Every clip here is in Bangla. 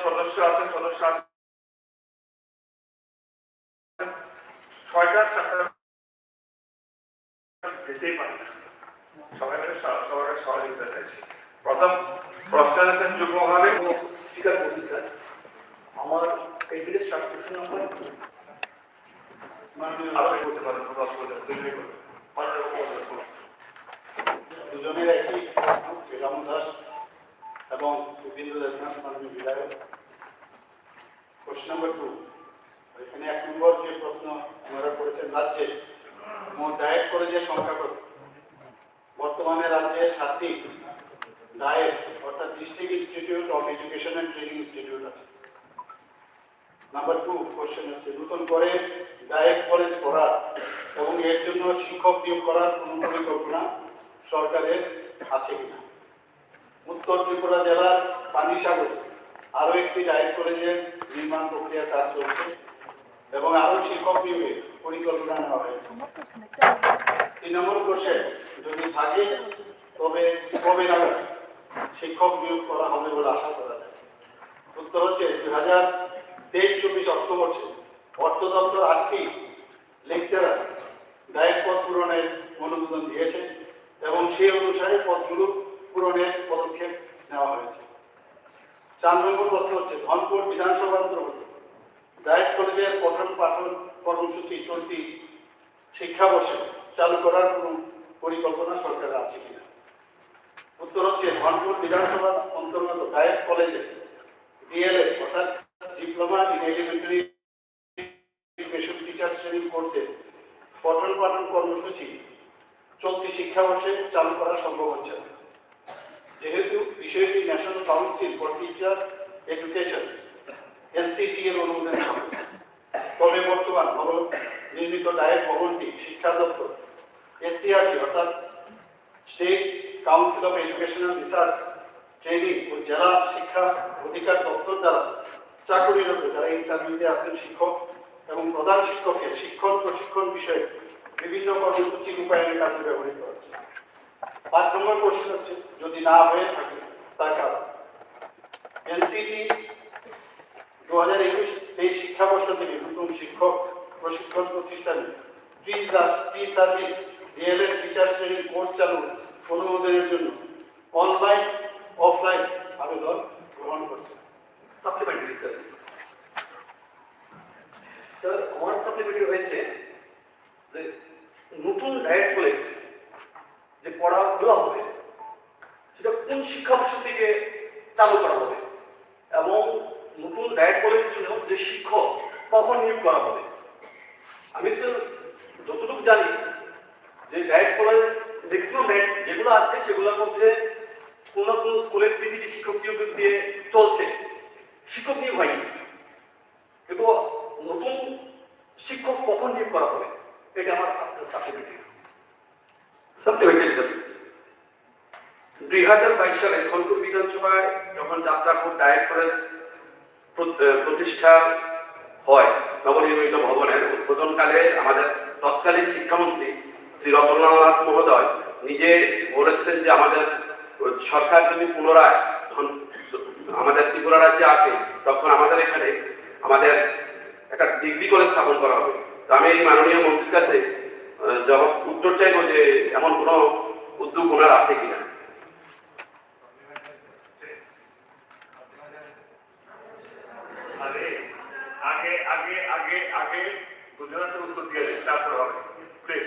সদস্য আছেন, ছয়টা সাতটা যেতেই পারে না। সবাই মিলে সবার সহযোগিতা চাইছি। প্রথম প্রশ্ন আছেন যুগ্মভাবে স্পিকার বলছি স্যার, আমার এড্রেস সাবস্ক্রিপশন নাম্বার আরো করতে পারেন, দুজনের একই রামন দাস এবং সুবীন্দ্র দেবনাথ মাননীয় বিধায়ক। কোশ্চেন নাম্বার 2, এখানে 1 নম্বর যে প্রশ্ন আপনারা করেছেন, রাজ্যে মোট ডায়েট কলেজের সংখ্যা কত? বর্তমানে রাজ্যে 7টি ডায়েট অর্থাৎ district institute of education and training institute আছে। নাম্বার 2 কোশ্চেন হচ্ছে, নতুন করে ডায়েট কলেজ করার এবং এর জন্য শিক্ষক নিয়োগ করার কোনো পরিকল্পনা সরকারের আছে কিনা? উত্তর ত্রিপুরা জেলার পানিসাগর আরও একটি ডায়েট কলেজের নির্মাণ প্রক্রিয়ার কাজ চলছে এবং আরও শিক্ষক নিয়োগের পরিকল্পনা নেওয়া হয়েছে। 3 নম্বর কোশ্চেন, যদি থাকে তবে কবে নাগাদ শিক্ষক নিয়োগ করা হবে বলে আশা করা যায়? উত্তর হচ্ছে 2023-24 অর্থবর্ষে অর্থ দপ্তর 8টি লেকচারার ডায়েট পদ পূরণের অনুমোদন দিয়েছে এবং সেই অনুসারে পদগুলো পূরণের পদক্ষেপ নেওয়া হয়েছে। 4 নম্বর প্রশ্ন হচ্ছে, ধনপুর বিধানসভার অন্তর্গত ডায়েট কলেজের পঠন পাঠন কর্মসূচি চলতি শিক্ষাবর্ষে চালু করার কোনো পরিকল্পনা সরকারের আছে কিনা? উত্তর হচ্ছে, ধনপুর বিধানসভার অন্তর্গত ডায়েট কলেজে ডিএলএড অর্থাৎ diploma in elementary education teachers training কোর্সে পঠন পাঠন কর্মসূচি চলতি শিক্ষাবর্ষে চালু করা সম্ভব হচ্ছে না, যেহেতু বিষয়টি national council for teacher education NCT এর অনুমোদন সাপেক্ষে। তবে বর্তমান নির্মিত ডায়েট ভবনটি শিক্ষা দপ্তর এসসিআরটি অর্থাৎ state council of educational research training ও জেলা শিক্ষা অধিকার দপ্তর দ্বারা চাকরিরত যারা এই সার্ভিসে আছেন শিক্ষক এবং প্রধান শিক্ষকের শিক্ষণ প্রশিক্ষণ বিষয়ে বিভিন্ন কর্মসূচি রূপায়ণের কাজে ব্যবহৃত হচ্ছে। 5 নম্বর কোশ্চেন হচ্ছে, যদি না হয়ে থাকে তার কারণ? এনসিটি 2021-23 শিক্ষাবর্ষ থেকে নতুন শিক্ষক প্রশিক্ষণ প্রতিষ্ঠানে pre service DElEd teachers training course চালু অনুমোদনের জন্য অনলাইন অফলাইন আবেদন গ্রহণ করছে। সাপ্লিমেন্টারি স্যার, আমার সাপ্লিমেন্টারি হয়েছে যে নতুন ডায়েট কলেজ যে পড়া খোলা হবে সেটা কোন শিক্ষাবর্ষ থেকে চালু করা হবে এবং নতুন ডায়েট কলেজের জন্য যে শিক্ষক কখন নিয়োগ করা হবে। আমি স্যার যতটুকু জানি যে ডায়েট কলেজ ম্যাক্সিমাম ডায়েট যেগুলো আছে সেগুলোর মধ্যে কোনো না কোনো স্কুলের পিজিটি শিক্ষক নিয়োগ দিয়ে চলছে, শিক্ষক নিয়োগ হয়নি। কিন্তু নতুন শিক্ষক কখন নিয়োগ করা হবে এটা আমার আজকে সাপ্লিমেন্টারি স্যার। 2022 সালে ধনপুর বিধানসভায় যখন যাত্রাপুর ডায়েট কলেজ প্রতিষ্ঠা হয়, নবনির্মিত ভবনের উদ্বোধনকালে আমাদের তৎকালীন শিক্ষামন্ত্রী শ্রী রতনলাল মহোদয় নিজে বলেছিলেন যে আমাদের সরকার যদি পুনরায় আমাদের ত্রিপুরা রাজ্যে আসে তখন আমাদের এখানে আমাদের একটা ডিগ্রি কলেজ স্থাপন করা হবে। তো আমি এই মাননীয় মন্ত্রীর কাছে যখন উত্তর চাইবো যে এমন কোনো উদ্যোগ ওনার আছে কিনা। আগে আগে আগে আগে গুজরাটের উত্তর দিয়ে দিন, তারপর হবে। Please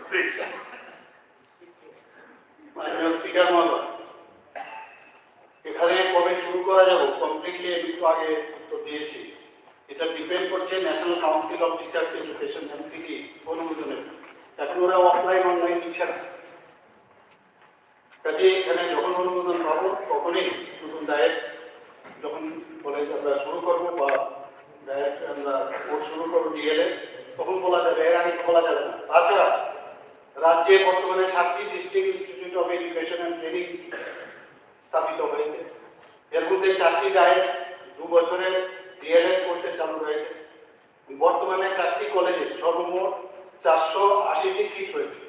please. মাননীয় স্পিকার মহোদয়, এখানে কবে শুরু করা যাব কমপ্লিটলি একটু আগে উত্তর দিয়েছি। এটা ডিপেন্ড করছে national council of teachers education NCT অনুমোদনের। এখন ওরা অফলাইন অনলাইন দিচ্ছে না, কাজে এখানে যখন অনুমোদন পাবো তখনই নতুন ডায়েট যখন কলেজ আমরা শুরু করবো বা ডায়েট আমরা কোর্স শুরু করবো ডিএলএড তখন বলা যাবে, এর আগে বলা যাবে না। তাছাড়া রাজ্যে বর্তমানে 7টি district institute of education and training স্থাপিত হয়েছে। এর মধ্যে 4টি ডায়েট 2 বছরের ডিএলএড কোর্সে চালু রয়েছে। বর্তমানে 4টি কলেজে সর্বমোট 480টি সিট রয়েছে।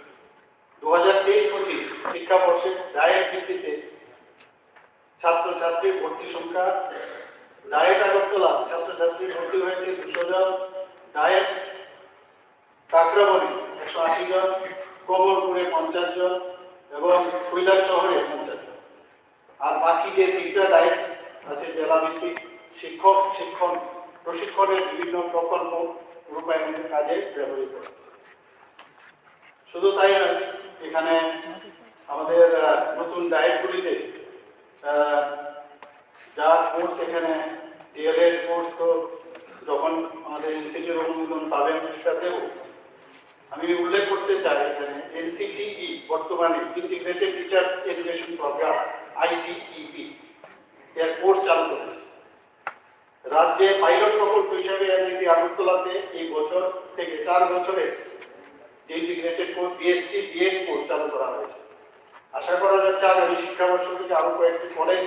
2023-25 শিক্ষাবর্ষে ডায়েট ভিত্তিতে ছাত্রছাত্রী ভর্তি সংখ্যা ডায়েট আগরতলা ছাত্রছাত্রী ভর্তি হয়েছে 200 জন, ডায়েট কাকরাবনি 180 জন, কমলপুরে 50 জন এবং কৈলাস শহরে 50 জন। আর বাকি যে 3টা ডায়েট আছে জেলা ভিত্তিক শিক্ষণ প্রশিক্ষণের বিভিন্ন প্রকল্প রূপায়ণের কাজে ব্যবহৃত হয়। শুধু তাই নয়, এখানে আমাদের নতুন ডায়েটগুলিতে যা কোর্স এখানে ডিএলএড কোর্স তো যখন আমাদের ইনস্টিটিউট অনুমোদন পাবেন সেটা দেব। আমি উল্লেখ করতে চাই এখানে এনসিটিই বর্তমানে integrated teachers education programme ITEP এর কোর্স চালু করেছে। রাজ্যে পাইলট প্রকল্প হিসাবে এনআইটি আগরতলাতে এই বছর থেকে 4 বছরের integrated course BSc BEd course চালু করা হয়েছে। আশা করা যাচ্ছে আগামী শিক্ষাবর্ষ থেকে আরো কয়েকটি কলেজ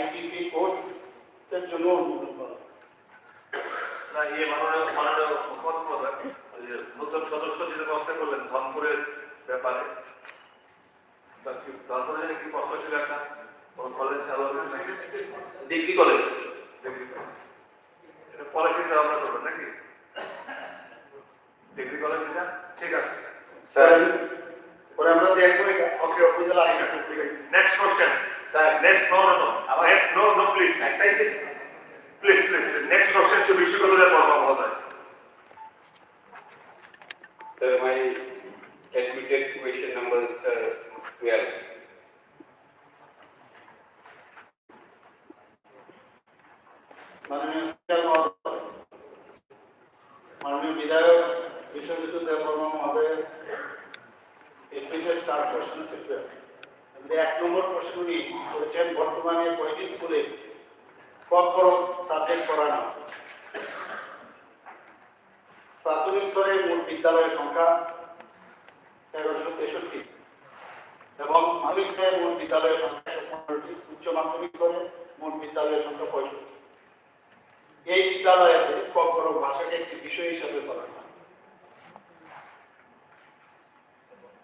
ITP কোর্সের জন্য অনুমোদন করা হবে। না ইয়ে মাননীয় মুখ্যমন্ত্রী মহোদয়, ওই যে নতুন সদস্য যেটা ব্যবস্থা করলেন ধনপুরের ব্যাপারে, ধনপুরের কি প্রশ্ন ছিল একটা কলেজ চালু হবে নাকি? ডিগ্রি কলেজ এটা পরে চিন্তা ভাবনা করবেন নাকি ডিগ্রি কলেজ? এটা ঠিক আছে স্যার, পরে আমরা দেখবো এটা। ওকে, উপজেলা next question sir. Next no please একটাই প্লিজ নেক্সট কোশ্চেন সে বিশ্ববিদ্যালয়ের বর্মা মহোদয়। Sir, my admitted question number is 12. মাননীয় বিধায়ক বিশ্বজিৎ দেববর্মা মহোদয় স্টার্ট কোশ্চেন হচ্ছে 1 নম্বর প্রশ্ন উনি করেছেন, বর্তমানে কয়টি স্কুলে সাবজেক্ট পড়ানো হয়? প্রাথমিক স্তরে মোট বিদ্যালয়ের সংখ্যা 1363 এবং মাধ্যমিক স্তরে মোট বিদ্যালয়ের সংখ্যা 15টি, উচ্চ মাধ্যমিক স্তরে মোট বিদ্যালয়ের সংখ্যা 65। এই বিদ্যালয়তে ভাষাকে একটি বিষয় হিসাবে পড়ানো হয়।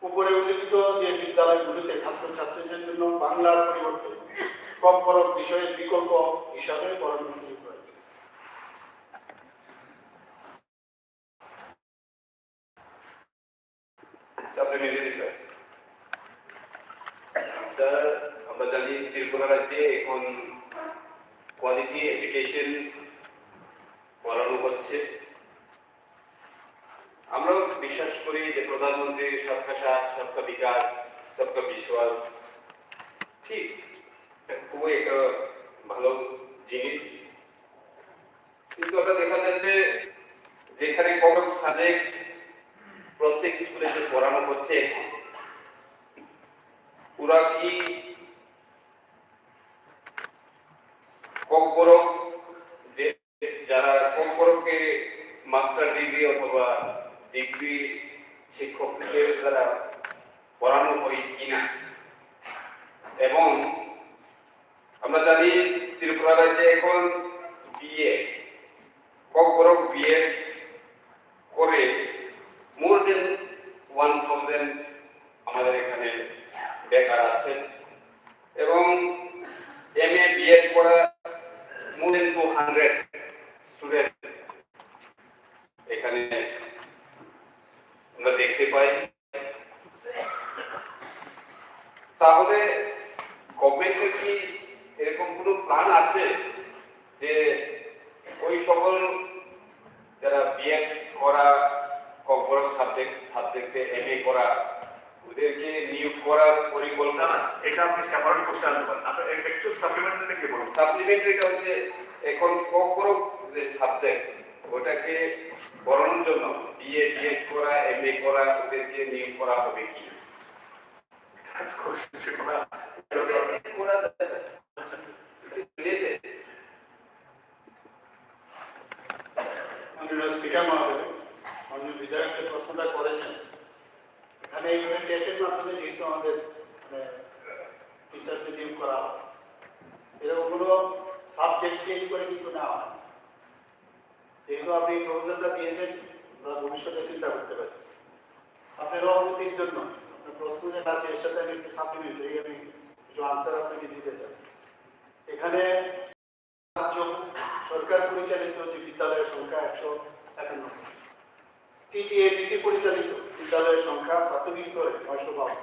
উপরে উল্লেখিত যে বিদ্যালয়গুলিতে ছাত্রছাত্রীদের জন্য বাংলার পরিবর্তে বিষয়ের বিকল্প হিসাবে পড়ানোর সুযোগ রয়েছে। Supplementary, sir. Sir, আমরা জানি ত্রিপুরা রাজ্যে এখন কোয়ালিটি এডুকেশন পড়ানো হচ্ছে। আমরা বিশ্বাস করি যে প্রধানমন্ত্রী সবকা সাথ সবকা বিকাশ সবকা বিশ্বাস ঠিক খুবই একটা ভালো জিনিস, কিন্তু আমরা দেখা যাচ্ছে যেখানে কম সাবজেক্ট প্রত্যেক স্কুলে যে পড়ানো হচ্ছে পুরা কি কম যে যারা কমকে মাস্টার ডিগ্রি অথবা ডিগ্রি শিক্ষকদের দ্বারা পড়ানো হয় কিনা। এবং আমরা জানি ত্রিপুরা রাজ্যে এখন বিএ করে মোর দেন 1000 আমাদের এখানে বেকার আছেন এবং MA BEd করা মোর দেন 200 স্টুডেন্ট এখানে আমরা দেখতে পাই। তাহলে গভর্নমেন্টের কি এরকম কোনো প্ল্যান আছে যে ওই সকল যারা BEd করা কম সাবজেক্টে MA করা ওদেরকে নিয়োগ করার পরিকল্পনা? না এটা আপনি সেপারেট কোশ্চেন আনতে পারেন। আপনি একটু সাপ্লিমেন্টারি কি বলুন? সাপ্লিমেন্টারিটা হচ্ছে এখন কম যে সাবজেক্ট ওটাকে পড়ানোর জন্য BEd করা MA করা ওদেরকে নিয়োগ করা হবে কি? বিধায়ক প্রশ্নটা করেছেন, এখানে ইউনিটের মাধ্যমে যেহেতু আমাদের টিচারকে নিয়োগ করা হয়, এরকম কোনো সাবজেক্ট চেঞ্জ করে কিন্তু না হয়। যেহেতু আপনি প্রপোজালটা দিয়েছেন, আমরা ভবিষ্যতে চিন্তা করতে পারি। আপনার অবগতির জন্য আপনার প্রশ্ন যেটা আছে এর সাথে আমি একটু সাপ্লিমেন্টারি আমি কিছু আনসার আপনাকে দিতে চাই। টিটিএডিসি পরিচালিত বিদ্যালয়ের সংখ্যা প্রাথমিক স্তরে 952,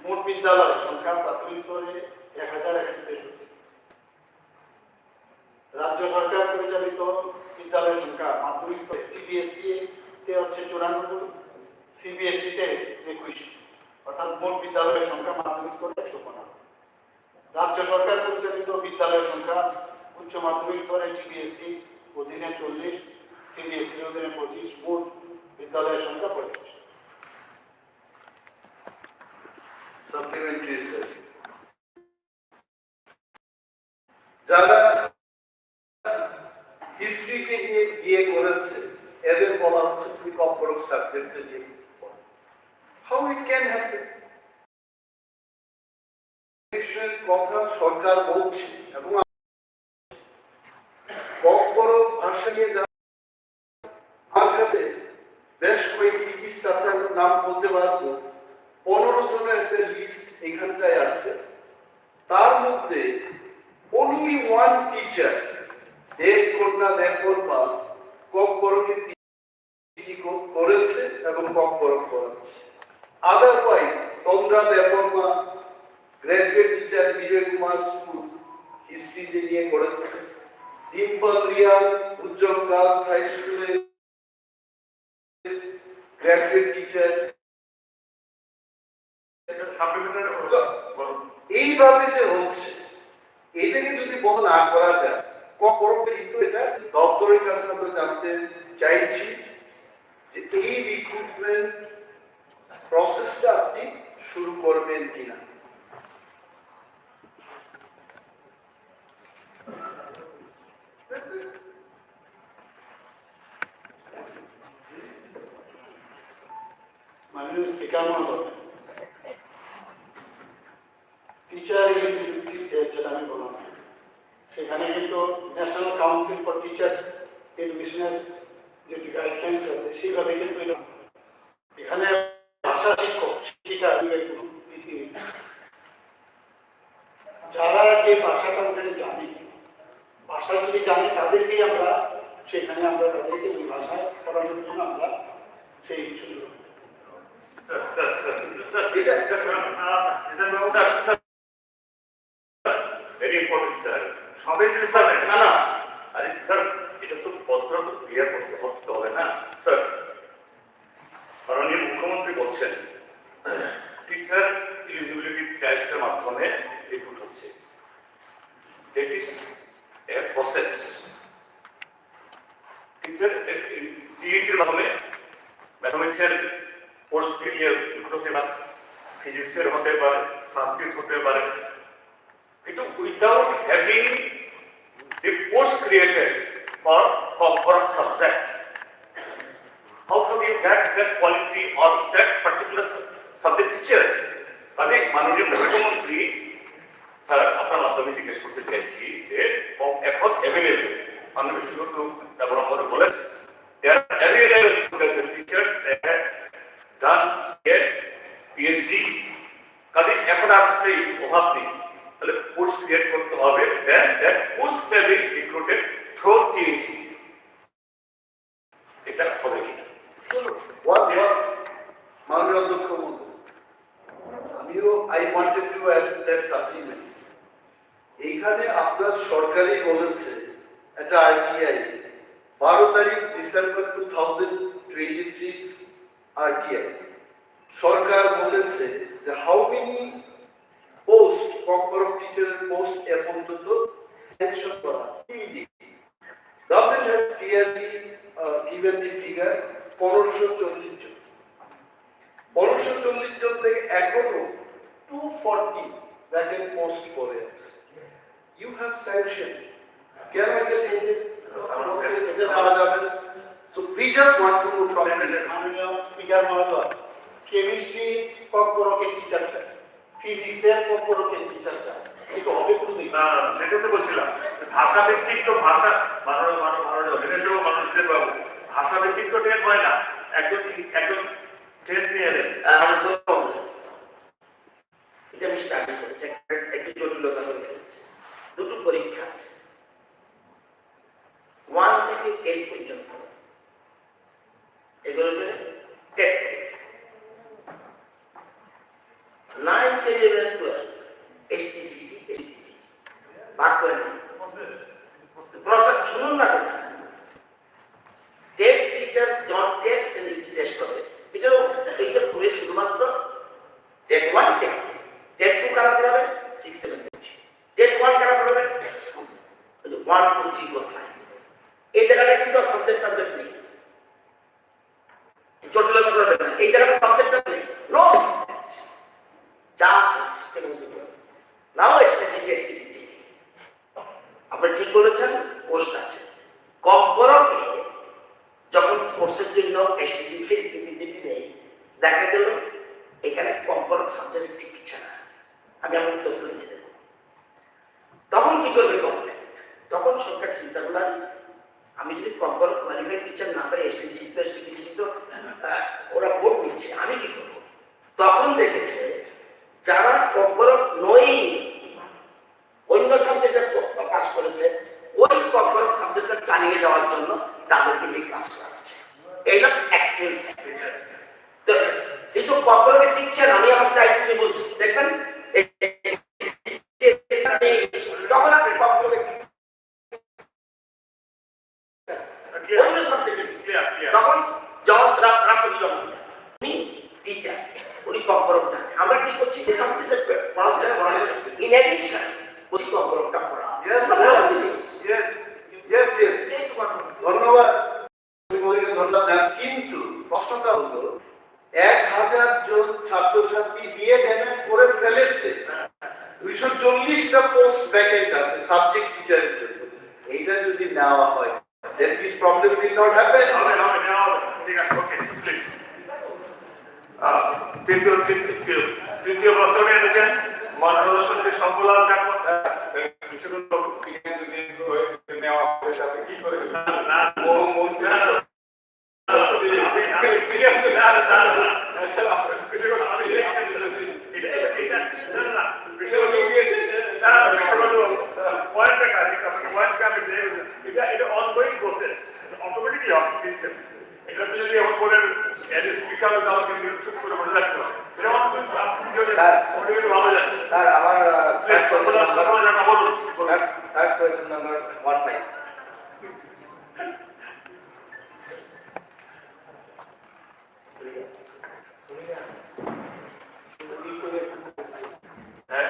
মোট বিদ্যালয়ের সংখ্যা প্রাথমিক স্তরে 1063। রাজ্য সরকার পরিচালিত বিদ্যালয়ের সংখ্যা মাধ্যমিক স্তরে সিবিএসই তে হচ্ছে 94, সিবিএসই তে 21, অর্থাৎ মোট বিদ্যালয়ের সংখ্যা মাধ্যমিক স্তরে 115। রাজ্য সরকার পরিচালিত বিদ্যালয়ের সংখ্যা উচ্চ মাধ্যমিক স্তরে টিবিএসসি অধীনে 40, সিবিএসসি অধীনে 25, মোট বিদ্যালয়ের সংখ্যা 35। সাপ্লিমেন্টারি স্যার, যারা হিস্ট্রিকে নিয়ে বিয়ে করেছে এদের বলা হচ্ছে তুমি কম্পোরক সাবজেক্টে নিয়ে পড়ো। How it can happen? কথা সরকার বলছে এবং কম্পোরক ভাষা নিয়ে আমার কাছে বেশ কয়েকটি লিস্ট আছে, আমি নাম বলতে পারবো। 15 জনের একটা লিস্ট এখানটায় আছে। তার মধ্যে only one teacher দেবকন্যা দেবপাল কম্পোরকে পিএইচডি করেছে এবং কম্পোরক করেছে। আদারওয়াইজ তন্দ্রা দেববর্মা গ্র্যাজুয়েট টিচার বিজয় কুমার স্কুল হিস্ট্রি নিয়ে করেছে। ডিম্পল রিয়া উজ্জ্বল গার্লস হাই স্কুলে গ্র্যাজুয়েট টিচার। এইভাবে যে হচ্ছে এটাকে যদি বন্ধ না করা যায় কম্পোরকে, কিন্তু এটা দপ্তরের কাছে আমরা জানতে চাইছি যে এই রিক্রুটমেন্ট প্রসেসটা আপনি শুরু করবেন কিনা। মাননীয় স্পিকার মহোদয়, টিচার এলিজিবিলিটি যেটা আমি বললাম, সেখানে কিন্তু ন্যাশনাল কাউন্সিল ফর টিচার্স এডুকেশনের যে গাইডলাইন্স আছে সেইভাবে কিন্তু এখানে ভাষা শিক্ষক শিক্ষিকা যারা যে ভাষাটা ওখানে জানে, ভাষা যদি জানে তাদেরকেই আমরা সেখানে আমরা তাদেরকে ওই ভাষা পড়ানোর জন্য আমরা সেই সুযোগ। ভেরি ইম্পর্টেন্ট স্যার, সবাই যদি স্যার না না, আরে স্যার এটা তো প্রশ্ন তো ক্লিয়ার করতে হবে না স্যার। মাননীয় মুখ্যমন্ত্রী বলছেন টিচার এলিজিবিলিটি টেস্টের মাধ্যমে রিক্রুট হচ্ছে। That is a process. Teacher টিইটির মাধ্যমে ম্যাথমেটিক্সের পোস্ট ক্লিয়ার রিক্রুট হতে পারে, ফিজিক্সের হতে পারে, সংস্কৃত হতে পারে, কিন্তু without having the post created for subject, how can you get that quality or that particular subject teacher? কাজে মাননীয় মুখ্যমন্ত্রী স্যার আপনার মাধ্যমে জিজ্ঞেস করতে চাইছি যে এখন অ্যাভেলেবল মাননীয় সুগত তারপর আমাদের বলেছে there are available teachers that have done their PhD, কাজে এখন আর সেই অভাব নেই। তাহলে পোস্ট ক্রিয়েট করতে হবে, then that post may be recruited through TET. এটা হবে কিনা? মাননীয় অধ্যক্ষ মহোদয়, আমিও I wanted to add that supplement. এইখানে আপনার সরকারি বলেছে একটা আরটিআই 12 তারিখ ডিসেম্বর 2023 আরটিআই সরকার বলেছে যে হাউ মেনি পোস্ট কম্পোরক টিচারের পোস্ট এখন পর্যন্ত সেকশন করা। Government has clearly given the figure 1540 জন। 1540 জন থেকে এখনো 240 ভ্যাকেন্ট পোস্ট পড়ে আছে। ইউ হ্যাভ স্যাংশন, কেন এটা নেওয়া যাবে? So we just want to know from মাননীয় স্পিকার মহোদয়, কেমিস্ট্রি কম্পোরকের টিচারটা, ফিজিক্সের কম্পোরকের টিচারটা এটা হবে কোনদিন না, সেটা তো বলছিলাম ভাষা ভিত্তিক তো ভাষা মানুষদের বাবু ভাষা ভিত্তিক তো ট্রেন হয় না, একজন ট্রেন নিয়ে এলেন। এটা আমি স্টাডি করেছি, একটু জটিলতা হয়ে ফেলছে। দুটো পরীক্ষা আছে, 1 থেকে 8 পর্যন্ত। 1 2 3 4 5 এই জায়গাটা কিন্তু সাবজেক্ট নেই, জটিলতা করবেন না, এই জায়গাটা সাবজেক্টটা নেই, নো যা আছে সেটা বলতে পারবেন। নাও এসটিডি আপনি ঠিক বলেছেন, পোস্ট আছে কম্পরকে যখন কোর্সের জন্য এসটিডি নেই, দেখা গেল এখানে কম্পরক সাবজেক্ট ঠিক কিছু না, আমি আপনাকে তথ্য দিয়ে দেবো। তখন কি করবে গভর্নমেন্ট? তখন সরকার চিন্তা করল আমি যদি কম্পরক কোয়ালিফাইড টিচার না পাই, এসটিডি তো ওরা ভোট দিচ্ছে, আমি কি করবো? তখন দেখেছে যারা কম্পরক নই অন্য সাবজেক্টে পাস করেছে, ওই কম্পরক সাবজেক্টটা চালিয়ে যাওয়ার জন্য তাদেরকে দিয়ে কাজ করা হচ্ছে। এইটা অ্যাকচুয়াল তো কিন্তু কম্পরকে টিচার আমি আমার দায়িত্ব নিয়ে বলছি, দেখবেন তখন আপনি কম্পরকে অন্য সাবজেক্টে তখন উনি টিচার, উনি কম্পরক জানে। আমরা কি করছি, যে সাবজেক্টে পড়াচ্ছেন ইন এডিশন উনি কম্পরকটা পড়া। ধন্যবাদ, ধন্যবাদ। কিন্তু প্রশ্নটা হলো 1000 জন ছাত্রছাত্রী বিএড এমএড করে ফেলেছে, 240টা পোস্ট ভ্যাকেন্ট আছে সাবজেক্ট টিচারের জন্য। এইটা যদি নেওয়া হয় then this problem will not happen. ঠিক আছে, ওকে প্লিজ। তৃতীয় প্রশ্ন এনেছেন মাননীয় সদস্য সম্পলাল চাকমা। এটা অনগোয়িং প্রসেস, অটোমেটিকলি সিস্টেম। এটা যদি এখন বলেন স্পিকার আমাকে নিরুৎসুক করে মনে রাখতে হবে, এটা ভালো যাচ্ছে। স্যার আমার বলুন। থার্ড কোয়েশ্চন নাম্বার 15 হ্যাঁ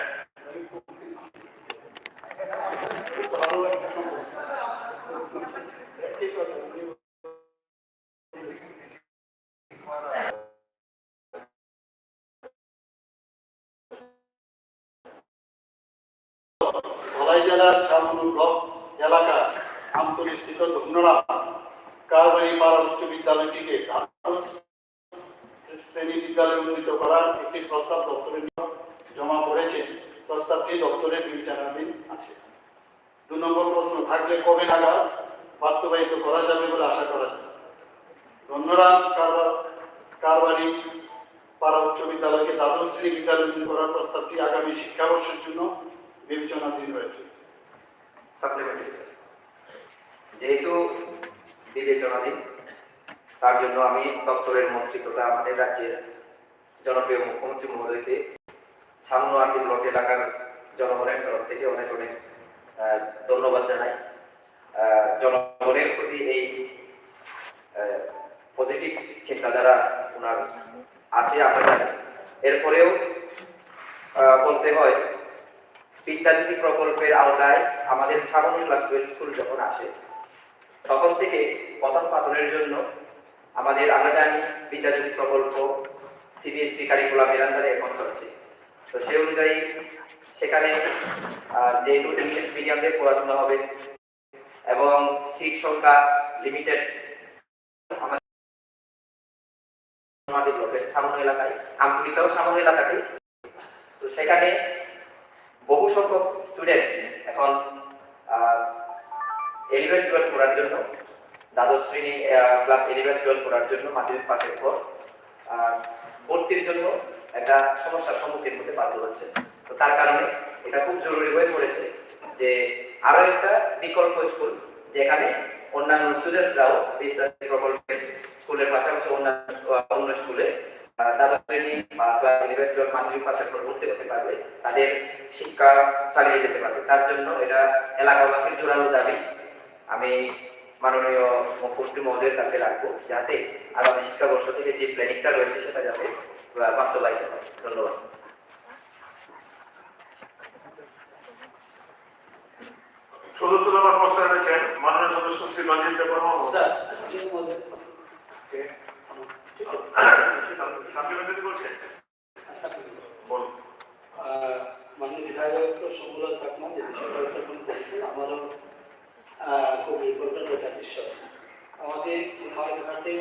ধলাই জেলার ছাউনি ব্লক এলাকার আন্তঃস্থিত ধন্যরাম কারবারি পাড়া উচ্চ বিদ্যালয়টিকে দ্বাদশ শ্রেণী বিদ্যালয়ে উন্নীত করার একটি প্রস্তাব দপ্তরে জমা পড়েছে। প্রস্তাবটি দপ্তরের বিবেচনাধীন আছে। 2 নম্বর প্রশ্ন, থাকলে কবে নাগাদ বাস্তবায়িত করা যাবে বলে আশা করা যায়? ধন্যরাম কারবারি পাড়া উচ্চ বিদ্যালয়কে দ্বাদশ শ্রেণী বিদ্যালয়ে উন্নীত করার প্রস্তাবটি আগামী শিক্ষাবর্ষের জন্য বিবেচনাধীন রয়েছে। সাপ্লিমেন্টারি স্যার, যেহেতু বিবেচনাধীন তার জন্য আমি দপ্তরের মন্ত্রী তথা আমাদের রাজ্যের জনপ্রিয় মুখ্যমন্ত্রী মহোদয়কে ছামনোয়ার্দী ব্লক এলাকার জনগণের তরফ থেকে অনেক অনেক ধন্যবাদ জানাই। জনগণের প্রতি এই পজিটিভ চিন্তাধারা ওনার আছে আমরা জানি। এরপরেও বলতে হয়, বিদ্যাজ্যোতি প্রকল্পের আওতায় আমাদের সামনে ক্লাস 12 স্কুল যখন আসে তখন থেকে প্রথম পাঠনের জন্য আমরা জানি বিদ্যাজ্যোতি প্রকল্প সিবিএসসি কারিকুলামের আন্ডারে এখন চলছে। তো সেই অনুযায়ী সেখানে যেহেতু ইংলিশ মিডিয়ামে পড়াশোনা হবে এবং সিট সংখ্যা লিমিটেড, আমাদের ব্লকের সামনে এলাকায় আমপুরিটাও সামনে এলাকাতেই, তো সেখানে বহু সংখ্যক স্টুডেন্টস এখন 11-12 পড়ার জন্য, দ্বাদশ শ্রেণী ক্লাস 11-12 পড়ার জন্য মাধ্যমিক পাশের পর ভর্তির জন্য একটা সমস্যার সম্মুখীন হতে বাধ্য হচ্ছে। তো তার কারণে এটা খুব জরুরি হয়ে পড়েছে যে আরো একটা বিকল্প স্কুল যেখানে অন্যান্য স্টুডেন্টসরাও বিদ্যার্থী প্রকল্পের স্কুলের পাশাপাশি অন্য স্কুলে দ্বাদশ শ্রেণী বা ক্লাস 11-12 মাধ্যমিক পাশের পর ভর্তি হতে পারবে, তাদের শিক্ষা চালিয়ে যেতে পারবে। তার জন্য এটা এলাকাবাসীর জোরালো দাবি আমি মাননীয় মুখ্যমন্ত্রী মহোদয়ের কাছে রাখবো, যাতে আগামী শিক্ষাবর্ষ থেকে যে প্ল্যানিংটা রয়েছে সেটা যাতে বাস্তবায়িত হয়। ধন্যবাদ। সদস্যরা প্রস্তাব রয়েছেন মাননীয় সদস্য শ্রী রঞ্জিত দেববর্মা স্যার এর মধ্যে সাপ্লিমেন্টারি করছে বলুন। মাননীয় বিধায়ক সমুলা চাকমা যে বিষয়টা উত্থাপন করেছেন আমারও খুব ইম্পর্টেন্ট একটা বিষয়। আমাদের কুমারঘাটে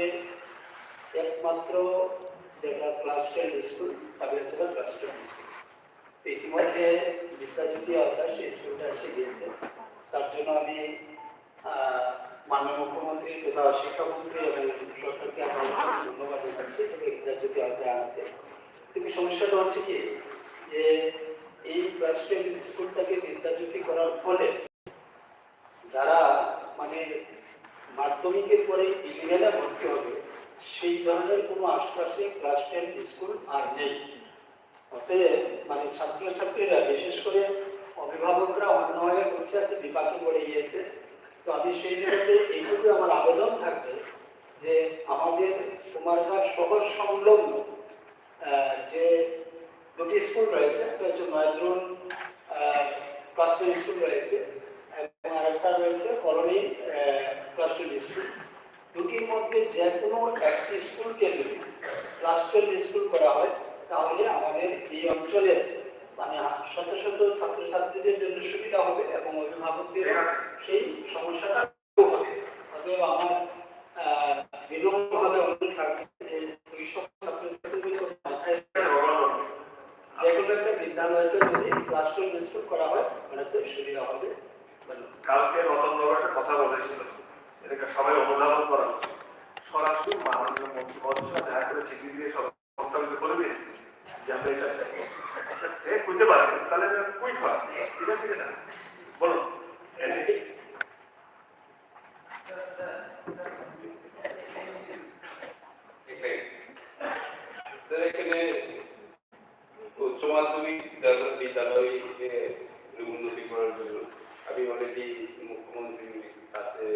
একমাত্র যেটা ক্লাস 10 স্কুল কাবিয়াতলা ক্লাস 10 স্কুল ইতিমধ্যে বিদ্যাজ্যোতি আওতায় সেই স্কুলটা এসে গিয়েছে। তার জন্য আমি মাননীয় মুখ্যমন্ত্রী তথা শিক্ষামন্ত্রী এবং সরকারকে আমার ধন্যবাদ জানাচ্ছি বিদ্যাজ্যোতি আওতায় আনতে। কিন্তু সমস্যাটা হচ্ছে কি যে এই ক্লাস 10 স্কুলটাকে বিদ্যাজ্যোতি করার ফলে যারা মানে মাধ্যমিকের পরে 11-এ ভর্তি হবে সেই ধরনের কোনো আশপাশে ক্লাস 10 স্কুল আর নেই। অতএব মানে ছাত্রছাত্রীরা বিশেষ করে অভিভাবকরা অন্য হয়ে করছে একটা বিপাকে পড়ে গিয়েছে। তো আমি সেই জায়গাতে এইটুকু আমার আবেদন থাকবে যে আমাদের কুমারঘাট শহর সংলগ্ন যে দুটি স্কুল রয়েছে, একটা হচ্ছে নয়দ্রুন ক্লাস 10 স্কুল রয়েছে এবং আরেকটা রয়েছে কলোনি ক্লাস 10 স্কুল। দুটির মধ্যে যে কোনো একটি স্কুলকে যদি ক্লাস 10 স্কুল করা হয় তাহলে আমাদের এই অঞ্চলের মানে শত শত ছাত্রছাত্রীদের জন্য সুবিধা হবে এবং অভিভাবকদের সেই সমস্যাটা হবে। অতএব আমার বিলম্বভাবে অনুরোধ থাকবে যে ওই সব ছাত্রছাত্রীদের যে কোনো একটা বিদ্যালয়তে যদি ক্লাস 10 স্কুল করা হয় অনেক সুবিধা হবে। কালকে রতনবাবু একটা কথা বলেছিল, এটাকে সবাই অনুধাবন করা উচিত। সরাসরি মাননীয় মন্ত্রী মহাশয় দেখা করে চিঠি দিয়ে সব প্রস্তাবিত করে দিয়ে যে আমরা এটা বুঝতে পারি তাহলে কুইক হয়, ঠিক আছে না বলুন। এখানে উচ্চ মাধ্যমিক বিদ্যালয়কে উন্নতি করার জন্য আমি অলরেডি মুখ্যমন্ত্রীর কাছে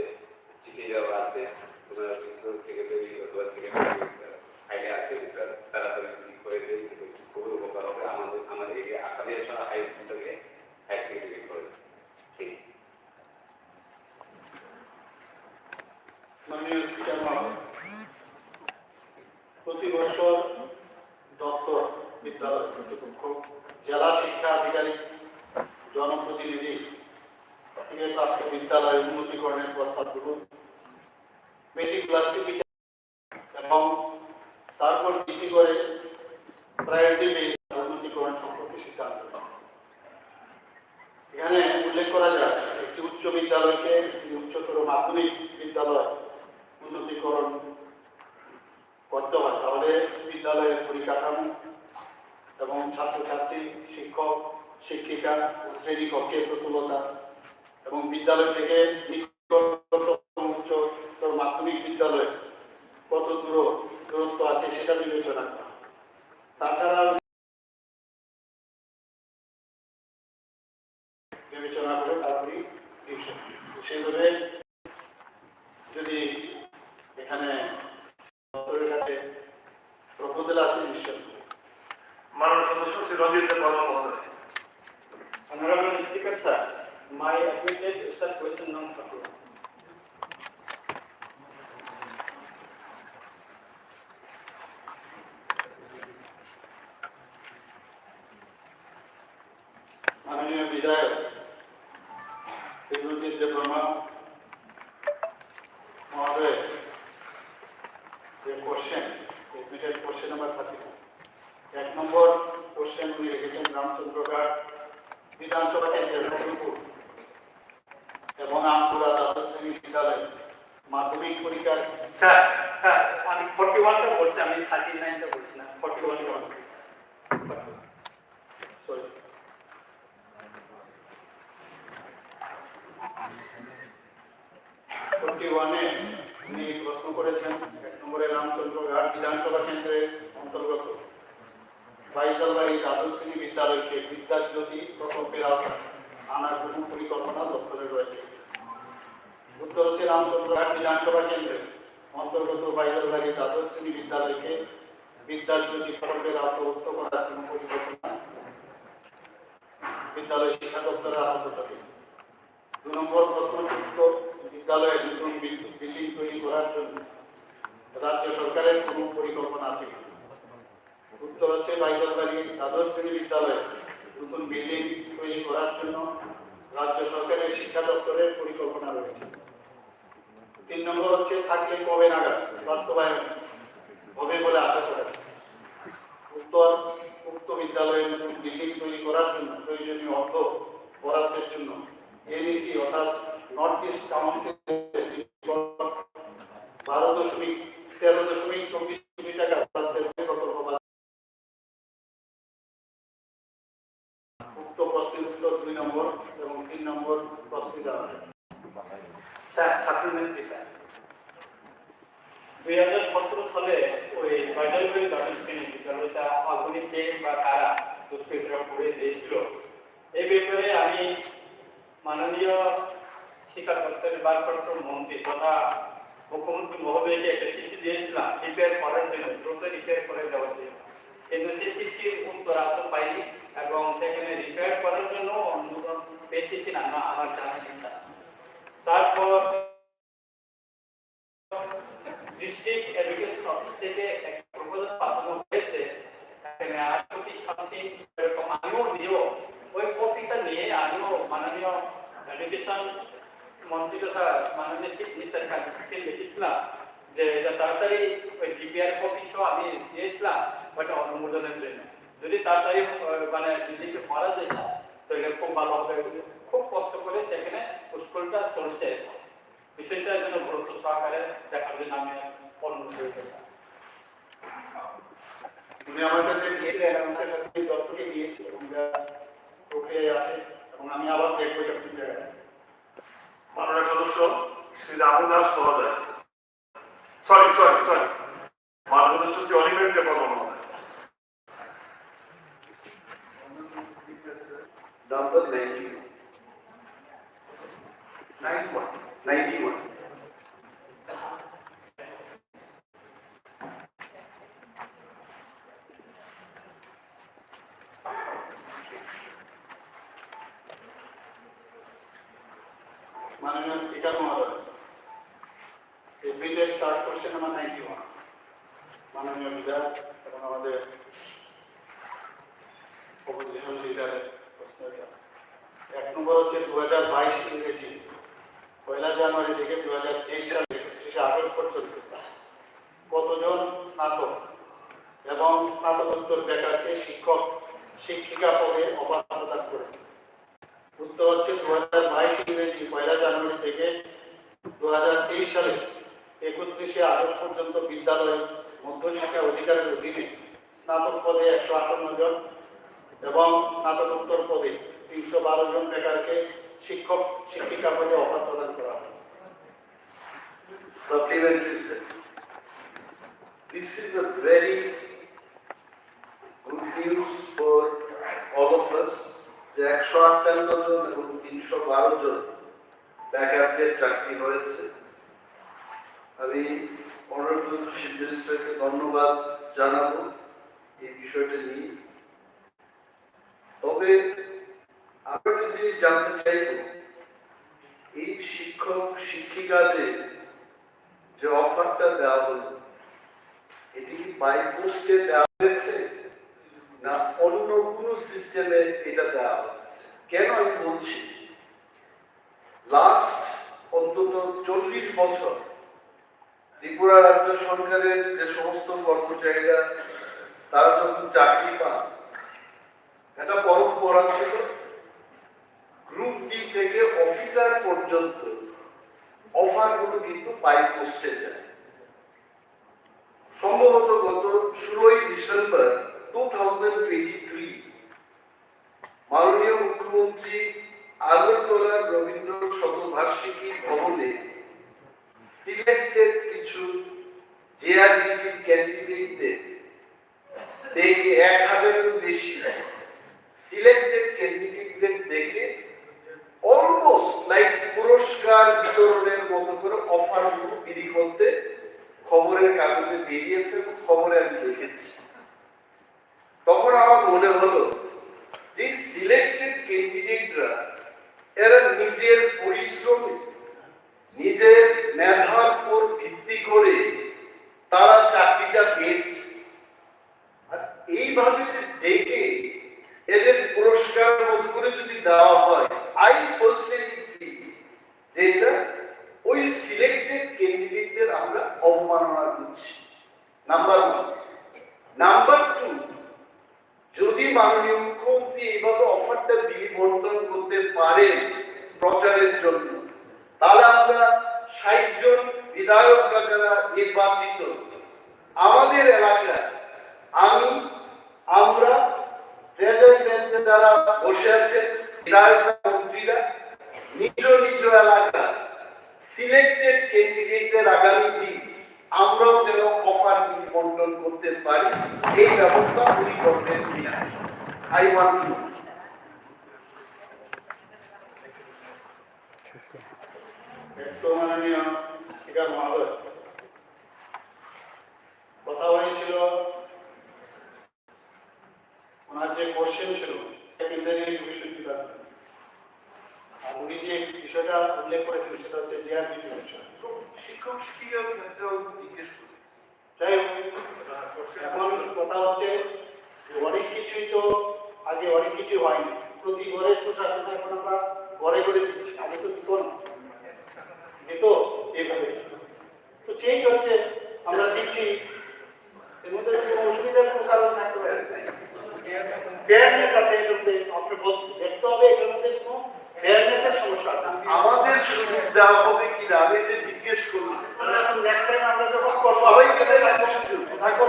চিঠি দেওয়া আছে, ওনার সেক্রেটারি অথবা সেক্রেটারি আইডিয়া আছে, ওটা তাড়াতাড়ি ঠিক করে দেয় খুবই উপকার হবে আমাদের এরিয়া আকালিয়াছড়া হাই স্কুলটাকে হাই সেকেন্ডারি করে। ঠিক মাননীয় স্পিকার মহোদয়, প্রতি বছর দপ্তর বিদ্যালয় কর্তৃপক্ষ জেলা শিক্ষা আধিকারিক জনপ্রতিনিধি থেকে প্রাপ্ত বিদ্যালয় উন্নতিকরণের প্রস্তাবগুলো মেট্রিক ক্লাসকে বিচার এবং তারপর ভিত্তি করে প্রায়োরিটি বেস উন্নতিকরণ সম্পর্কে সিদ্ধান্ত নেয়। এখানে উল্লেখ করা যায় একটি উচ্চ বিদ্যালয়কে উচ্চতর মাধ্যমিক বিদ্যালয় উন্নতিকরণ করতে হয় তাহলে বিদ্যালয়ের পরিকাঠামো এবং ছাত্রছাত্রী শিক্ষক শিক্ষিকা শ্রেণীকক্ষের প্রতুলতা এবং বিদ্যালয় থেকে নিকটতম উচ্চতর মাধ্যমিক বিদ্যালয়ে কত দূরত্ব আছে সেটা বিবেচনা করা। তাছাড়া বিবেচনা করে তারপরে সেভাবে যদি এখানে প্রপোজাল আছে নিশ্চয়। মাননীয় সদস্য শ্রী রঞ্জিত দেববর্মা মহোদয়। Honorable Speaker, sir, my admitted is the question number 2. মাননীয় বিধায়ক শ্রী রঞ্জিত দেববর্মা মহোদয় যে কোশ্চেন এডমিটেড কোশ্চেন নাম্বার 32 এক নম্বর কোশ্চেন উনি লিখেছেন রামচন্দ্রঘাট বিধানসভা কেন্দ্রের রঘুপুর এবং আমপুরা দ্বাদশ শ্রেণী বিদ্যালয় মাধ্যমিক পরীক্ষার স্যার স্যার আমি 41টা বলছি, আমি 39টা বলছি না, 41টা বলছি। সরি উনি প্রশ্ন করেছেন এক নম্বরে রামচন্দ্রঘাট বিধানসভা কেন্দ্রের অন্তর্গত বাইজালবাড়ি দ্বাদশ শ্রেণী বিদ্যালয়কে বিদ্যাজ্যোতি প্রকল্পের আওতায় আনার কোনো পরিকল্পনা দপ্তরে রয়েছে। উত্তর হচ্ছে রামচন্দ্রঘাট বিধানসভা কেন্দ্রের অন্তর্গত বাইজালবাড়ি দ্বাদশ শ্রেণী বিদ্যালয়কে বিদ্যাজ্যোতি প্রকল্পের আওতাভুক্ত করার কোনো পরিকল্পনা বিদ্যালয় শিক্ষা দপ্তরের আওতায়। 2 নম্বর প্রশ্ন, উত্তর বিদ্যালয়ে নতুন বিল্ডিং তৈরি করার জন্য রাজ্য সরকারের কোনো পরিকল্পনা আছে কিনা? উত্তর হচ্ছে বাইজলবাড়ি দ্বাদশ শ্রেণী বিদ্যালয়ে নতুন বিল্ডিং তৈরি করার জন্য রাজ্য সরকারের শিক্ষা দপ্তরের পরিকল্পনা রয়েছে। 3 নম্বর হচ্ছে থাকলে কবে নাগাদ বাস্তবায়ন হবে বলে আশা করা যায়? উত্তর, উক্ত বিদ্যালয়ে নতুন বিল্ডিং তৈরি করার জন্য প্রয়োজনীয় অর্থ বরাদ্দের জন্য এনইসি অর্থাৎ নর্থ ইস্ট কাউন্সিল 13.24 কোটি টাকা বরাদ্দের প্রকল্প উক্ত প্রশ্নের উত্তর 2 নম্বর এবং 3 নম্বর প্রশ্ন দেওয়া হয়। স্যার সাপ্লিমেন্টারি স্যার 2017 সালে ওই বাইজলবাড়ি দ্বাদশ শ্রেণী বিদ্যালয়টা আগুনিতে বা কারা দুষ্কৃতীরা পুড়ে দিয়েছিল, এই ব্যাপারে আমি মাননীয় শিক্ষা দপ্তরের ভারপ্রাপ্ত মন্ত্রী তথা মুখ্যমন্ত্রী মহোদয়কে একটা চিঠি দিয়েছিলাম রিপেয়ার করার জন্য, দ্রুত রিপেয়ার করে দেওয়ার জন্য, কিন্তু সেই চিঠির উত্তর আজও পাইনি এবং সেখানে রিপেয়ার করার জন্য অনুমোদন পেয়েছি কিনা না আমার জানা নেই। তারপর ডিস্ট্রিক্ট এডুকেশন অফিস থেকে একটা প্রপোজাল পাঠানো হয়েছে, এখানে 8 কোটি সামথিং এরকম। আমিও নিজেও ওই কপিটা নিয়ে আমিও মাননীয় এডুকেশন মন্ত্রী তথা মাননীয় চিফ মিনিস্টার কাছে লিখেছিলাম যে এটা তাড়াতাড়ি ওই ডিপিআর কপি সহ আমি দিয়েছিলাম ওইটা অনুমোদনের জন্য। যদি তাড়াতাড়ি মানে নিজেকে করা যায় তো এটা খুব ভালো হবে। খুব কষ্ট করে সেখানে স্কুলটা চলছে, বিষয়টার জন্য গুরুত্ব সহকারে দেখার জন্য আমি অনুরোধ করতে চাই। উনি আমার কাছে গিয়েছিলেন এবং তার সাথে দপ্তরকে গিয়েছি এবং প্রক্রিয়ায় আছে এবং আমি আবার দেখবো এটা ঠিক জায়গায়। মাননীয় সদস্য শ্রী রাহুল দাস মহোদয়, সরি মাননীয় সচিব অনিমেষ দেব মহোদয়। Number 91. মাননীয় স্পিকার মহোদয়, এই বিলের স্টার্ট কোশ্চেন নাম্বার 91 মাননীয় বিধায়ক এবং আমাদের অপোজিশন লিডারের প্রশ্ন। 1 নম্বর হচ্ছে 2022 ইংরেজি 1 জানুয়ারি থেকে 2023 সাল 31 আগস্ট পর্যন্ত কতজন স্নাতক এবং স্নাতকোত্তর বেকারকে শিক্ষক শিক্ষিকা পদে অফার প্রদান করেছে? উত্তর হচ্ছে 2022 ইংরেজি 1 জানুয়ারি থেকে 2023 সালে 31 আগস্ট পর্যন্ত বিদ্যালয়ের মধ্যশিক্ষা অধিকারের অধীনে স্নাতক পদে 158 জন এবং স্নাতকোত্তর পদে 312 জন বেকারকে শিক্ষক শিক্ষিকা পদে অফার প্রদান করা হয়। Supplementary, sir. This is a very good news for all of us. যে 158 জন এবং 312 জন বেকারদের চাকরি হয়েছে। আমি অনারেবল চিফ মিনিস্টারকে ধন্যবাদ জানাবো এই বিষয়টা নিয়ে। তবে আমরা যদি জানতে চাইব এই শিক্ষক শিক্ষিকাদের যে অফারটা দেওয়া হলো এটি কি বাই পোস্টে দেওয়া হয়েছে না অন্য কোনো সিস্টেমে এটা দেওয়া হচ্ছে? কেন আমি বলছি, লাস্ট অন্তত 40 বছর ত্রিপুরা রাজ্য সরকারের যে সমস্ত কর্মচারীরা তারা যখন চাকরি পান, একটা পরম্পরা ছিল গ্রুপ ডি থেকে অফিসার পর্যন্ত অফারগুলো কিন্তু বাই পোস্টে যায়। সম্ভবত গত 16 ডিসেম্বর 2023 মাননীয় মুখ্যমন্ত্রী আগরতলার রবীন্দ্র শতবার্ষিকী ভবনে সিলেক্টেড কিছু জেআরবিটি ক্যান্ডিডেটদের দেখে 1000-এরও বেশি সিলেক্টেড ক্যান্ডিডেটদের দেখে অলমোস্ট লাইক পুরস্কার বিতরণের মতো করে অফারগুলো বিলি করতে খবরের কাগজে বেরিয়েছে এবং খবরে আমি দেখেছি। তখন আমার মনে হলো যে সিলেক্টেড ক্যান্ডিডেটরা এরা নিজ নিজের পরিশ্রমে নিজের মেধার উপর ভিত্তি করে তারা চাকরিটা পেয়েছে। আর এইভাবে যে ডেকে এদের পুরস্কার মত করে যদি দেওয়া হয়, আই পার্সোনালি ফিল যে এটা ওই সিলেক্টেড ক্যান্ডিডেটদের আমরা অবমাননা করছি, নাম্বার 1। নাম্বার 2, যদি মাননীয় মুখ্যমন্ত্রী এইভাবে অফারটা বন্টন করতে পারেন প্রচারের জন্য, তাহলে আমরা 60 জন বিধায়করা যারা নির্বাচিত আমাদের এলাকায়, আমরা ট্রেজারি বেঞ্চে যারা বসে আছেন বিধায়ক মন্ত্রীরা, নিজ নিজ এলাকা সিলেক্টেড ক্যান্ডিডেটদের আগামী দিন আমরাও যেন অফার বন্টন করতে পারি, এই ব্যবস্থা উনি করবেন কিনা। আই ওয়ান্ট টু মাননীয় স্পিকার মহোদয়, কথা হয়েছিল ওনার যে কোশ্চেন ছিল সেকেন্ডারি এডুকেশন ডিপার্টমেন্ট, আর উনি যে বিষয়টা উল্লেখ করেছেন সেটা হচ্ছে জিআরবিটি বিষয়। শিক্ষক শিক্ষিকার ক্ষেত্রেও জিজ্ঞেস করি। যাই হোক, এখন কথা হচ্ছে যে অনেক কিছুই তো আগে অনেক কিছু হয়নি, প্রতি ঘরে সুশাসন এখন আমরা ঘরে ঘরে দিচ্ছি, আগে তো দিত না, দিত এইভাবে। তো চেঞ্জ হচ্ছে, আমরা দিচ্ছি, এর মধ্যে কোনো অসুবিধার কোনো কারণ থাকতে পারে। ফেয়ারনেস আছে এর মধ্যে, আপনি দেখতে হবে এর মধ্যে কোনো ফেয়ারনেসের সমস্যা আছে। আমাদের সুযোগ দেওয়া হবে কিনা আমি এটা জিজ্ঞেস করি। নেক্সট টাইম আমরা যখন সবাইকে দেওয়ার সুযোগ থাকবো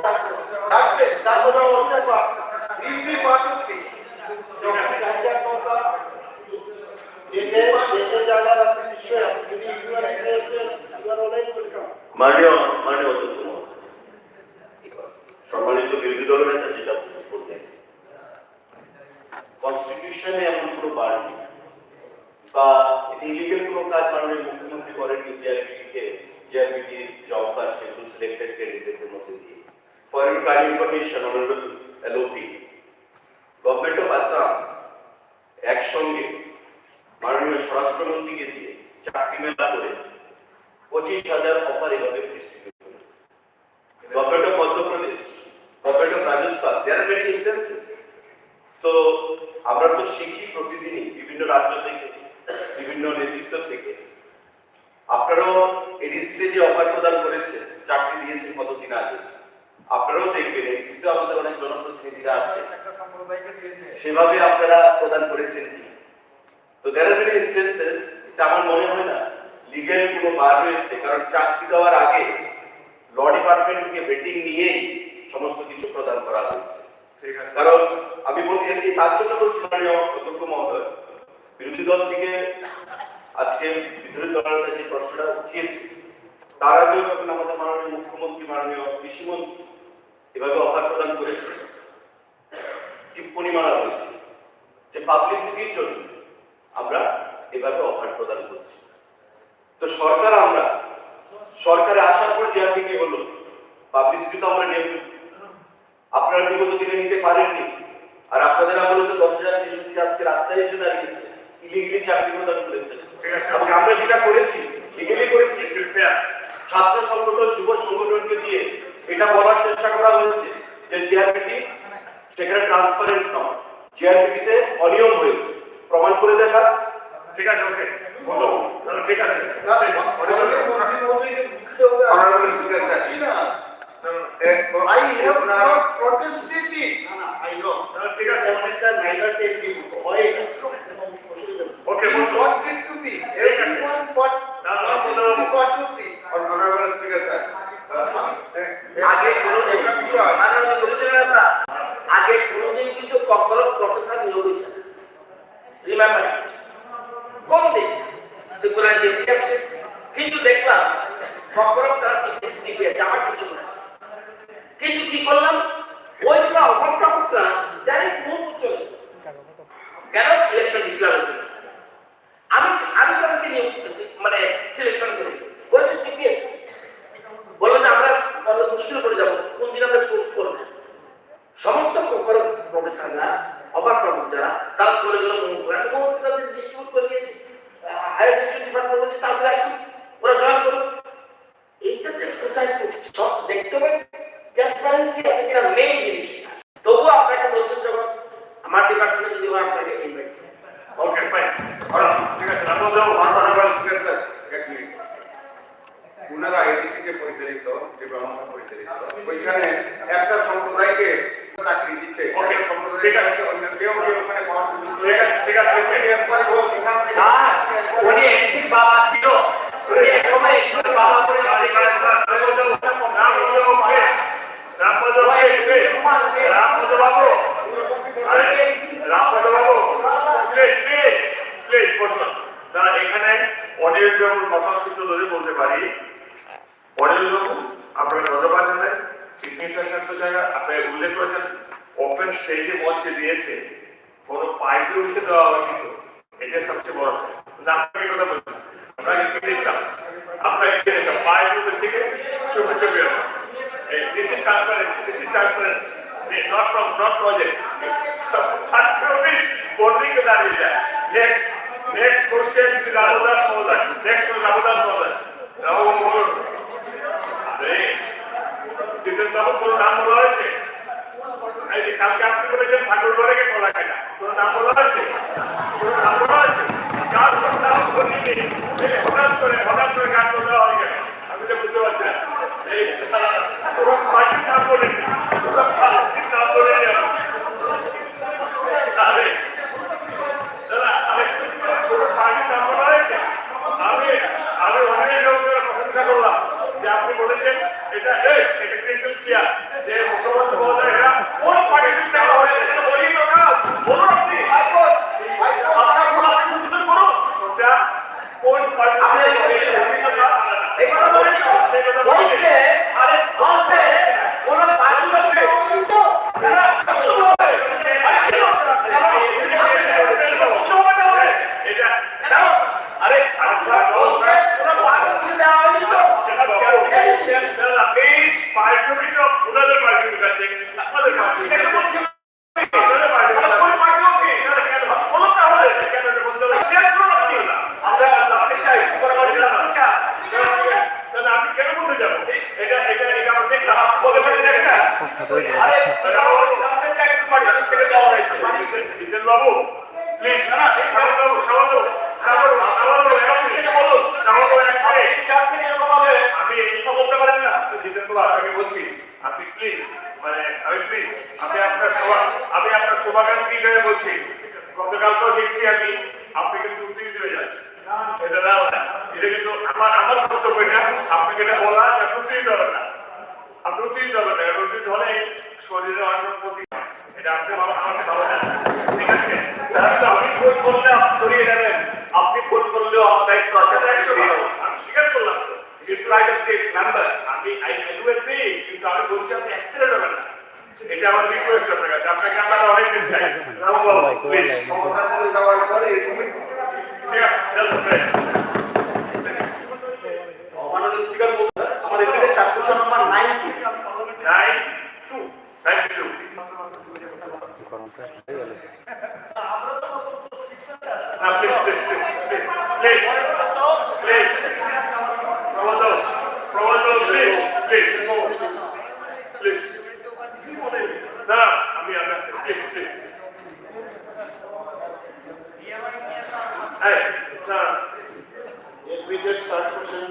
থাকবে, তারপরে অবশ্যই will be part of it. মাননীয় অধ্যক্ষ সম্মানিত বিরোধী দলের নেতা যেটা বললেন, কনস্টিটিউশনে এমন কোনো বার নেই বা ইলিগেল কোনো কাজ মাননীয় মুখ্যমন্ত্রী করেননি জিআরবিটি জব কাজ সেগুলো সিলেক্টেড ক্যান্ডিডেটদের মধ্যে দিয়ে। For your kind information, honourable LOP, government of Assam একসঙ্গে মাননীয় স্বরাষ্ট্রমন্ত্রীকে দিয়ে চাকরি মেলা করে 25,000 অফার এভাবে ডিস্ট্রিবিউট করেছে। Government of Madhya Pradesh, government of Rajasthan, there are many instances. তো আমরা তো শিখি প্রতিদিনই বিভিন্ন রাজ্য থেকে, বিভিন্ন নেতৃত্ব থেকে। আপনারাও এডিসিতে যে অফার প্রদান করেছেন, চাকরি দিয়েছেন কতদিন আগে, আপনারাও দেখবেন এডিসিতে আমাদের অনেক জনপ্রতিনিধিরা আছে, সেভাবে আপনারা প্রদান করেছেন কি। তো দেয়ার আর মেনি ইনস্টেন্সেস, এটা আমার মনে হয় না লিগ্যাল কোনো বার রয়েছে, কারণ চাকরি দেওয়ার আগে ল ডিপার্টমেন্ট থেকে ভেটিং নিয়েই সমস্ত কিছু প্রদান করা হয়েছে। কারণ আমি বলতে চাইছি, তার জন্য বলছি মাননীয় অধ্যক্ষ মহোদয়, বিরোধী দল থেকে আজকে বিরোধী দলের যে প্রশ্নটা উঠিয়েছে, তার আগেও যখন আমাদের মাননীয় মুখ্যমন্ত্রী, মাননীয় কৃষিমন্ত্রী এভাবে অফার প্রদান করেছে, টিপ্পণী মারা হয়েছে যে পাবলিসিটির জন্য আমরা এভাবে অফার প্রদান করছি। তো সরকারে আসার পর জিআরবিটি হলো, পাবলিসিটি তো আমরা নেব, আপনারা বিগত দিনে নিতে পারেননি। আর আপনাদের আমলে তো 10,000 আজকে রাস্তায় এসে দাঁড়িয়েছে, ইলিগেলি চাকরি প্রদান করেছে। এবং আমরা যেটা করেছি লিগেলি করেছি, ছাত্র সংগঠন, যুব সংগঠনকে দিয়ে এটা বলার চেষ্টা করা হয়েছে যে জিআরবিটি সেখানে ট্রান্সপারেন্ট নয়, জিআরবিটিতে অনিয়ম হয়েছে, প্রমাণ করে দেখা। ঠিক আছে, ওকে, ঠিক আছে। Honorable Speaker, I have not protested it. I know. ঠিক আছে, অনেকটা নাইবার সেফটি হয়, ওকে, We want it to be. Everyone want it to be part of it. Honorable Speaker, sir. আগে কোনোদিন মাননীয় বিরোধী নেতা আগে কোনোদিন কিন্তু কখনো প্রফেসর নিয়োগ হয়েছে না, রিমেম্বার কোনদিন ত্রিপুরায় দেখতে আসে, কিন্তু দেখলাম কখনো তারা টিপিএসসি পেয়েছে, আমার কিছু না। কিন্তু কি করলাম, ওই যে অভাবটা ডাইরেক্ট মুখ চলে কেন ইলেকশন ডিক্লেয়ার হতে, আমি তাদেরকে নিয়োগ মানে সিলেকশন করেছি টিপিএসসি, বললো যে আমরা কত মুশকিল করে যাবো, কোন দিন আমরা কোর্স করবো। সমস্ত প্রফেসররা অবাক প্রবক যারা তারা চলে গেল তাদের ডিস্ট্রিবিউট করে দিয়েছে ডিপার্টমেন্ট বলছে তাহলে আসুন, ওরা জয়েন করুন। এইটাতে কোথায় করছে সব দেখতে হবে, ট্রান্সপারেন্সি আছে কিনা মেইন জিনিস। তবুও আপনাকে বলছেন যখন আমার ডিপার্টমেন্টে যদি ওরা আপনাকে ইনভাইট করে। ওকে ফাইন, ঠিক আছে। অনারেবল স্পিকার স্যার, এক মিনিট। ওনারা আইটিসি কে পরিচালিত, যে ব্রাহ্মণ পরিচালিত, ওইখানে একটা সম্প্রদায়কে চাকরি দিচ্ছে, ওকে, একটা সম্প্রদায় ঠিক আছে। অন্য কেউ ওখানে কন্ট্রিবিউট ঠিক আছে, ঠিক আছে। এরপরে ও এখান থেকে স্যার উনি এনসির বাবা ছিল, উনি একসময় এনসির বাবা করে এখানে অনিল বাবুর কথা সূত্র ধরে বলতে পারি, অনিল বাবু আপনার ধন্যবাদ জানাই। চিফ মিনিস্টার জায়গা আপনি উল্লেখ করেছেন ওপেন স্টেজে মঞ্চে দিয়েছে, কোনো পাইপে উঠে দেওয়া হয়েছিল, এটা সবচেয়ে বড়। কিন্তু আপনাকে কথা বলছি, আপনাকে কি দেখতাম, আপনাকে কি দেখতাম পাইপের থেকে চোখে চোখে this is transparency, this is transparency, not project. Only to that area. Next question is Ramodas Mohan. Next is Ramodas Mohan. Now, Jitin Babu কোনো নাম বলা হয়েছে? এই যে কালকে আপনি বলেছেন ঠাকুর ঘরে কে কলা খায় না, কোনো নাম বলা হয়েছে? কোনো নাম বলা হয়েছে? কাজ নাম বলিনি, হঠাৎ করে গান বলা হয়ে গেল, আমি তো বুঝতে পারছি না। এই পুরো পার্টির নাম বলেনি, পুরো পার্টির নাম বলেনি। তাহলে পুরো পার্টির নাম বলা হয়েছে। আমি অনেক লোকের প্রশংসা করলাম যে আপনি বলেছেন এটা ক্রিস্টাল ক্লিয়ার যে মুখ্যমন্ত্রী মহোদয়েরা কোন পার্টির নাম হয়েছে সেটা বলি তো না, বলুন আপনি আপনার সুন্দর করুন ওটা কোন পার্টি বলছে আরে বলছে কোন পার্টি বাবু প্লিজ আমি এই কথা বলতে পারেন না জিতেন বাবু, আপনাকে বলছি আপনি প্লিজ আমি আপনার শুভাকাঙ্ক্ষী হিসেবে বলছি, গতকাল তো দেখছি আপনি কিন্তু উত্তেজিত হয়ে যাচ্ছেন, এটা না এটা কিন্তু আমার কর্তব্য এটা আপনাকে এটা বলা যে উত্তেজিত হবেন না, আপনি উত্তেজিত হবেন না, উত্তেজিত হলে শরীরে অনেক ক্ষতি হয়, এটা আপনি আমাকে ভালো না, ঠিক আছে স্যার। আমি ভুল করলে আপনি ধরিয়ে নেবেন, আপনি ভুল করলেও আমার দায়িত্ব আছে, আমি স্বীকার করলাম তো, it's right of the member, I do agri, কিন্তু আমি বলছি আপনি অ্যাক্সিডেন্ট হবেন না, এটা আমার রিকোয়েস্ট আপনার কাছে, আপনাকে আমরা অনেক দিন চাই। রামু বাবু প্লিজ ক্ষমতা চলে যাওয়ার পরে এরকমই ঠিক আছে। মাননীয় স্পিকার মহোদয়, আমার এখানে চার question number 9 Repeated start question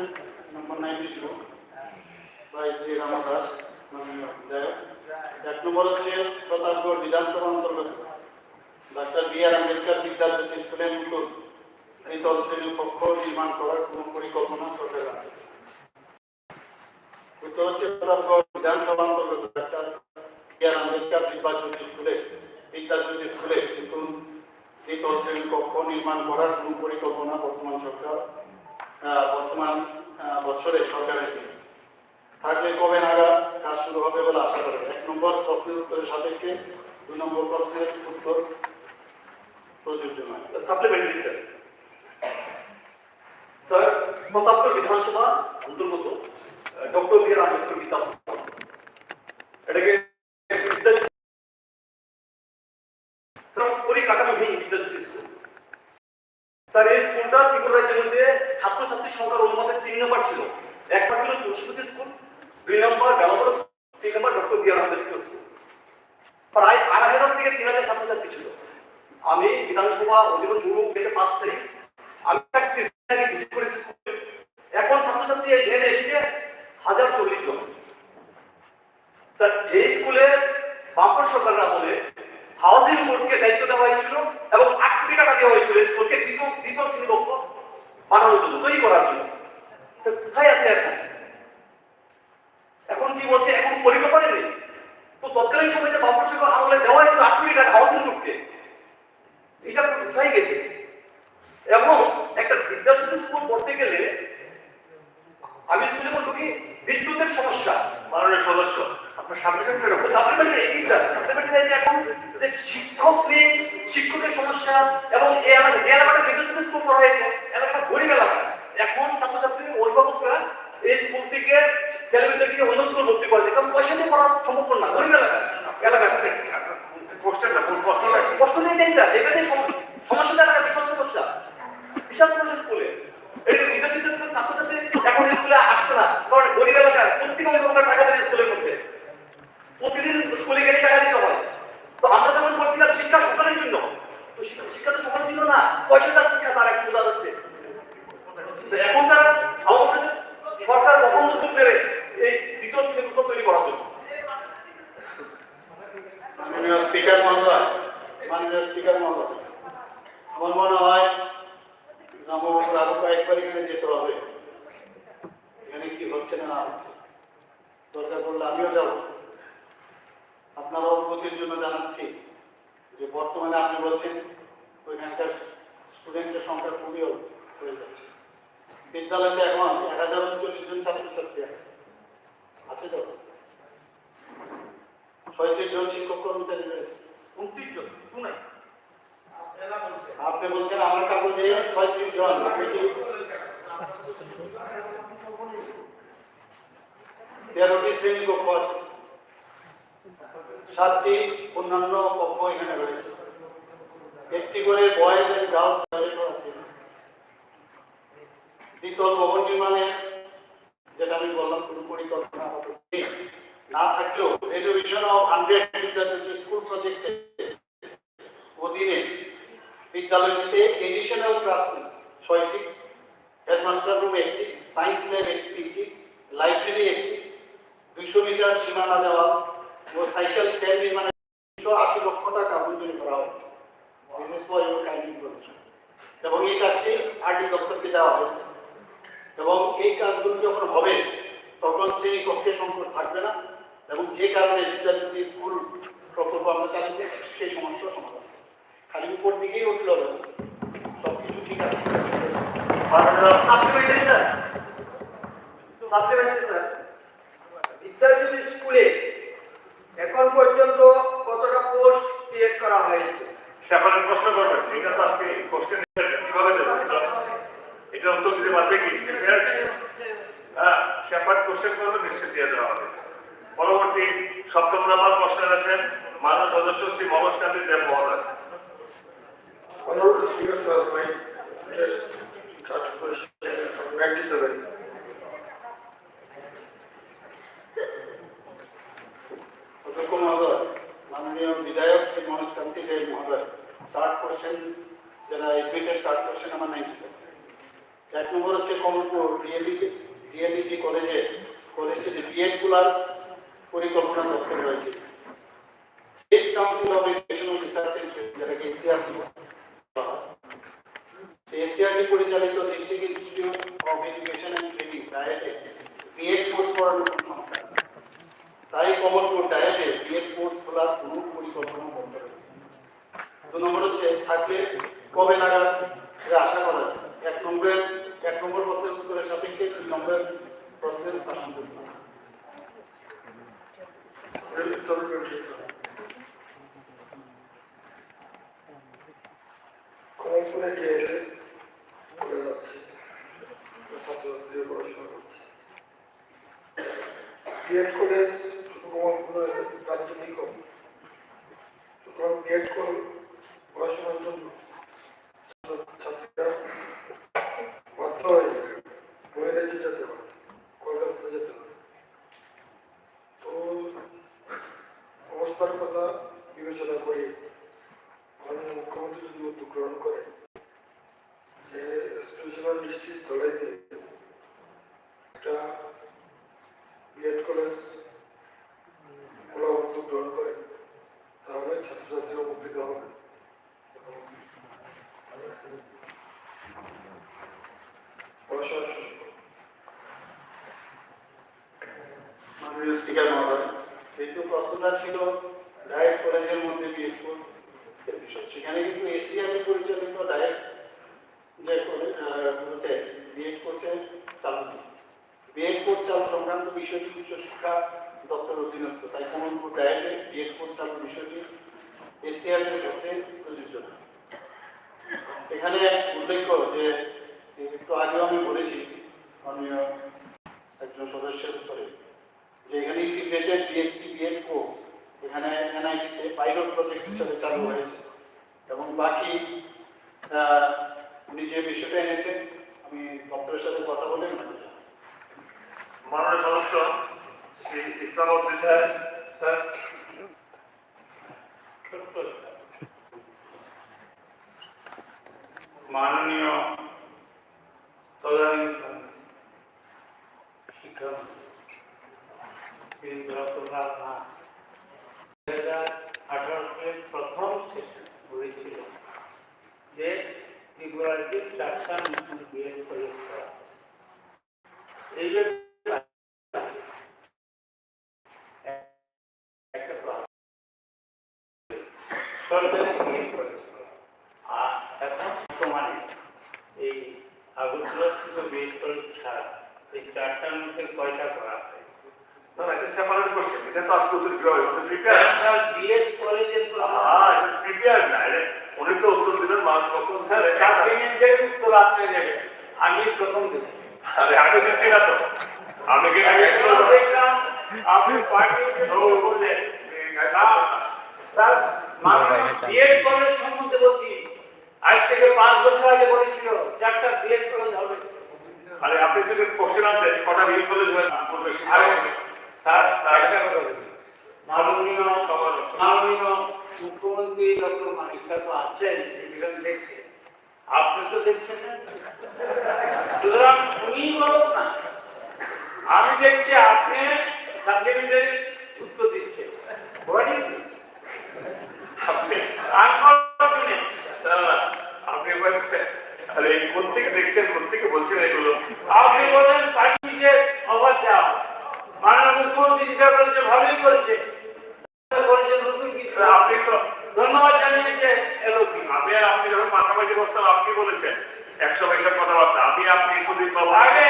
number 92 by Sri Ramadas মাননীয় বিধায়ক। এক নম্বর হচ্ছে প্রতাপগড় বিধানসভা অন্তর্গত ডক্টর বি.আর. আম্বেদকর বিদ্যাজ্যোতি স্কুলের নতুন দ্বিতল শ্রেণী কক্ষ নির্মাণ করার কোন পরিকল্পনা সরকারের আছে? উত্তর হচ্ছে প্রতাপগড় বিধানসভা অন্তর্গত ডক্টর বি.আর. আম্বেদকর বিদ্যাজ্যোতি স্কুলে নতুন দ্বিতল শ্রেণী কক্ষ নির্মাণ করার কোন পরিকল্পনা বর্তমান বছরে সরকারের নেই। থাকলে কবে নাগাদ কাজ শুরু হবে বলে আশা করেন? এক নম্বর প্রশ্নের উত্তরের সাপেক্ষে 2 নম্বর প্রশ্নের উত্তর প্রযোজ্য নয়। সাপ্লিমেন্টারি স্যার, প্রতাপগড় বিধানসভা অন্তর্গত ডক্টর বি.আর. আম্বেদকর বিদ্যাভবন, এটাকে পরিকাঠামোহীন বিদ্যাজ্যোতি স্কুল। স্যার এই স্কুলটা ত্রিপুরা রাজ্যের মধ্যে ছাত্রছাত্রীর সংখ্যার অনুপাতে 3 নম্বর ছিল। একবার ছিল তুলসীপতি স্কুল, 2 নম্বর বেলাবর, 3 নম্বর ডক্টর বি আর আম্বেদকর স্কুল। প্রায় 8,000 থেকে 3,000 ছাত্রছাত্রী ছিল। আমি বিধানসভা অধিবেশন শুরু হয়েছে 5 তারিখ, আমি ভিজিট করেছি স্কুলে। এখন ছাত্রছাত্রী এই গ্রেডে এসেছে 1040 জন। স্যার, এই স্কুলে বামপন সরকারের আমলে হাউজিং বোর্ডকে দায়িত্ব দেওয়া হয়েছিল এবং 8 কোটি টাকা দেওয়া হয়েছিল স্কুলকে দ্বিতীয় শ্রেণীকক্ষ বানানোর জন্য, তৈরি করার জন্য। স্যার, কোথায় আছে এখন? এখন কি বলছে? এখন পরিকল্পনা নেই। তো তৎকালীন সময় যে বামপন সরকার আমলে দেওয়া হয়েছিল 8 কোটি টাকা হাউজিং বোর্ডকে, এটা কোথায় গেছে? এবং একটা বিদ্যাজ্যোতি স্কুল পড়তে গেলে আমি স্কুলে যখন ঢুকি, বিদ্যুতের সমস্যা। মাননীয় সদস্য, আপনার সাপ্লিমেন্টারি এই স্যার, সাপ্লিমেন্টারি যে এখন যে শিক্ষক নেই, শিক্ষকের সমস্যা, এবং এই এলাকা যে এলাকাটা বিদ্যুতের স্কুল করা হয়েছে এলাকাটা গরিব এলাকা। এখন ছাত্রছাত্রী অভিভাবকরা এই স্কুল থেকে ছেলেমেয়েদেরকে অন্য স্কুল ভর্তি করেছে, কারণ পয়সা দিয়ে করা সম্ভব না, গরিব এলাকা কষ্ট নেই স্যার, এখানে সমস্যাটা এলাকা বিশাল সমস্যা স্কুলে। এই বিদ্যুৎ স্কুল ছাত্রছাত্রী এখন স্কুলে আসছে না, কারণ গরিব এলাকার প্রত্যেক অভিভাবকের টাকা দেয় স্কুলের মধ্যে, প্রতিদিন স্কুলে গেলে টাকা দিতে হয়। তো আমরা যখন করছিলাম শিক্ষা সকলের জন্য, তো শিক্ষা তো সকলের জন্য না, পয়সাদার শিক্ষা তার এখন বোঝা যাচ্ছে। এখন তারা আমার সাথে সরকার কখন উদ্যোগ নেবে এই দ্বিতীয় শ্রেণীকক্ষ তৈরি করার জন্য? মাননীয় স্পিকার মহোদয়, আমার মনে হয় নববর্ষ আরো কয়েকবার এখানে যেতে হবে। এখানে কি হচ্ছে না হচ্ছে, দরকার পড়লে আমিও যাব। আপনার অবগতির জন্য জানাচ্ছি যে বর্তমানে আপনি বলছেন ওইখানকার স্টুডেন্টের সংখ্যা খুবই হয়ে যাচ্ছে। বিদ্যালয়তে এখন 1039 জন ছাত্রছাত্রী আছে তো, 36 জন শিক্ষক কর্মচারী রয়েছে, 29 জন নাই। আপনি বলছেন আমার কাগজে 36 জন, 13টি শ্রেণীকক্ষ আছে, 7টি অন্যান্য কক্ষ এখানে রয়েছে, একটি করে বয়েজ এন্ড গার্লস টয়লেট আছে। দ্বিতল ভবন নির্মাণে যেটা আমি বললাম কোনো পরিকল্পনা না থাকলেও রেজলিউশন অফ 100 বিদ্যালয় স্কুল প্রজেক্টের অধীনে বিদ্যালয়টিতে এডিশনাল ক্লাসরুম 6টি, হেডমাস্টার রুম 1টি, সায়েন্স ল্যাব 1টি, লাইব্রেরি 1টি, 200 মিটার সীমানা দেওয়াল ও সাইকেল স্ট্যান্ড নির্মাণে 280 লক্ষ টাকা মঞ্জুরি করা হয়েছে। বিশেষ করে এবং এই কাজটি আরডি দপ্তরকে দেওয়া হয়েছে এবং এই কাজগুলো যখন হবে তখন সেই কক্ষে সংকট থাকবে না এবং যে কারণে বিদ্যাজ্যোতি স্কুল প্রকল্প আমরা চালু করি সেই সমস্যার সমাধান। খালি উপর দিকেই উঠল সবকিছু ঠিক আছে। সাপ্লিমেন্টারি স্যার, বিদ্যাজ্যোতি স্কুলে এখন পর্যন্ত কতটা পোস্ট ক্রিয়েট করা হয়েছে? সেখানে প্রশ্ন করবেন, এটা তো আজকে কোশ্চেন কিভাবে দেবেন, এটা উত্তর দিতে পারবে কি? হ্যাঁ, সেপারেট কোশ্চেন করবে, নিশ্চয় দিয়ে দেওয়া হবে। পরবর্তী 7ম নম্বর প্রশ্ন আছেন মাননীয় সদস্য শ্রী মনোজ কান্তি দেব মহোদয়। Honorable Speaker, sir, my third question, 97. অধ্যক্ষ মহোদয়, মাননীয় বিধায়ক শ্রী মনোজ কান্তি দেব মহোদয়, স্টার্ট কোশ্চেন যারা এডমিটেড স্টার্ট কোশ্চেন আমার 97। 1 নম্বর হচ্ছে কমলপুর ডিএলইডি কলেজটি বিএড গুলার পরিকল্পনা দপ্তর রয়েছে। State council of educational research যেটাকে এসিআরটি, এসিআরটি পরিচালিত district institute of education and training ডায়েটে বিএড কোর্স করানোর সংস্থা, তাই কমলপুর ডায়েটে বিএড কোর্স খোলার কোনো পরিকল্পনা করতে হবে। 2 নম্বর হচ্ছে থাকলে কবে নাগাদ আশা করা যায়? 1 নম্বর প্রশ্নের উত্তরের সাপেক্ষে 2 নম্বর প্রশ্নের প্রশ্ন করতে হবে। কমলপুরে গিয়ে করে যাচ্ছে, ছাত্রছাত্রীদের পড়াশোনা করছে। বিএড কলেজ কমলপুরের রাজনীতি কম, সুতরাং বিএড পড়াশোনার জন্য ছাত্রীরা মাধ্যমিক হয়ে যায়, বয়ে রেখে যেতে হয়, কলকাতাতে যেতে হয়। তো অবস্থার কথা বিবেচনা করে মাননীয় মুখ্যমন্ত্রী যদি উদ্যোগ গ্রহণ করে যে স্পেশাল ডিস্ট্রিক্ট ধরে দিয়ে একটা বিএড কলেজ খোলা উদ্যোগ গ্রহণ করে, তাহলে ছাত্রছাত্রীরা উপকৃত হবে এবং পড়াশোনা শুরু করবে। মাননীয় স্পিকার মহোদয়, এই তো প্রশ্নটা ছিল ডায়েট কলেজের মধ্যে বিএড কোর্সের বিষয়। সেখানে কিন্তু এসিআই পরিচালিত ডায়েট যে কলেজগুলোতে বিএড কোর্সে চালু নেই। বিএড কোর্স চালু সংক্রান্ত বিষয়টি উচ্চশিক্ষা দপ্তরের অধীনস্থ, তাই কোনো ডায়েটে বিএড কোর্স চালু বিষয়টি এসিআই এর ক্ষেত্রে প্রযোজ্য না। এখানে উল্লেখ্য যে একটু আগেও আমি বলেছি মাননীয় একজন সদস্যের উত্তরে যে এখানে ইন্টিগ্রেটেড বিএসসি বিএড কোর্স এখানে এনআইটিতে পাইলট প্রজেক্ট হিসেবে চালু হয়েছে এবং বাকি উনি যে বিষয়টা এনেছেন আমি দপ্তরের সাথে কথা বলে মাননীয় সদস্য শ্রী ইসলামউদ্দিন স্যার মাননীয় তদানীন্তন শিক্ষামন্ত্রী রতনলাল নাথ 2018 সালে প্রথম সেশন বলেছিল যে ত্রিপুরাতে 4টা নতুন বিএড কলেজ করা। এই সরকারি বিএড কলেজ করা, আর এখন বর্তমানে এই আগরতলাস্থিত বিএড কলেজ ছাড়া এই 4টার মধ্যে কয়টা করা হয়? না এটা সেপারেট কোশ্চেন, এটা তো আজকে উত্তর দিতে হবে, প্রিপেয়ার বিএড কলেজের প্রিপেয়ার না, উনি তো উত্তর দিবেন কখন স্যার? সাপ্লিমেন্টারি উত্তর আপনি দেবেন, আমি প্রথম দেব। আরে আমি দিচ্ছি না তো, আমি কি দেখলাম আপনি পার্টি বললেন স্যার বিএড কলেজ সম্বন্ধে বলছি, আজ থেকে 5 বছর আগে বলেছিল 4টা বিএড কলেজ হবে। আরে আপনি যদি কোশ্চেন আনতেন কটা বিএড কলেজ হয়ে আরে স্যার একটা কথা বলি, মাননীয় মুখ্যমন্ত্রী ডক্টর মানিক স্যার তো আছেন, এখানে দেখছেন, আপনি তো দেখছেন না, সুতরাং উনি বলুন না, আমি দেখছি আপনি সাপ্লিমেন্টারি উত্তর দিচ্ছেন। আপনি আরে কোথেকে দেখছেন, কোথেকে বলছেন এগুলো? আপনি বলেন পার্টিতে অবাধ যাও, মাননীয় মুখ্যমন্ত্রী যেটা করেছে ভালোই করেছে, নতুন কিছু আপনি তো ধন্যবাদ জানিয়েছে এলওপি। আমি আর আপনি যখন মাথামাঝি বসতাম আপনি বলেছেন 100 পয়সার কথাবার্তা, আপনি সুদীপ বাবু আগে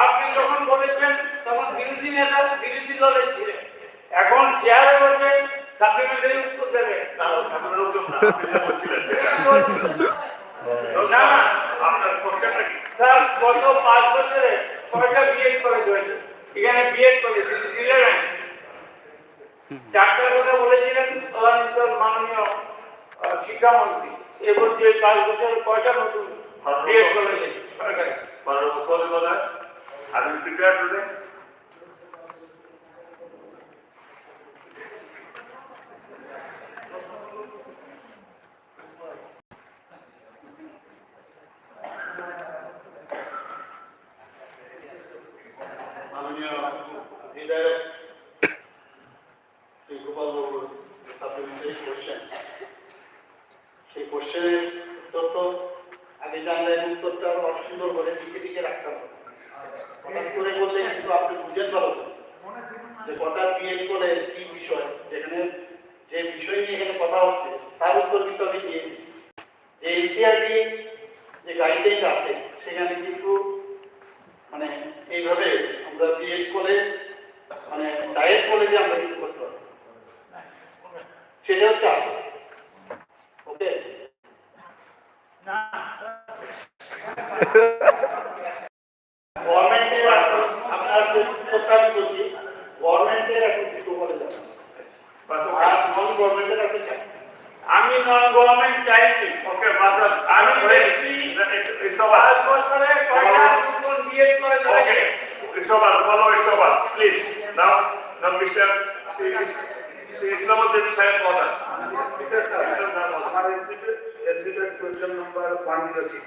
আপনি যখন বলেছেন তখন বিরোধী নেতা বিরোধী দলের ছিলেন, এখন চেয়ারে বসে সাপ্লিমেন্টারি উত্তর দেবে না, সামনের লোকজন না, আপনি যা বলছিলেন না না। আপনার কোশ্চেনটা কি? স্যার গত 5 বছরে কয়টা বিএড কলেজ হয়েছে? এখানে বিএড কলেজ 11, 4টার কথা বলেছিলেন তদানীন্তন মাননীয় শিক্ষামন্ত্রী। এবার যে 5 বছরে কয়টা নতুন বিএড কলেজ সরকারি? মাননীয় মুখ্যমন্ত্রী মহোদয়, আমি প্রিপেয়ার টুডে। মাননীয় বিধায়ক শ্রী গোপাল বাবুর সাপ্লিমেন্টারি কোশ্চেন, সেই কোশ্চেনের উত্তর তো আগে জানলে উত্তরটা অসুন্দর করে টিকে রাখতে হবে। হঠাৎ করে বললে কিন্তু আপনি বুঝেন ভালো যে কটা বিএড কলেজ কি বিষয়, যেখানে যে বিষয় নিয়ে এখানে কথা হচ্ছে তার উত্তর কিন্তু আমি দিয়েছি। যে এনসিআরটি যে গাইডলাইন আছে সেখানে কিন্তু মানে এইভাবে আমরা বিএড কলেজ মানে ডায়েট কলেজে আমরা কিছু করতে পারি, সেটা হচ্ছে আসল। ওকে, গভর্নমেন্টের আপনার উত্তরটা আমি বলছি, গভর্নমেন্টের এখন দুটো কলেজ আছে আর নন গভর্নমেন্টের আছে 4। আমি নন গভর্নমেন্ট চাইছি, ওকে, মাত্র আমি দেখছি ইটস বছরে কয়টা নতুন বিএড করে Okay, Ishwar, follow Ishwar, please. Now, Mr. Islamabad Sahib Mohan. Speaker sir, আমার admitted question number 106।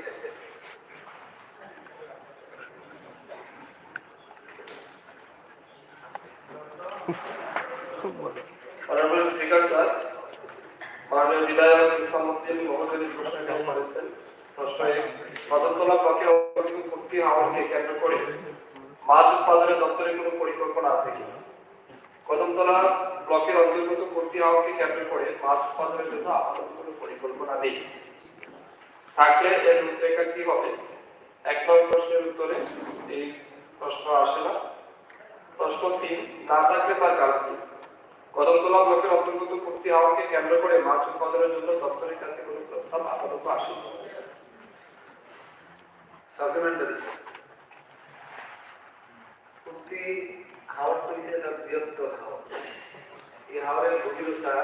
Honourable speaker sir, মাননীয় বিধায়ক ইসলামউদ্দিন মহোদয় প্রশ্ন করেছেন। প্রশ্ন কদমতলা ব্লকের অন্তর্গত ভর্তি হাওরকে কেন্দ্র করে মাছ উৎপাদনের দপ্তরের কোনো পরিকল্পনা আছে কি? কদমতলা ব্লকের অন্তর্গত ভর্তি হাওরকে কেন্দ্র করে মাছ উৎপাদনের জন্য আপাতত কোনো পরিকল্পনা নেই। থাকলে এর রূপরেখা কি হবে? এক নম্বর প্রশ্নের উত্তরে এই প্রশ্ন আসে না। প্রশ্ন 3, না থাকলে তার কারণ কি? কদমতলা ব্লকের অন্তর্গত ভর্তি হাওরকে কেন্দ্র করে মাছ উৎপাদনের জন্য দপ্তরের কাছে কোনো প্রস্তাব আপাতত আসেনি। সাপ্লিমেন্টারি প্রতি হাওড় হয়েছে একটা বৃহত্তর হাওড়। এই হাওড়ের গভীরতা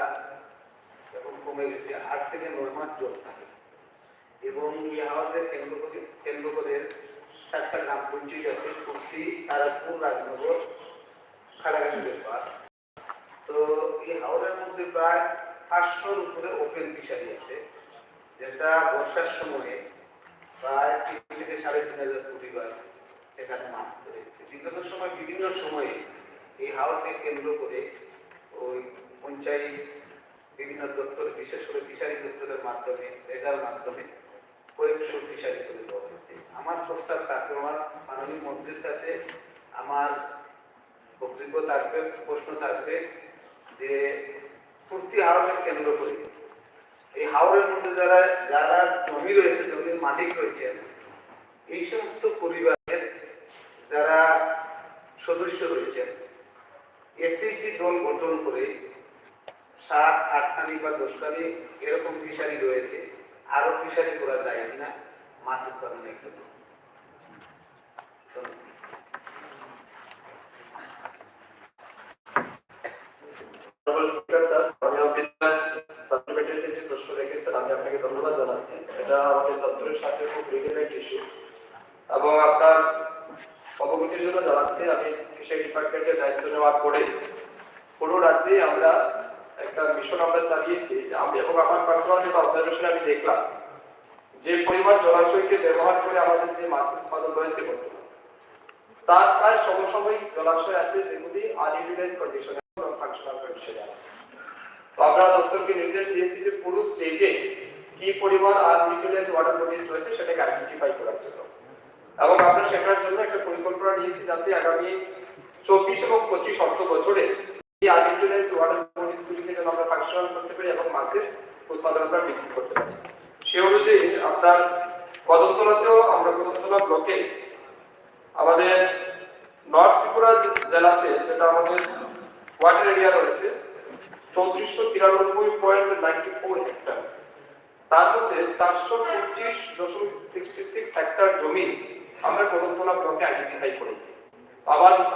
এখন কমে গেছে, 8 থেকে 9 মাস জল থাকে এবং এই হাওড়কে কেন্দ্র করে 7টা গ্রাম পঞ্চায়েত আছে: কুর্তি, তারাপুর, রাজনগর, খালাগানি ব্যাপার। তো এই হাওড়ের মধ্যে প্রায় 500-র উপরে ওপেন ফিশারি আছে, যেটা বর্ষার সময়ে প্রায় 3 থেকে 3,500 পরিবার সেখানে মাছ ধরে। বিগত সময় বিভিন্ন সময়ে এই হাওরকে কেন্দ্র করে ওই পঞ্চায়েত বিভিন্ন দপ্তর, বিশেষ করে ফিশারি দপ্তরের মাধ্যমে, রেগার মাধ্যমে কয়েকশো ফিশারি করে দেওয়া হয়েছে। আমার প্রস্তাব থাকবে, আমার মাননীয় মন্ত্রীর কাছে আমার বক্তব্য থাকবে, প্রশ্ন থাকবে যে প্রতি হাওরকে কেন্দ্র করে এই হাওরের মধ্যে যারা যারা জমি রয়েছে, জমির মালিক রয়েছেন, এই সমস্ত পরিবারের যারা সদস্য রয়েছেন, এসএইচজি দল গঠন করে 7-8খানি বা 10খানি এরকম ফিশারি রয়েছে, আরো ফিশারি করা যায় কিনা মাছ উৎপাদনের জন্য। প্রশ্ন রেখেছেন, আমি আপনাকে ধন্যবাদ জানাচ্ছি। এটা আমাদের দপ্তরের সাথে খুব রিলেভেন্ট ইস্যু এবং আপনার অবগতির জন্য জানাচ্ছি, আমি ফিশারি ডিপার্টমেন্টের দায়িত্ব নেওয়ার পরে পুরো রাজ্যে আমরা একটা মিশন আমরা চালিয়েছি। আমি এবং আমার পার্সোনাল যেটা অবজারভেশন আমি দেখলাম যে পরিমাণ জলাশয়কে ব্যবহার করে আমাদের যে মাছ উৎপাদন রয়েছে বর্তমানে, তার প্রায় সমসাময়িক জলাশয় আছে যেগুলি আনইউটিলাইজ কন্ডিশনে ফাংশনাল কন্ডিশনে আছে। তো আমরা দপ্তরকে নির্দেশ দিয়েছি যে পুরো স্টেজে কি পরিমাণ আনইউটিলাইজ ওয়াটার বডিজ রয়েছে সেটাকে আইডেন্টিফাই করার জন্য, এবং আমরা সেটার জন্য একটা পরিকল্পনা নিয়েছি যাতে আগামী 24 এবং 25 অর্থ বছরে এই আনইউটিলাইজ ওয়াটার বডিজগুলিকে যেন আমরা ফাংশনাল করতে পারি এবং মাছের উৎপাদন আমরা বৃদ্ধি করতে পারি। সে অনুযায়ী আপনার কদমতলাতেও আমরা কদমতলা ব্লকে আমাদের নর্থ ত্রিপুরা জেলাতে যেটা আমাদের ওয়াটার এরিয়া রয়েছে 3493.94 হেক্টর, তার মধ্যে 425.66 হেক্টর জমি আমরা কদমতলা ব্লকে আইডেন্টিফাই করেছি।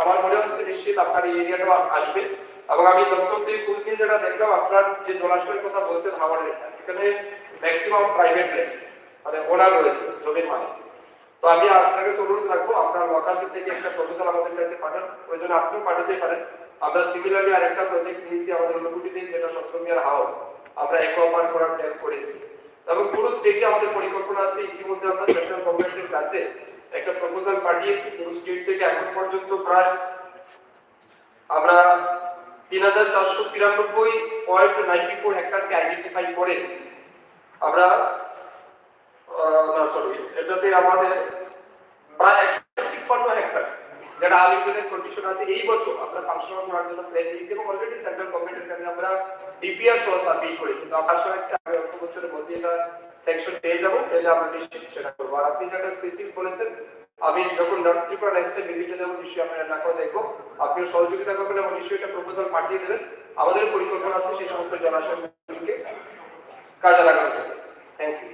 আমার মনে হচ্ছে নিশ্চিত আপনার এই এরিয়াটা আসবে, এবং আমি দপ্তর থেকে খোঁজ নিয়ে যেটা দেখলাম আপনার যে জলাশয়ের কথা বলছেন হাওড়ের, এখানে ম্যাক্সিমাম প্রাইভেট ল্যান্ড মানে ওনার রয়েছে জমির মালিক। তো আমি আপনাকে অনুরোধ রাখবো আপনার লোকাল থেকে একটা প্রপোজাল আমাদের কাছে পাঠান, ওই জন্য আপনিও পাঠাতে পারেন। আমরা সিমিলারলি আরেকটা প্রজেক্ট নিয়েছি আমাদের অনুভূতিতে, যেটা সপ্তমিয়ার হাওড় আমরা একোয়াপার করার প্ল্যান করেছি, এবং পুরো স্টেটে আমাদের পরিকল্পনা আছে। ইতিমধ্যে আমরা সেন্ট্রাল গভর্নমেন্টের কাছে একটা প্রপোজাল পাঠিয়েছি পুরো স্টেট থেকে। এখন পর্যন্ত প্রায় আমরা 3493.94 হেক্টরকে আইডেন্টিফাই করে আমরা এটাতে আমাদের প্রায় 153 হেক্টর যেটা আনইউটিলাইজ কন্ডিশন আছে এই বছর আমরা ফাংশনাল করার জন্য প্ল্যান নিয়েছি, এবং অলরেডি সেন্ট্রাল গভর্নমেন্টের কাছে আমরা ডিপিআর সহ সাবমিট করেছি। তো আশা রাখছি আগামী অর্থ বছরের মধ্যে এটা সেকশন পেয়ে যাবো, তাহলে আমরা নিশ্চিত সেটা করবো। আর আপনি যেটা স্পেসিফিক বলেছেন, আমি যখন নর্থ ত্রিপুরা নেক্সট টাইম ভিজিটে যাবো নিশ্চয়ই আপনার এলাকাও দেখবো, আপনিও সহযোগিতা করবেন এবং নিশ্চয়ই এটা প্রপোজাল পাঠিয়ে দেবেন। আমাদের পরিকল্পনা আছে সেই সমস্ত জলাশয়গুলিকে কাজে লাগানো যাবে। Thank you.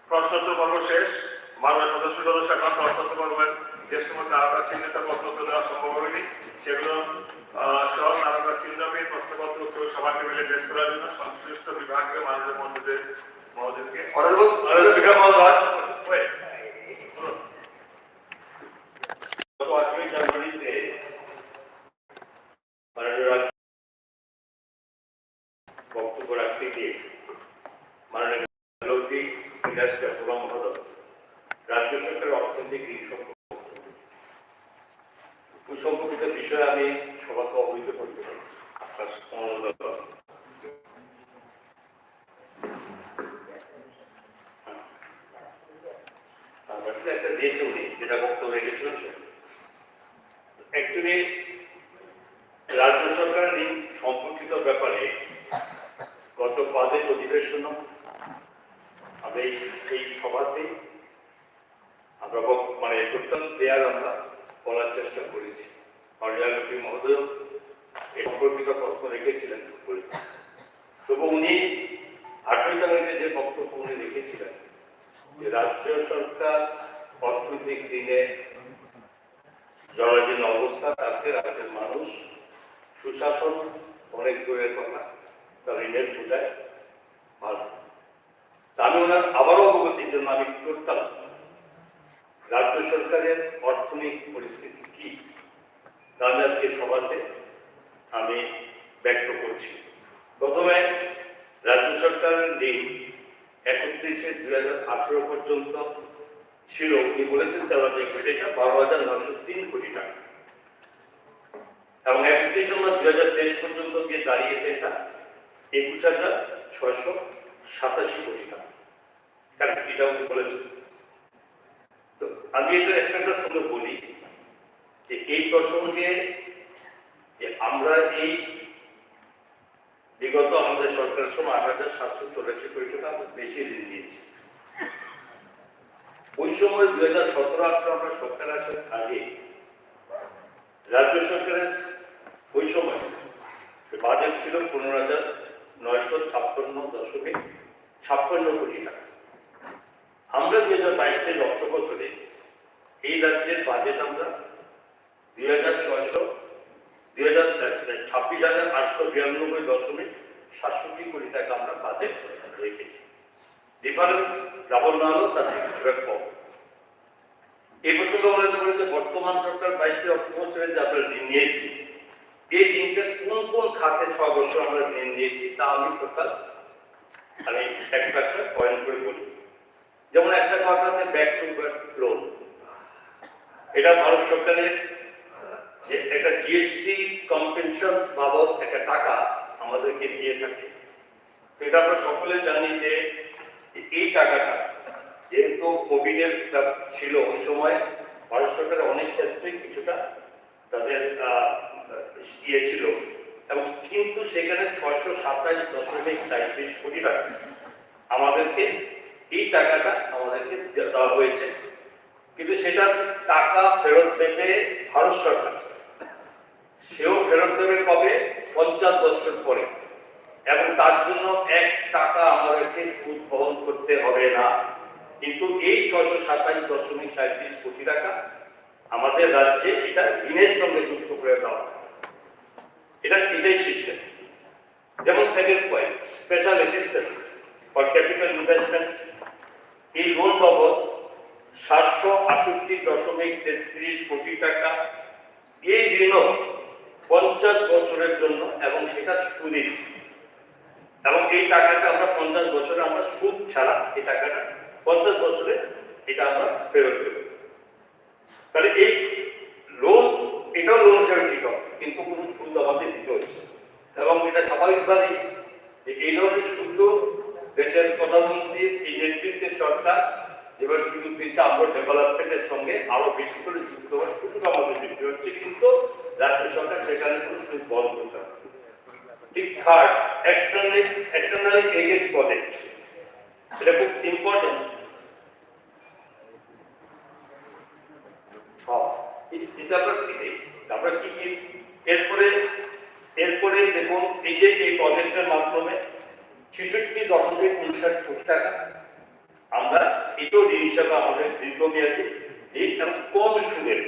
প্রশ্নোত্তর পর্ব শেষ। মাননীয় সদস্য সাধারণত অত্যন্ত করবেন যে সময় তারকা চিহ্নিত প্রশ্নোত্তর দেওয়া সম্ভব হয়নি, সেগুলো সহ তারকা চিহ্নকে প্রশ্নপত্র উত্তর সভাকে মিলে পেশ করার জন্য সংশ্লিষ্ট বিভাগীয় মাননীয় মন্ত্রীদের মহোদয়কে ওই সম্পর্কিত বিষয়ে আমি সবাইকে অবহিত করতে চাই। আপনার অনুরোধ করব। একটা দিয়েছে উনি যেটা বক্তব্য রেখেছিলেন। অ্যাকচুয়ালি রাজ্য সরকার ঋণ সম্পর্কিত ব্যাপারে গত বাজেট অধিবেশন আমরা এই সভাতে আমরা মানে প্রত্যন্ত দেয়ার আমরা বলার চেষ্টা করেছি। মাননীয় মন্ত্রী মহোদয় এই সম্পর্কিত প্রশ্ন রেখেছিলেন, তবু উনি 8ই জানুয়ারিতে যে বক্তব্য উনি রেখেছিলেন যে রাজ্য সরকার অর্থনৈতিক দিনে জরাজীর্ণ অবস্থা আছে, রাজ্যের মানুষ সুশাসন অনেক দূরের কথা, তার ঋণের বোঝায় ভালো। আমি ওনার আবারও অবগতির জন্য আমি কি করতাম, রাজ্য সরকারের অর্থনৈতিক পরিস্থিতি কি তাহলে আজকে সভাতে আমি ব্যক্ত করছি। প্রথমে রাজ্য সরকারের ঋণ 31/2018 পর্যন্ত ছিল, উনি বলেছেন 12,903 কোটি টাকা, এবং 31/2023 পর্যন্ত গিয়ে দাঁড়িয়েছে এটা 21,687 কোটি টাকা। এটা উনি বলেছেন। তো আমি এটা একটা সঙ্গে বলি যে এই প্রসঙ্গে যে আমরা এই বিগত আমাদের সরকারের সময় 8,784 কোটি টাকা আমরা বেশি ঋণ নিয়েছি। ওই সময় 2017-18 আমরা সরকার আসার আগে রাজ্য সরকারের ওই সময় বাজেট ছিল 15,956.56 কোটি টাকা। আমরা 2022 অর্থ বছরে এই রাজ্যের বাজেট আমরা 26,892.67 কোটি টাকা আমরা বাজেট রেখেছি। ডিফারেন্স ডাবল না হলেও তার থেকে কম। এই প্রসঙ্গে বলে যে বর্তমান সরকার 22 অর্থ বছরে যে আমরা ঋণ নিয়েছি, এই ঋণটা কোন কোন খাতে 6 বছর আমরা ঋণ নিয়েছি তা আমি টোটাল আমি একটা পয়েন্ট করে বলি। যেমন একটা কথাতে ব্যাক টু ব্যাক লোন, এটা ভারত সরকারের যে একটা জিএসটি কম্পেনশন বাবদ একটা টাকা আমাদেরকে দিয়ে থাকে। এটা আমরা সকলে জানি যে এই টাকাটা যেহেতু কোভিডের ছিল ওই সময় ভারত সরকারের অনেক ক্ষেত্রে কিছুটা তাদের ইয়ে ছিল, এবং কিন্তু সেখানে 627.37 কোটি টাকা আমাদেরকে এই টাকাটা আমাদেরকে দেওয়া হয়েছে। কিন্তু সেটা টাকা ফেরত দেবে ভারত সরকার, সেও ফেরত দেবে কবে? 50 বছর পরে, এবং তার জন্য 1 টাকা আমাদেরকে সুদ বহন করতে হবে না। কিন্তু এই 627.37 কোটি টাকা আমাদের রাজ্যে এটা ঋণের সঙ্গে যুক্ত করে দেওয়া, এটা এটাই সিস্টেম। যেমন second point, special assistance for capital investment, এই লোন বাবদ 768.33 কোটি টাকা, এই ঋণও 50 বছরের জন্য, এবং সেটা সুদে, এবং এই টাকাটা আমরা 50 বছরে আমরা সুদ ছাড়া এই টাকাটা 50 বছরে এটা আমরা ফেরত দেব। তাহলে এই লোন, এটাও লোন হিসেবে দিতে হবে, কিন্তু কোনো সুদ আমাদের দিতে হচ্ছে, এবং এটা স্বাভাবিকভাবেই এই ধরনের সুযোগ দেশের প্রধানমন্ত্রীর এই নেতৃত্বের সরকার যেভাবে সুযোগ দিচ্ছে, আমরা ডেভেলপমেন্টের সঙ্গে আরো বেশি করে যুক্ত হওয়ার সুযোগ আমাদের বৃদ্ধি হচ্ছে, কিন্তু রাজ্য সরকার সেখানে কোনো সুযোগ বন্ধ করতে হবে। ঠিক থার্ড, এক্সটার্নালি এডেড প্রজেক্ট, এটা খুব ইম্পর্টেন্ট। আমরা কি কি এরপরে দেখুন, এই যে এই প্রজেক্টের মাধ্যমে 66.59 কোটি টাকা আমরা এটাও ঋণ হিসাবে আমাদের দীর্ঘমেয়াদী ঋণ, এবং কম সুদের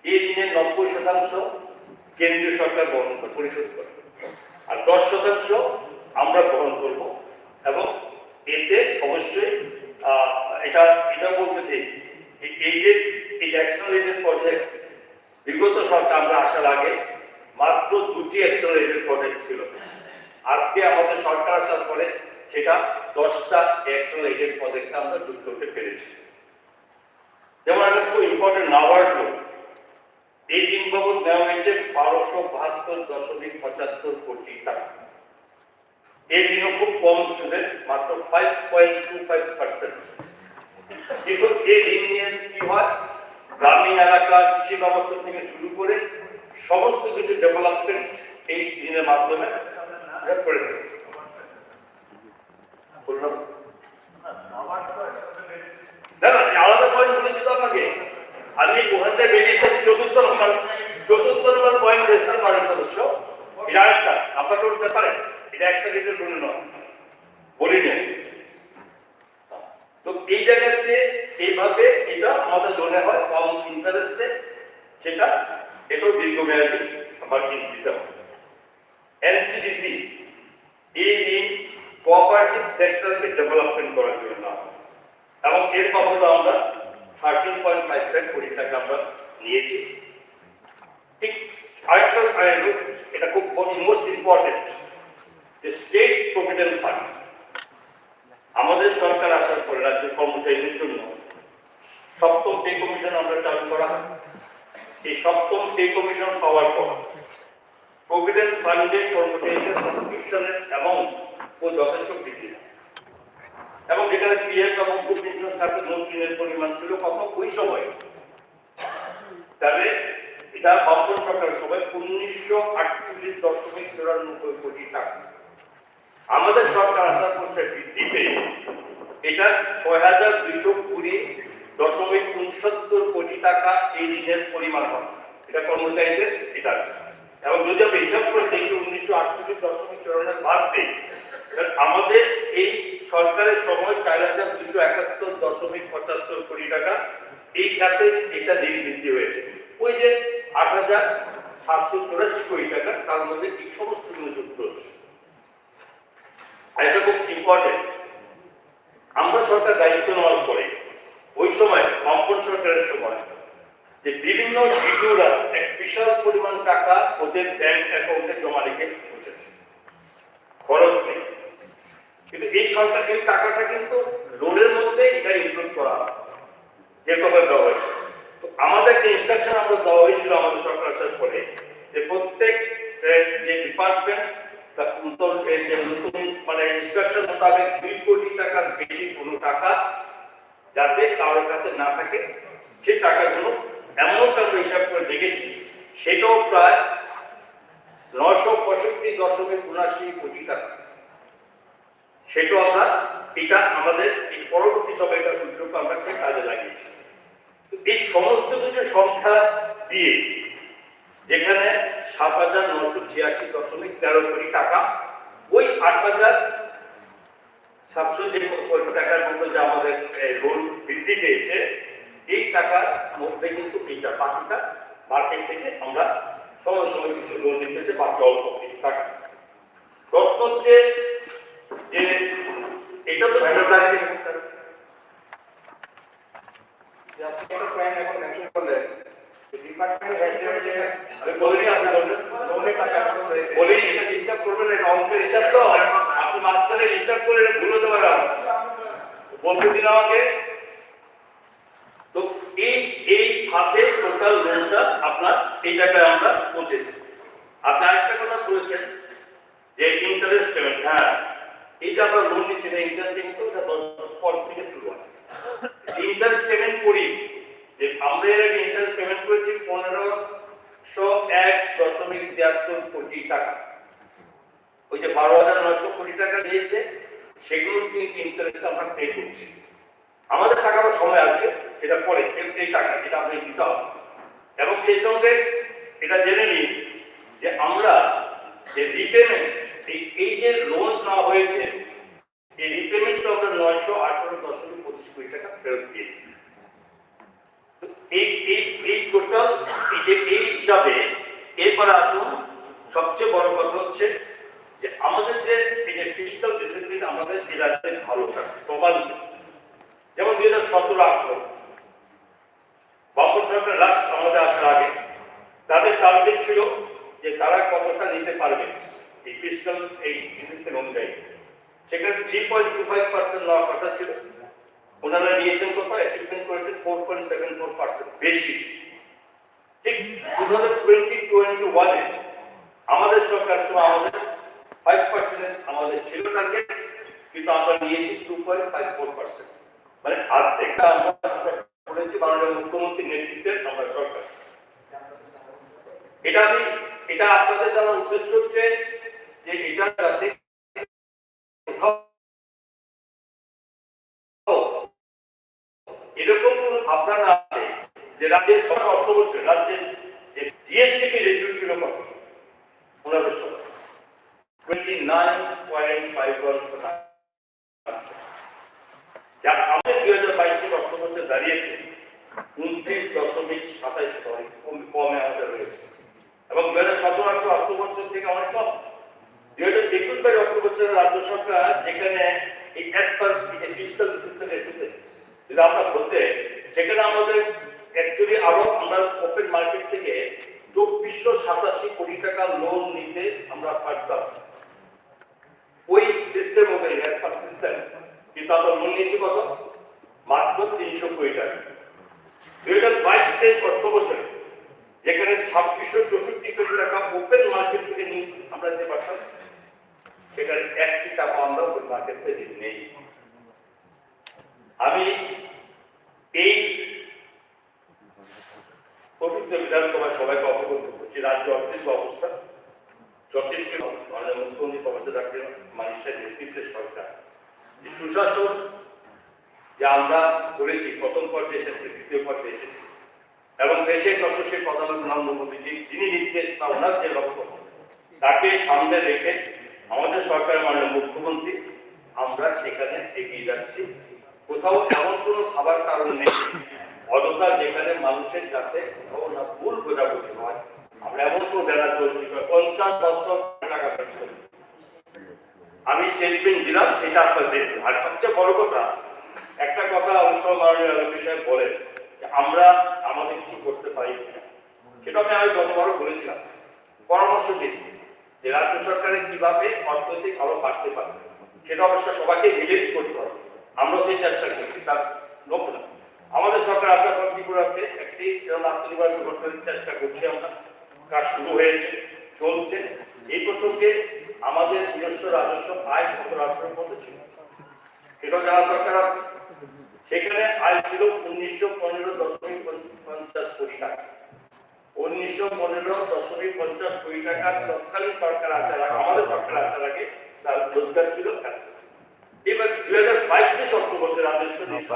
এই ঋণের 90% কেন্দ্রীয় সরকার পরিশোধ করে, আর 10% আমরা গ্রহণ করব। এবং এতে অবশ্যই এটা বলতে যে এই যে এই এক্সটার্নাল প্রজেক্ট, বিগত সরকার আমরা আসার আগে মাত্র 2টি এক্সটার্নাল প্রজেক্ট ছিল, আজকে আমাদের সরকার আসার পরে সেটা 10টা এক্সটার্নাল প্রজেক্টে আমরা যুক্ত করতে পেরেছি। যেমন একটা খুব ইম্পর্টেন্ট নাবার্ড লোন, এই ঋণ বাবদ নেওয়া হয়েছে 1272.75 কোটি টাকা। এই ঋণও খুব কম সুদে, মাত্র 5.25%। কিন্তু এই ঋণ নিয়ে কি হয়, গ্রামীণ এলাকা কৃষি ব্যবস্থা থেকে শুরু করে সমস্ত কিছু ডেভেলপমেন্ট এই ঋণের মাধ্যমে করেছে। বললাম না না, আলাদা পয়েন্ট বলেছি তো আপনাকে। আমি ওখান থেকে বেরিয়েছেন চতুর্থ নম্বর পয়েন্ট এসেছে মাননীয় সদস্য। এটা আরেকটা আপনাকে উঠতে পারেন, এটা এক সেকেন্ডের বলে নয়, বলি নেই। তো এই জায়গাতে এইভাবে এটা আমাদের লোনে হয় কম ইন্টারেস্টে, সেটা এটাও দীর্ঘমেয়াদী আমার দিতে হবে। এনসিডিসি এই ঋণ কোঅপারেটিভ সেক্টরকে ডেভেলপমেন্ট করার জন্য, এবং এর বাবদ আমরা 13.55 কোটি টাকা আমরা নিয়েছি। ঠিক আরেকটা এটা খুব মোস্ট ইম্পর্টেন্ট, যে স্টেট প্রভিডেন্ট ফান্ড আমাদের সরকার আসার পরে রাজ্যের কর্মচারীদের জন্য 7ম পে কমিশন আমরা চালু করা হয়। এই 7ম পে কমিশন পাওয়ার পর প্রভিডেন্ট ফান্ডে কর্মচারীদের সাবস্ক্রিপশনের অ্যামাউন্ট যথেষ্ট বৃদ্ধি, এবং যেখানে পিএফ এবং গ্রুপ ইন্স্যুরেন্স খাতে মূল ঋণের পরিমাণ ছিল কত ওই সময়, তাহলে এটা বামপন সরকারের সময় 1948.94 কোটি টাকা। আমাদের সরকার আসার পর বৃদ্ধি পেয়ে এটা 6220.69 কোটি টাকা এই ঋণের পরিমাণ হয়। এটা কর্মচারীদের এটা, এবং যদি আমরা হিসাব করে দেখি 1948.94 বাদ দিই, আমাদের এই সরকারের সময় 4271.75 কোটি টাকা এই খাতে এটা ঋণ বৃদ্ধি হয়েছে। ওই যে 8784 কোটি টাকা, তার মধ্যে এই সমস্ত যুক্ত হচ্ছে। আর এটা খুব ইম্পর্টেন্ট, আমরা সরকার দায়িত্ব নেওয়ার পরে ওই সময় বামপন সরকারের সময় যে বিভিন্ন ডিউরা এক বিশাল পরিমাণ টাকা ওদের ব্যাংক অ্যাকাউন্টে জমা রেখে বসেছে, খরচ নেই। কিন্তু এই সরকার এই টাকাটা কিন্তু লোনের মধ্যে এটা ইনক্লুড করা যেভাবে দেওয়া হয়েছে। তো আমাদেরকে ইনস্ট্রাকশন আমরা দেওয়া হয়েছিল আমাদের সরকার আসার পরে, যে প্রত্যেক যে ডিপার্টমেন্ট মানে ইনস্ট্রাকশন মোতাবেক 2 কোটি টাকার বেশি কোনো টাকা যাতে কারোর কাছে না থাকে, সেই টাকাগুলো অ্যামাউন্ট আমরা হিসাব করে দেখেছি, সেটাও প্রায় 965.79 কোটি টাকা। সেটাও আমরা এটা আমাদের এই পরবর্তী সময়কার উদ্যোগ আমরা কাজে লাগিয়েছি। এই সমস্ত কিছু সংখ্যা দিয়ে যেখানে 7986.13 কোটি টাকা, ওই 8700 কোটি টাকার মতো যে আমাদের লোন বৃদ্ধি পেয়েছে, এই টাকার মধ্যে কিন্তু এইটা বাকিটা মার্কেট থেকে আমরা সময় সময় কিছু লোন নিতেছে, বাকি অল্প কিছু টাকা। প্রশ্ন হচ্ছে যে এটা তো বলতে দিন আমাকে। তো এই খাতে টোটাল লোনটা আপনার এই জায়গায় আমরা পৌঁছেছি। আপনি আরেকটা কথা বলেছেন যে ইন্টারেস্ট পেমেন্ট, হ্যাঁ এই যে আমরা লোন নিচ্ছি না, ইন্টারেস্ট কিন্তু এটা 10 পর থেকে শুরু হয়। ইন্টারেস্ট পেমেন্ট করি যে আমরা এর আগে ইন্টারেস্ট পেমেন্ট করেছি 1501.73 কোটি টাকা। ওই যে 12,900 কোটি টাকা দিয়েছে, সেগুলো কিন্তু ইন্টারেস্ট আমরা পে করছি। আমাদের টাকার সময় আসবে, সেটা পরে এই টাকা যেটা আপনি দিতে হবে। এবং সেই সঙ্গে এটা জেনে নিন যে আমরা যে রিপেমেন্ট, এই যে লোন নেওয়া হয়েছে, এই রিপেমেন্টটা আমরা 918.25 কোটি টাকা ফেরত দিয়েছি। এই টোটাল এই হিসাবে এরপর আসুন, সবচেয়ে বড় কথা হচ্ছে যে আমাদের যে এই যে ফিস্কাল ডিসিপ্লিন আমাদের এই রাজ্যে ভালো থাকে প্রমাণিত। যেমন 2017-18 বামপন সরকার লাস্ট আমাদের আসার আগে তাদের টার্গেট ছিল যে তারা কতটা নিতে পারবে এই ফিস্কাল এই ডিসিপ্লিন অনুযায়ী। সেখানে 3.25% নেওয়ার কথা ছিল, ওনারা নিয়েছেন কত, অ্যাচিভমেন্ট করেছেন 4.74%, বেশি। ঠিক 2021-এ আমাদের সরকার সময় আমাদের 5% আমাদের ছিল টার্গেট, কিন্তু আমরা নিয়েছি 2.54%, মানে অর্ধেকটা আমরা করেছি মাননীয় মুখ্যমন্ত্রীর নেতৃত্বে আমরা সরকার। এটা আপনাদের জানার উদ্দেশ্য হচ্ছে যে এটা যাতে এরকম কোন ভাবনা না আছে যে রাজ্যের সব অর্থ বছর রাজ্যের যে জিএসটি কে রেজিস্টার ছিল কত 29.51%, যা আমাদের 2022 অর্থ বছর দাঁড়িয়েছে 29.27%, কমে আমাদের রয়েছে, এবং 2017-18 অর্থ বছর থেকে অনেক কম। 2021 অর্থ বছরের রাজ্য সরকার যেখানে এই ফিস্কাল সিস্টেম এসেছে যদি আমরা বলতে, সেখানে আমাদের অ্যাকচুয়ালি আরো আমরা ওপেন মার্কেট থেকে 2487 কোটি টাকা লোন নিতে আমরা পারতাম ওই সিস্টেম অনুযায়ী সিস্টেম, কিন্তু আমরা লোন নিয়েছি কত মাত্র 300 কোটি টাকা। 2022 অর্থ বছরে যেখানে 2664 কোটি টাকা ওপেন মার্কেট থেকে নিয়ে আমরা দিতে পারতাম, সেখানে 1 টাকা আমরা ওপেন মার্কেট থেকে নেই। আমি এই পবিত্র বিধানসভায় সবাইকে অবগত করছি রাজ্য অর্থনৈতিক অবস্থা যথেষ্ট মাননীয় মুখ্যমন্ত্রী প্রফেসর ডক্টর মানিক সাহেব নেতৃত্বের সরকার যে সুশাসন যে আমরা করেছি, প্রথম পর্যায়ে এসেছি, দ্বিতীয় পর্যায়ে এসেছি, এবং দেশের যশস্বী প্রধানমন্ত্রী নরেন্দ্র মোদীজি যিনি নির্দেশ বা ওনার যে লক্ষ্য তাকে সামনে রেখে আমাদের সরকারের মাননীয় মুখ্যমন্ত্রী আমরা সেখানে এগিয়ে যাচ্ছি। কোথাও এমন কোনো খাবার কারণ নেই অযথা যেখানে মানুষের কাছে কোথাও না ভুল বোঝাবুঝি হয়, আমরা এমন কোনো ব্যানার তৈরি করি 50 বছর টাকা খরচ করি। আমি স্টেটমেন্ট দিলাম, সেটা আপনার দেখবেন। আর সবচেয়ে বড় কথা, একটা কথা অবশ্য মাননীয় আলোচনা সাহেব বলেন যে আমরা আমাদের কিছু করতে পারি না, সেটা আমি গতবারও বলেছিলাম। পরামর্শ দিই যে রাজ্য সরকারের কিভাবে অর্থনৈতিক আরো বাড়তে পারবে, সেটা অবশ্য সবাইকে রিলেট করতে হবে। আমরা সেই চেষ্টা করছি, তার লোক না। আমাদের সরকার আশা করি ত্রিপুরাতে একটি আত্মনির্ভর গঠনের চেষ্টা করছি আমরা, কাজ শুরু হয়েছে, চলছে। এই প্রসঙ্গে আমাদের নিজস্ব রাজস্ব আয় 17-18 মতো ছিল, সেটাও জানার দরকার আছে। সেখানে আয় ছিল 1915.50 কোটি টাকা। 1915.50 কোটি টাকা তৎকালীন সরকার আসার আগে, আমাদের সরকার আসার আগে তার রোজগার ছিল। এবার 2022 অর্থ বছর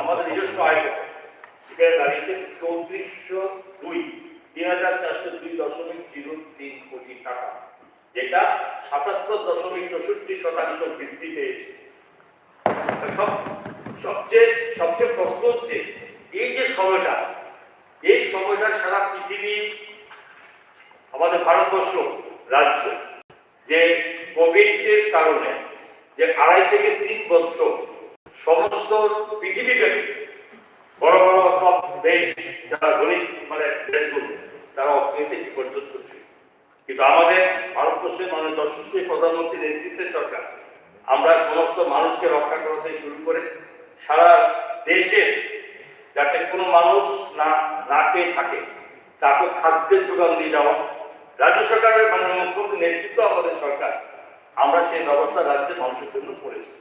আমাদের নিজস্ব আয় সেখানে দাঁড়িয়েছে 3402.3 কোটি টাকা, যেটা 77.64% বৃদ্ধি পেয়েছে। সবচেয়ে প্রশ্ন হচ্ছে এই যে সময়টা, এই সময়টা সারা পৃথিবী আমাদের ভারতবর্ষ রাজ্য যে কোভিডের কারণে যে 2.5 থেকে 3 বছর সমস্ত পৃথিবীব্যাপী বড় বড় সব দেশ যারা ধনী মানে দেশগুলো তারা অর্থনীতি বিপর্যস্ত করছে, কিন্তু আমাদের ভারতবর্ষের মাননীয় যশস্বী প্রধানমন্ত্রীর নেতৃত্বের সরকার আমরা সমস্ত মানুষকে রক্ষা করতে শুরু করে সারা দেশে যাতে কোনো মানুষ না পেয়ে থাকে তাকে খাদ্যের যোগান দিয়ে যাওয়া, রাজ্য সরকারের মাননীয় মুখ্যমন্ত্রী নেতৃত্ব আমাদের সরকার, আমরা সেই ব্যবস্থা রাজ্যের মানুষের জন্য করেছি।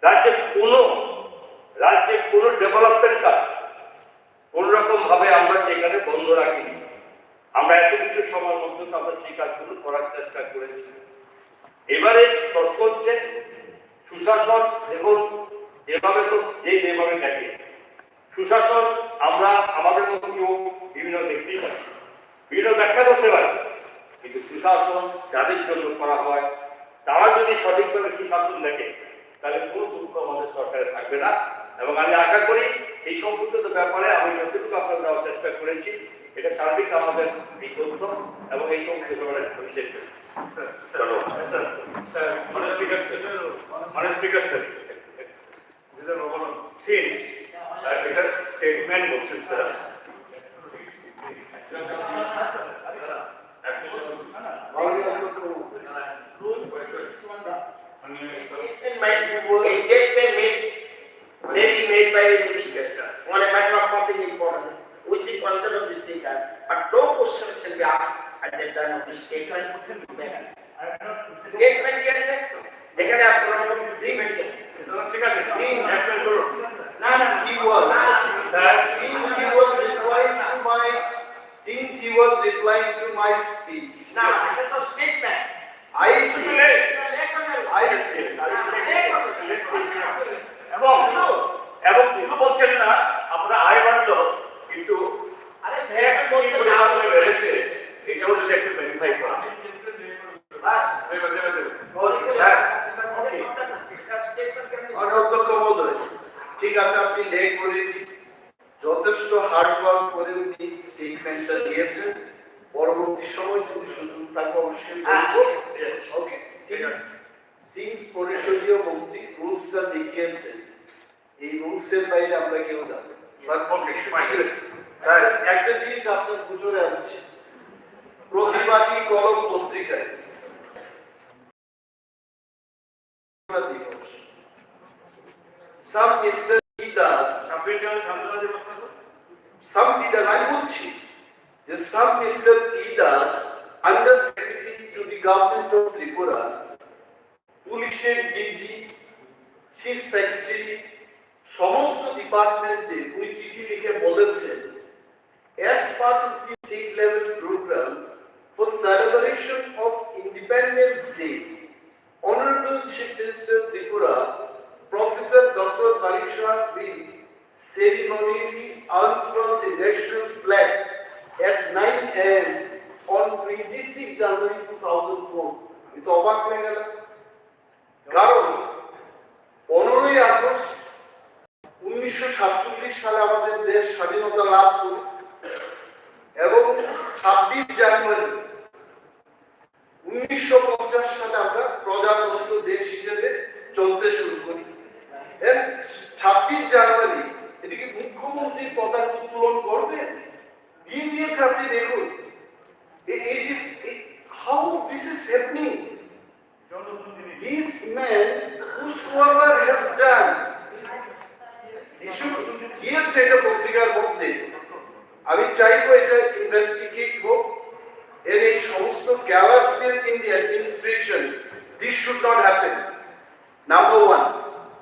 রাজ্যে কোনো ডেভেলপমেন্ট কাজ কোন রকম ভাবে আমরা সেখানে বন্ধ রাখিনি। আমরা এত কিছু সময়ের মধ্যে আমরা সেই কাজগুলো করার চেষ্টা করেছি। এবারে প্রশ্ন হচ্ছে সুশাসন, এবং এভাবে তো যেভাবে দেখে সুশাসন আমরা আমাদের মতো কেউ বিভিন্ন দেখতেই পারি, বিভিন্ন ব্যাখ্যা করতে পারি, কিন্তু সুশাসন যাদের জন্য করা হয় তারা যদি সঠিকভাবে সুশাসন দেখে তাহলে কোনো দুঃখ আমাদের সরকারে থাকবে না। এবং আমি আশা করি এই সম্পর্কিত ব্যাপারে আমি যতটুকু আপনাদের দেওয়ার চেষ্টা করেছি এটা সার্বিক আমাদের এই তথ্য এবং এই সম্পর্কিত ব্যাপারে আমি শেষ করি। স্টেটমেন্ট বলছে sir, A statement may be made by a minister on a matter of public importance with the consent of the speaker, but no question shall be asked আপনি স্টেটমেন্ট স্টেটমেন্ট দিয়েছে যেখানে আপনার সিমেন্ট ঠিক আছে explain করুন। না না He was, since he was replying to my speech, না এটা তো স্টেটমেন্ট I এবং এবং শুধু বলছেন না আপনারা আয় বাড়লো কিন্তু আরে ট্যাক্স কি পরিমাণে বেড়েছে এটাও যদি একটু ভেরিফাই করা হয়। অধ্যক্ষ মহোদয়, ঠিক আছে আপনি লেখ করে দিন। যথেষ্ট হার্ড ওয়ার্ক করে উনি স্টেটমেন্টটা দিয়েছেন। পরবর্তী সময় যদি সুযোগ থাকে অবশ্যই বলবো। ওকে, সিন্স পরিষদীয় মন্ত্রী রুলসটা দেখিয়েছেন, এই রুলসের বাইরে আমরা কেউ যাবো স্যার। একটা জিনিস আপনার গুজরে আনছি, প্রতিবাদী কলম পত্রিকায় some Mr. Leaders, some leader, I বলছি যে some Mr. Leaders under secretary to the government of Tripura, পুলিশের ডিজি, চিফ সেক্রেটারি, সমস্ত ডিপার্টমেন্টে উনি চিঠি লিখে বলেছেন as part of the state level program for celebration of Independence Day, Honorable Chief Minister Tripura Professor Dr. Parisha will ceremonially unfurl the national flag at 9 a.m. on 26 January 2004. আমি তো অবাক হয়ে গেল, কারণ 15ই আগস্ট 1947 সালে আমাদের দেশ স্বাধীনতা লাভ করে এবং 26 জানুয়ারি 1950 সালে আমরা প্রজাতন্ত্র দেশ হিসেবে চলতে শুরু করি। 26 জানুয়ারি এদিকে মুখ্যমন্ত্রী পতাকা উত্তোলন করবেন, দিয়ে দিয়েছে। আপনি দেখুন এই যে how this is happening. This man whosoever has done, দিয়েছে এটা পত্রিকার মধ্যে। আমি চাইবো এটা ইনভেস্টিগেট হোক, এর এই সমস্ত callousness in the administration, this should not happen. Number one,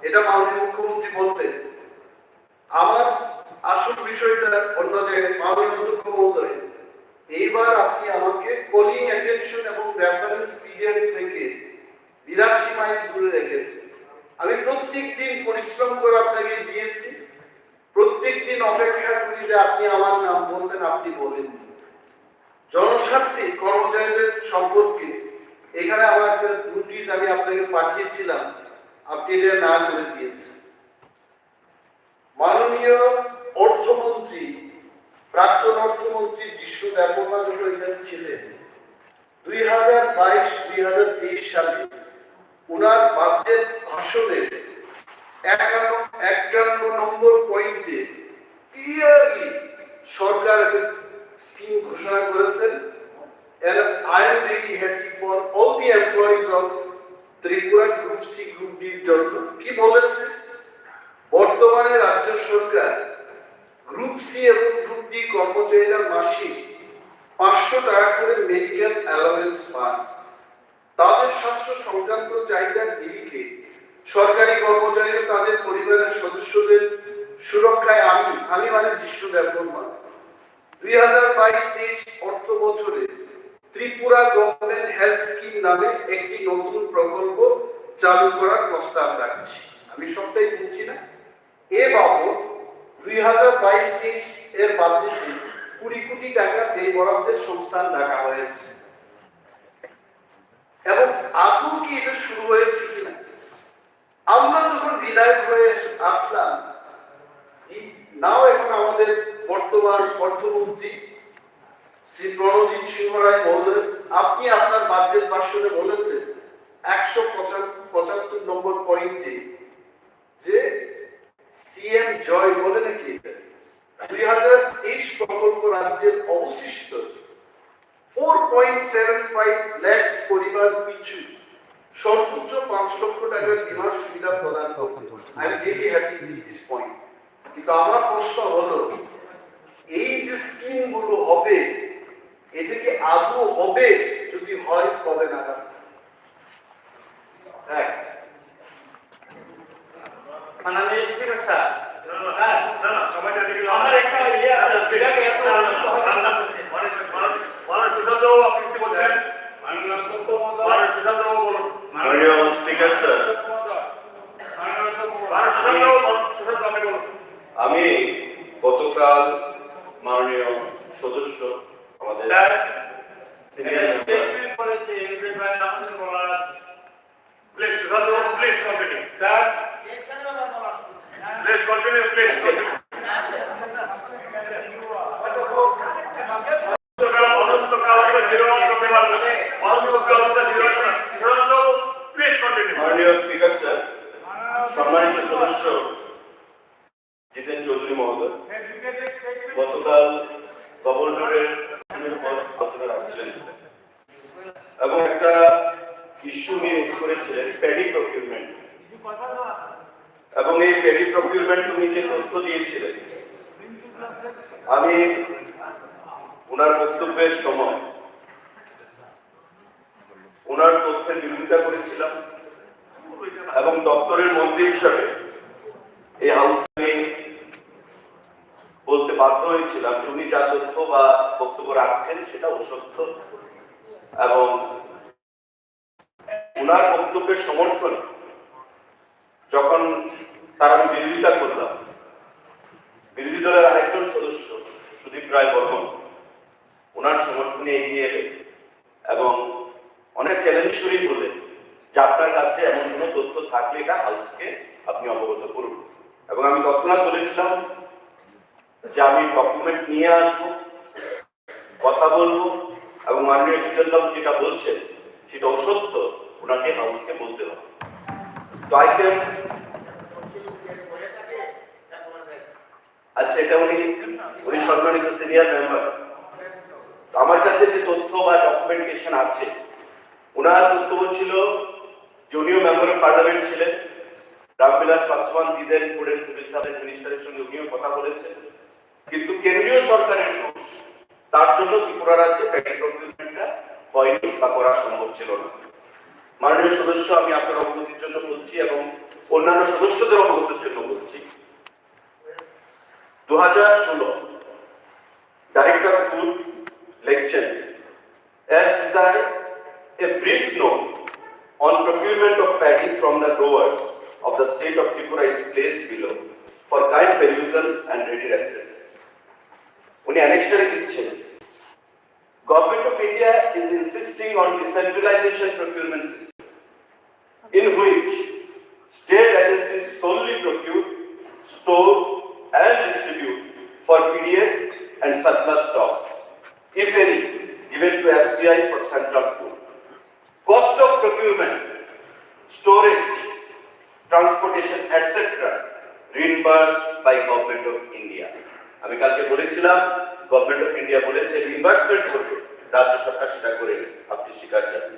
এটা মাননীয় মুখ্যমন্ত্রী বলতেন। আমার আসল বিষয়টা অন্য জায়গায়। মাননীয় অধ্যক্ষ মহোদয়, এইবার আপনি আমাকে কলিং অ্যাটেনশন এবং রেফারেন্স পিরিয়ড থেকে 82 মাইল দূরে রেখেছেন। আমি প্রত্যেক দিন পরিশ্রম করে আপনাকে দিয়েছি, প্রত্যেক দিন অপেক্ষা করি যে আপনি আমার নাম বলবেন, আপনি বলেন। জনস্বার্থে কর্মচারীদের সম্পর্কে এখানে আমার একটা নোটিশ আমি আপনাকে পাঠিয়েছিলাম, আপনি এটা না করে দিয়েছেন। মাননীয় অর্থমন্ত্রী, প্রাক্তন অর্থমন্ত্রী যিশু দেববর্মা এখানে ছিলেন। 2022-2023 সালে ওনার বাজেট ভাষণের 51 নম্বর পয়েন্টে ক্লিয়ারলি সরকার স্কিম ঘোষণা করেছেন। And I am really happy for all the employees of Tripura Group C, Group D জন্য। কি বলেছে? বর্তমানে রাজ্য সরকার গ্রুপ সি এবং গ্রুপ ডি কর্মচারীরা মাসিক 500 টাকা করে মেডিকেল অ্যালাওয়েন্স পান। তাদের স্বাস্থ্য সংক্রান্ত চাহিদার নিরিখে সরকারি কর্মচারীরা তাদের পরিবারের সদস্যদের সুরক্ষায় আমি মানে যিশু দেববর্মা 2022-23 অর্থ বছরে ত্রিপুরা গভর্নমেন্ট হেলথ স্কিম নামে একটি নতুন প্রকল্প চালু করার প্রস্তাব রাখছি। আমি সবটাই বলছি না। এ বাবদ 2022-23 এর বাজেটে 20 কোটি টাকা ব্যয় বরাদ্দের সংস্থান রাখা হয়েছে। এবং আদৌ কি এটা শুরু হয়েছে কিনা? আমরা যখন বিধায়ক হয়ে আসলাম, নাও এখন আমাদের বর্তমান অর্থমন্ত্রী শ্রী প্রণজিৎ সিংহ রায় মহোদয়, আপনি আপনার বাজেট ভাষণে বলেছেন 175 নম্বর পয়েন্টে যে সিএম জয় বলে নাকি 2023 প্রকল্প রাজ্যের অবশিষ্ট 4.75 লাখ পরিবার পিছু সর্বোচ্চ 5 লক্ষ টাকার বীমার সুবিধা প্রদান করবে। I am really happy with this point. কিন্তু আমার প্রশ্ন হলো, এই যে স্কিম গুলো হবে, এটা কি আদৌ হবে? সদস্য আমাদের স্যার সিনিয়র মেম্বার স্টেটমেন্ট করেছে এই ব্যাপারে আমাদের বলার আছে। Please Sushant Babu please continue sir please continue please continue মাননীয় স্পিকার স্যার, সম্মানিত সদস্য জিতেন চৌধুরী মহোদয়, গতকাল গভর্নরের পর আলোচনা রাখছিলেন এবং একটা ইস্যু নিয়ে রেজ করেছিলেন প্যাডি প্রকিউরমেন্ট, এবং এই প্যাডি প্রকিউরমেন্ট উনি যে তথ্য দিয়েছিলেন, আমি ওনার বক্তব্যের সময় ওনার তথ্যের বিরোধিতা করেছিলাম এবং দপ্তরের মন্ত্রী হিসাবে এই হাউসে বলতে বাধ্য হয়েছিলাম যে উনি যা তথ্য বা বক্তব্য রাখছেন সেটা অসত্য, এবং ওনার বক্তব্যের সমর্থনে যখন তার আমি বিরোধিতা করলাম, বিরোধী দলের আরেকজন সদস্য সুদীপ রায় বর্মন ওনার সমর্থনে এগিয়ে এলেন এবং অনেক চ্যালেঞ্জ শুরু করলেন যে আপনার কাছে এমন কোনো তথ্য থাকলে এটা হাউসকে আপনি অবগত করুন। এবং আমি তৎক্ষণাৎ বলেছিলাম যে আমি ডকুমেন্ট নিয়ে আসবো, কথা বলবো, এবং মাননীয় জিতেনবাবু যেটা বলছেন সেটা অসত্য, ওনাকে হাউসকে বলতে হবে। তো আচ্ছা, এটা উনি সম্মানিত সিনিয়র মেম্বার, আমার কাছে যে তথ্য বা ডকুমেন্টেশন আছে, ওনার বক্তব্য ছিল যে উনিও মেম্বার অফ পার্লামেন্ট ছিলেন, রামবিলাস পাসওয়ান দিদের ফুড অ্যান্ড সিভিল সার্ভিস মিনিস্টারের সঙ্গে উনিও কথা বলেছেন, কিন্তু কেন্দ্রীয় সরকারের দোষ, তার জন্য ত্রিপুরা রাজ্যে প্যাডি প্রকিউরমেন্টটা হয়নি বা করা সম্ভব ছিল না। মাননীয় সদস্য, আমি আপনার অবগতির জন্য বলছি এবং অন্যান্য সদস্যদের অবগতির জন্য বলছি, 2016 Director of Food lecture as desired a brief note on procurement of paddy from the growers of the state of Tripura is placed below for kind perusal and ready reference. উনি annexure দিচ্ছেন, Government of India is insisting on decentralization procurement system in which state agencies solely procure, store and distribute for PDS and surplus stock, if any, given to FCI for central food. Cost of procurement, storage, transportation, etc. reimbursed by Government of India. আমি কালকে বলেছিলাম গভর্নমেন্ট অফ ইন্ডিয়া বলেছে রিইম্বার্সমেন্ট করবে, রাজ্য সরকার সেটা করে, আপনি স্বীকার জানেন।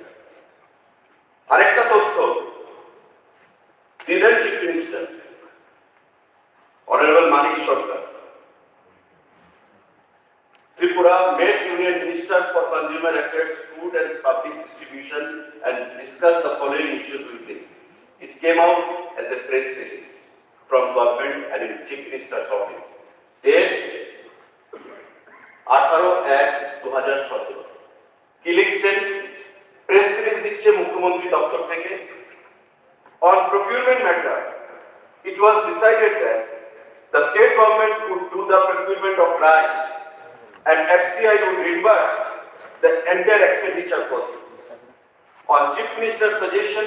আরেকটা তথ্য, দিলেন chief minister honourable Manik Sarkar Tripura met Union Minister for Consumer Affairs, Food and Public Distribution and discussed the following issues with him. It came out as a press release from government and in Chief Minister's office. Date 18/1/2017. কি লিখছেন? প্রেস রিলিজ দিচ্ছে মুখ্যমন্ত্রী দপ্তর থেকে। On procurement matter, it was decided that the state government would do the procurement of rice and FCI would reimburse the entire expenditure for this. On Chief Minister's suggestion,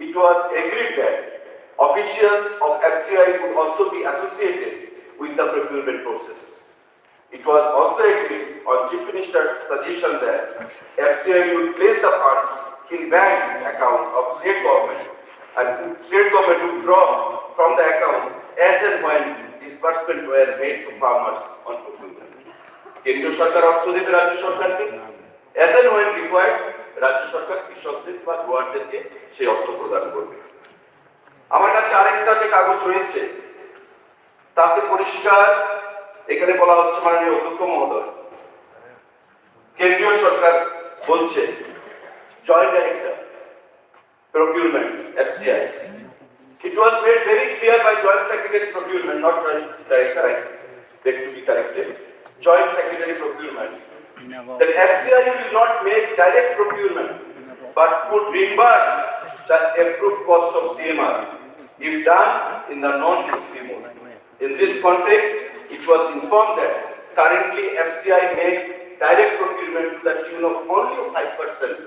it was agreed that officials of FCI would also be associated with the procurement process. It was also agreed on Chief Minister's suggestion that FCI would place the funds in bank account of state government and state government would draw from the account as and when disbursement were made to farmers on procurement. কেন্দ্রীয় সরকার অর্থ দেবে রাজ্য সরকারকে, as and when required রাজ্য সরকার কৃষকদের বা গ্রোয়ারদেরকে সেই অর্থ প্রদান করবে। আমার কাছে আরেকটা যে কাগজ রয়েছে তাতে পরিষ্কার এখানে বলা হচ্ছে, মাননীয় অধ্যক্ষ মহোদয়, কেন্দ্রীয় সরকার বলছে joint director procurement FCI. It was made very clear by Joint Secretary Procurement, not Joint Director, I beg to be corrected, Joint Secretary Procurement, that FCI will not make direct procurement but would reimburse the approved cost of CMR if done in the non-disciplinary mode. In this context, it was informed that currently FCI make direct procurement to the tune of only 5%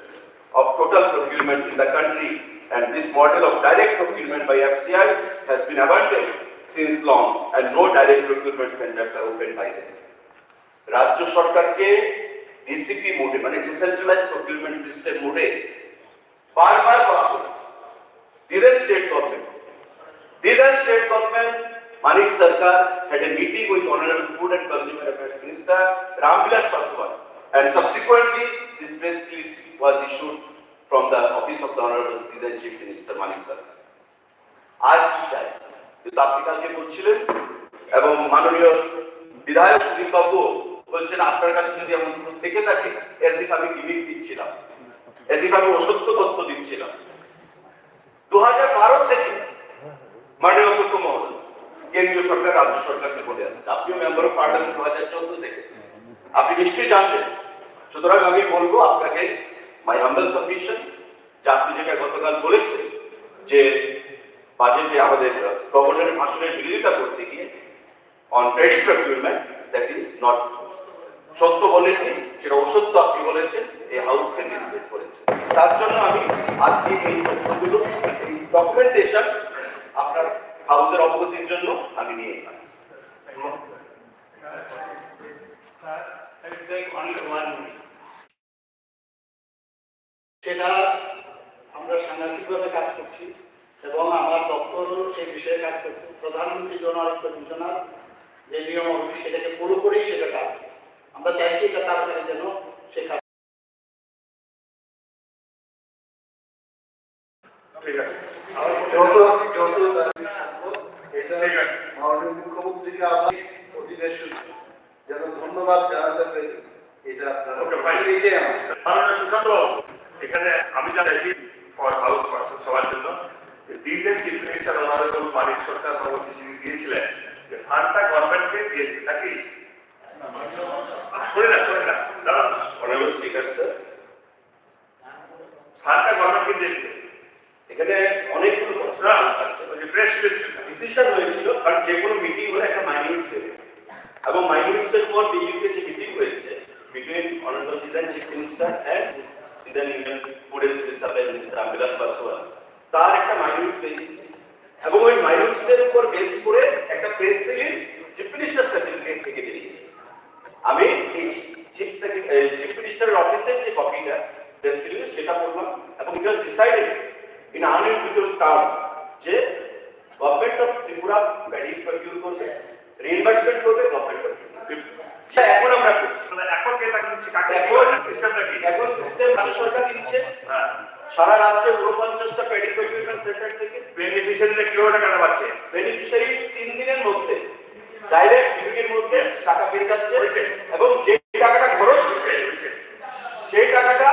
of total procurement in the country, and this model of direct procurement by FCI has been abandoned since long, and no direct procurement centers are opened by them. রাজ্য সরকারকে ডিসিপি মোডে মানে ডিসেন্ট্রালাইজ প্রকিউরমেন্ট সিস্টেম মোডে বারবার বলা হয়েছে। Then state government, Manik Sarkar had a meeting with Honorable Food and Consumer Affairs Minister Ramvilas Paswan, and subsequently this press release was issued from the office of the Honorable then Chief Minister Manik Sarkar. আর কি চাই? কিন্তু আপনি কালকে বলছিলেন এবং মাননীয় বিধায়ক সুদীপ বাবু বলছেন আপনার কাছে যদি এমন থেকে থাকে এসিফ আমি গিমিক দিচ্ছিলাম, এসিফ আমি অসত্য তথ্য দিচ্ছিলাম। 2012 থেকে মাননীয় মুখ্যমন্ত্রী কেন্দ্রীয় সরকার রাজ্য সরকারকে বলে আসছে, আপনিও মেম্বার অফ পার্লামেন্ট 2014 থেকে, আপনি নিশ্চয়ই জানতেন। সুতরাং আমি বলবো আপনাকে মাই হাম্বল সাবমিশন, যে আপনি যেটা গতকাল বলেছেন যে বাজেটে আমাদের গভর্নরের ভাষণের বিরোধিতা করতে গিয়ে on credit procurement, that is not সত্য বলেননি, সেটা অসত্য আপনি বলেছেন, এই হাউসকে মিসলিড করেছেন। তার জন্য আমি আজকে এই তথ্যগুলো, এই ডকুমেন্টেশন আপনার হাউসের অবগতির জন্য আমি নিয়ে এলাম। সেটা আমরা সাংঘাতিকভাবে কাজ করছি এবং আমার দপ্তরও সেই বিষয়ে কাজ করছে। প্রধানমন্ত্রী জন আরোগ্য যোজনার যে নিয়মাবলী সেটাকে পুরোপুরি সেটা কাজ করছে। আমরা চাইছি এটা তাড়াতাড়ি যেন সে কাজ। যত দাবি সম্ভব এটা মাননীয় মুখ্যমন্ত্রীকে আবার অধিবেশন যেন ধন্যবাদ জানাতে পারি, এটা আপনারা এটাই আমার। মাননীয় সুশান্ত বাবু, এখানে আমি জানাইছি ফর হাউস পার্সন সবার জন্য যে দিলেন চিফ মিনিস্টার অনারেবল মানিক সরকার বাবু যিনি দিয়েছিলেন যে ফান্ডটা গভর্নমেন্টকে দিয়ে দিতে নাকি শোনে না দাঁড়ান, অনারেবল স্পিকার স্যার, ফান্ডটা গভর্নমেন্টকে দিয়ে দিতে এখানে অনেকগুলো প্রেস ডিসিশন হয়েছিল, কারণ যে কোনো মিটিং হলে একটা মাইনিউটস দেবে, এবং মাইনিউটসের পর দিল্লিতে যে মিটিং হয়েছে বিটুইন অনারেবল দিদান চিফ মিনিস্টার অ্যান্ড দিদান union food and civil supply minister Ram Vilas Paswan, তার একটা মাইনিউটস বেরিয়েছে, এবং ওই মাইনিউটসের উপর বেস করে একটা press release chief minister certificate থেকে বেরিয়েছে। আমি এই চিফ মিনিস্টারের অফিসের যে কপিটা প্রেস রিলিজ সেটা পড়লাম, এবং it was decided in unequivocal terms যে government of Tripura paddy procure করবে, রিইনভেস্টমেন্ট করবে গভর্নমেন্ট অফ ত্রিপুরা। এখন আমরা এখন কে টাকা দিচ্ছে, কাকে সিস্টেমটা কি? এখন সিস্টেম রাজ্য সরকার দিচ্ছে সারা রাজ্যে 49টা প্যাডি প্রকিউরমেন্ট সেন্টার থেকে। বেনিফিশিয়ারিরা কিভাবে টাকাটা পাচ্ছে? বেনিফিশিয়ারি 3 দিনের মধ্যে ডাইরেক্ট ডিবিটির মধ্যে টাকা পেয়ে যাচ্ছে, এবং যে টাকাটা খরচ হচ্ছে সেই টাকাটা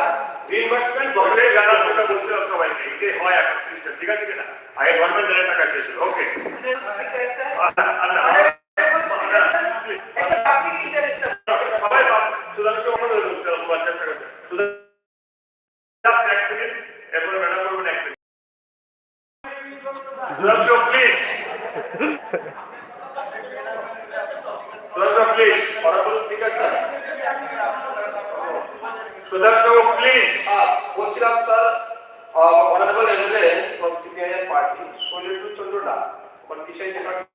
রিইনভেস্টমেন্ট গভর্নমেন্ট জানার কথা বলছিলাম সবাইকে, এটাই হয় এখন সিস্টেম, ঠিক আছে কিনা? আগে গভর্নমেন্ট জানার টাকা চেয়েছিল, ওকে সবাই সুধাংশু আমাদের বলছিলাম বাচ্চা এরপরে ম্যাডাম করবেন 1 minute. Sudhangshu please, Sudhangshu please, honourable speaker sir, Sudhangshu please. বলছিলাম sir, honourable MLA from CPIM party Shailendra Chandra Nath for fishery department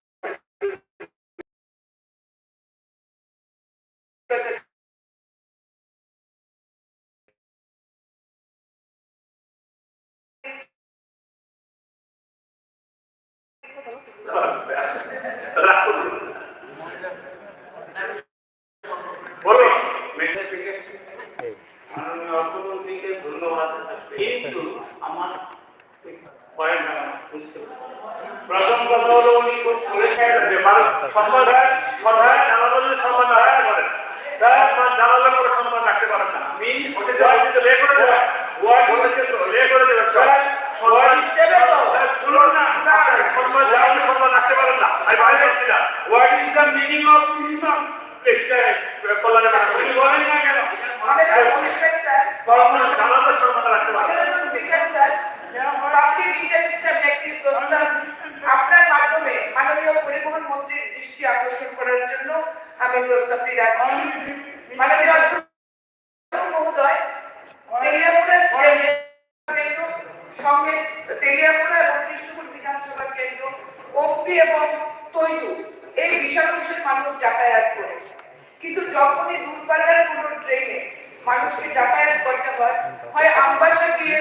অর্থমন্ত্রীকে ধন্যবাদ, কিন্তু আমার পয়েন্ট বুঝতে প্রথম কথা হলো উনি সম্মান হয় জানালে সম্মান হয় বলেন স্যার, জানালে করে সম্মান রাখতে পারেন না। আমি লে করে দেবেন, লে করে দেবেন শুনুন না, সম্মান জানালে সম্মান রাখতে পারেন না। আমি বাইরে যাচ্ছি না। What is the meaning of minimum কল্যাণে বলেন না কেন? জানালে সম্মান রাখতে পারেন। আপনার মাধ্যমে মাননীয় পরিবহন মন্ত্রীর দৃষ্টি আকর্ষণ করার জন্য আমি প্রস্তাবটি রাখি। ট্রেনে মানুষকে যাতায়াত করতে হয়, হয় আমবাসা গিয়ে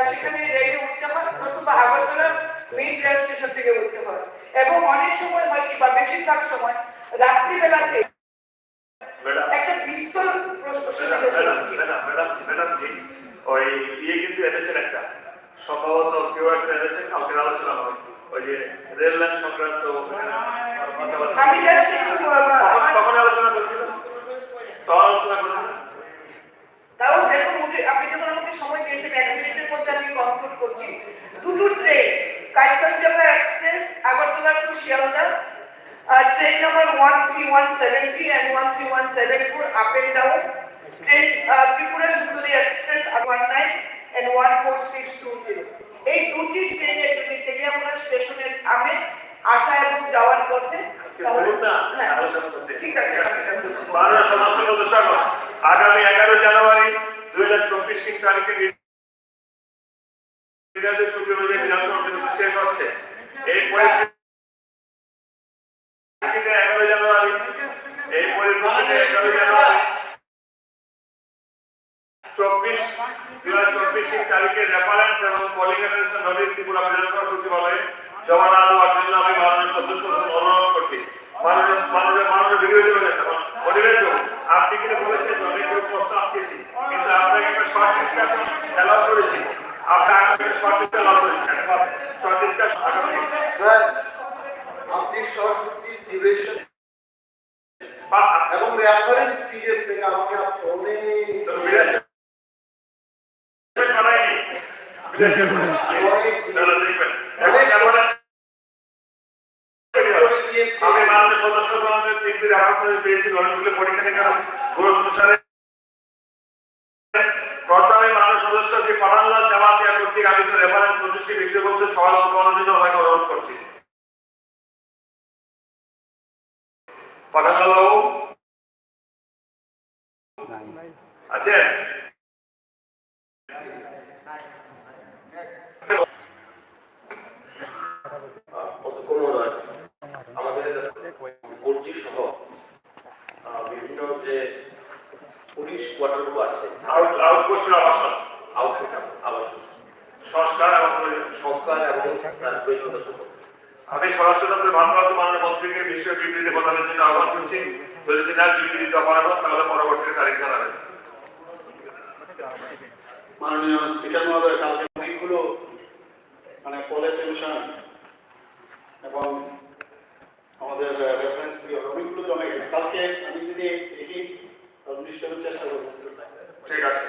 সেখানে রেলে উঠতে হয়, নতুবা আগরতলা মেইন রেল স্টেশন থেকে উঠতে হয়। এবং অনেক সময় হয় কি, বা বেশিরভাগ সময় রাত্রিবেলাতে একটা বিস্তর ওই ইয়ে কিন্তু এনেছেন একটা, সম্ভবত কেউ একটা এনেছেন, কালকে আলোচনা হয় ওই যে রেল লাইন সংক্রান্ত আমি জাস্ট একটু তখন আলোচনা করছিলাম, তখন আলোচনা করছিলাম। তাও দেখুন, আপনি যখন আমাকে সময় দিয়েছেন 1 মিনিটের মধ্যে আমি কনক্লুড করছি। দুটো train, Kanchenjunga express Agartala to Sealdah, train number 13170 and 13174 up and down, train Tripura Sundari express 19 and 14620। এই দুটি ট্রেনে যদি তেলিয়ামুড়া স্টেশনে থামে আসা এবং যাওয়ার পথে, ঠিক আছে। মাননীয় সদস্য সদস্যগণ, আগামী 11 জানুয়ারি 2024 তারিখে সুপ্রিয় বিধানসভা নির্বাচন শেষ হচ্ছে। এই পরিপ্রেক্ষিতে 11 জানুয়ারি 2024 তারিখে রেফারেন্স এবং পোলিং এটেনশন নোটিশ ত্রিপুরা বিধানসভা সচিবালয়ে জমা না দেওয়ার জন্য আমি মাননীয় সদস্য অনুরোধ করছি। মাননীয় বিরোধী আপনি কিনা বলেছেন অনেক প্রশ্ন আসতেছি, কিন্তু আপনাকে একটা শর্ট ডিসকাশন অ্যালাউ করেছি, আপনাকে শর্ট ডিসকাশন অ্যালাউ করেছি, শর্ট ডিসকাশন স্যার আপনি শর্ট ডিউরেশন এবং রেফারেন্স পিরিয়ড থেকে আমাকে আমি মাননীয় সদস্যগণের তিনটি রেফারেন্স পেয়েছি গণস্কুলের পরীক্ষা থেকে গুরুত্ব অনুসারে। প্রথমে মাননীয় সদস্য শ্রী পাঠানলাল জামাতিয়া কর্তৃক আয়োজিত রেফারেন্স নোটিশটি বিষয়বস্তু সহজ করার জন্য আমাকে অনুরোধ করছি। পাঠানলাল বাবু আচ্ছা, আমাদের কোর্টি সহ বিভিন্ন যে পুলিশ কোয়ার্টারগুলো আছে, আউটপোস্টের আবাসন সংস্কার এবং তার প্রয়োজনীয়তা সম্পর্কে আমি স্বরাষ্ট্র ভারপ্রাপ্ত মাননীয় মন্ত্রীকে বিষয় বিবৃতি প্রদানের জন্য আহ্বান করছি। যদি তিনি বিবৃতি দিতে পারেন তাহলে পরবর্তী তারিখ জানাবেন। মাননীয় স্পিকার মহোদয়, কালকে অনেকগুলো পোল টেনশন এবং আমাদের রেফারেন্স পিরিয়ড অনেকগুলো জমে গেছে। কালকে আমি যদি দেখি নিশ্চয়ই চেষ্টা করবো। ঠিক আছে।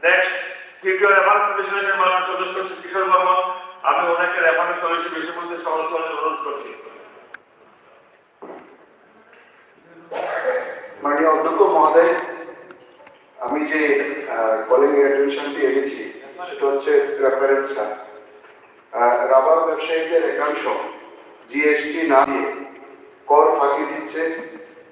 নেক্সট, তৃতীয় রেফারেন্স কমিশনের মাননীয় সদস্য শ্রী কিশোর বর্মন, আমি ওনাকে রেফারেন্স কমিশন বিষয়বস্তু সহজ করার অনুরোধ করছি। মাননীয় অধ্যক্ষ মহোদয়, আমি যে কলিং অ্যাটেনশনটি এনেছি সেটা হচ্ছে রেফারেন্সটা রাবার ব্যবসায়ীদের একাংশ জিএসটি না দিয়ে কর ফাঁকি দিচ্ছে,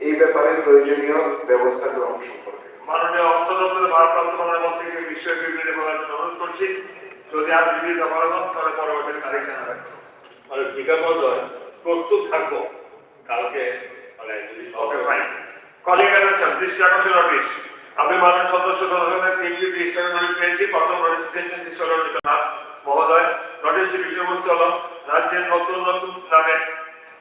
এই ব্যাপারে প্রয়োজনীয় ব্যবস্থা গ্রহণ সম্পর্কে। মাননীয় অর্থ দপ্তরের ভারপ্রাপ্ত মাননীয় মন্ত্রীকে বিষয় বিবৃতি প্রদানের জন্য অনুরোধ করছি। যদি আর বিবৃতি করা হয় তাহলে পরবর্তী তারিখ জানাবেন। স্পিকার মহোদয়, প্রস্তুত থাকবো কালকে ওকে ফাইন। কলিং অ্যাটেনশন, দৃষ্টি আকর্ষণ নোটিশ। আমি মাননীয় সদস্য সদস্যদের তিনটি রেজিস্ট্রার নোটিশ পেয়েছি। প্রথম নোটিশ দিয়েছেন শিশোরঞ্জিতনাথ মহোদয়। নোটিশটি বিষয়বস্তু হল রাজ্যের নতুন নতুন নামে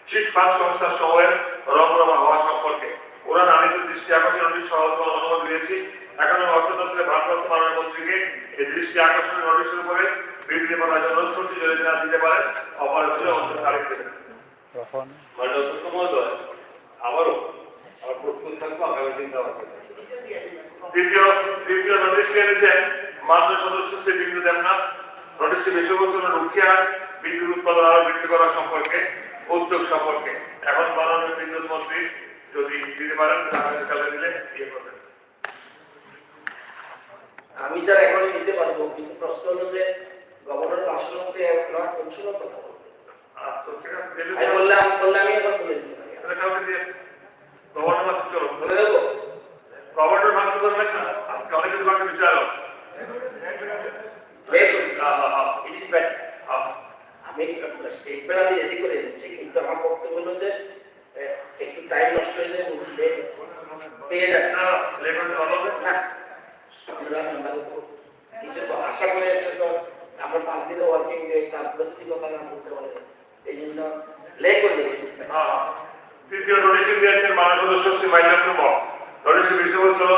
চিট ফান্ড সংস্থা সমূহের রমরমা হওয়া সম্পর্কে ওরা নামিত দৃষ্টি আকর্ষণ নোটিশ সহ অনুমোদন দিয়েছি। এখন আমি অর্থ দপ্তরের ভারপ্রাপ্ত মাননীয় মন্ত্রীকে এই দৃষ্টি আকর্ষণ নোটিশের উপরে বিবৃতি প্রদানের জন্য অনুরোধ করছি। যদি না দিতে পারেন অপরাধ অন্তর তারিখ দেবেন। মাননীয় অধ্যক্ষ মহোদয়, আবার প্রস্তুত থাকবো আগামী দিন দেওয়ার জন্য। দ্বিতীয় নোটিশটি এনেছেন মাননীয় সদস্য শ্রী বিন্দু দেবনাথ। নোটিশটি বিষয়বস্তু রুকিয়া বিদ্যুৎ উৎপাদন আরো বৃদ্ধি করা সম্পর্কে, উদ্যোগ সম্পর্কে। এখন মাননীয় বিদ্যুৎ মন্ত্রী যদি দিতে পারেন আগামীকালে দিলে ইয়ে করবেন। আমি স্যার এখনই দিতে পারবো, কিন্তু প্রশ্ন হলো যে গভর্নর ভাষণের মধ্যে আপনারা কোন সময় কথা বলবেন? আমি বললে আমি এখন বলে দিতে পারি। গভর্নর ভাষণ চলো বলে দেবো? গভর্নর ভাষণ করবেন না, আজকে অনেক কিছু বাকি বিচার আমি স্টেটমেন্ট আমি রেডি করে দিচ্ছি, কিন্তু আমার বক্তব্য হলো যে একটু টাইম নষ্ট হয়ে যায় বুঝলে পেয়ে যাবেন। না লেখক ভালো হবে না, আমরা কিছু তো আশা করে এসে তো আমরা 5 দিনে ওয়ার্কিং ডে তারপরে যদি কথা না বলতে পারে এই জন্য লেখ করে দেবো। হ্যাঁ তৃতীয় ডোনেশন দিয়েছেন মাননীয় সদস্য শ্রী মাইনাস ডোনেশন বিষয় হল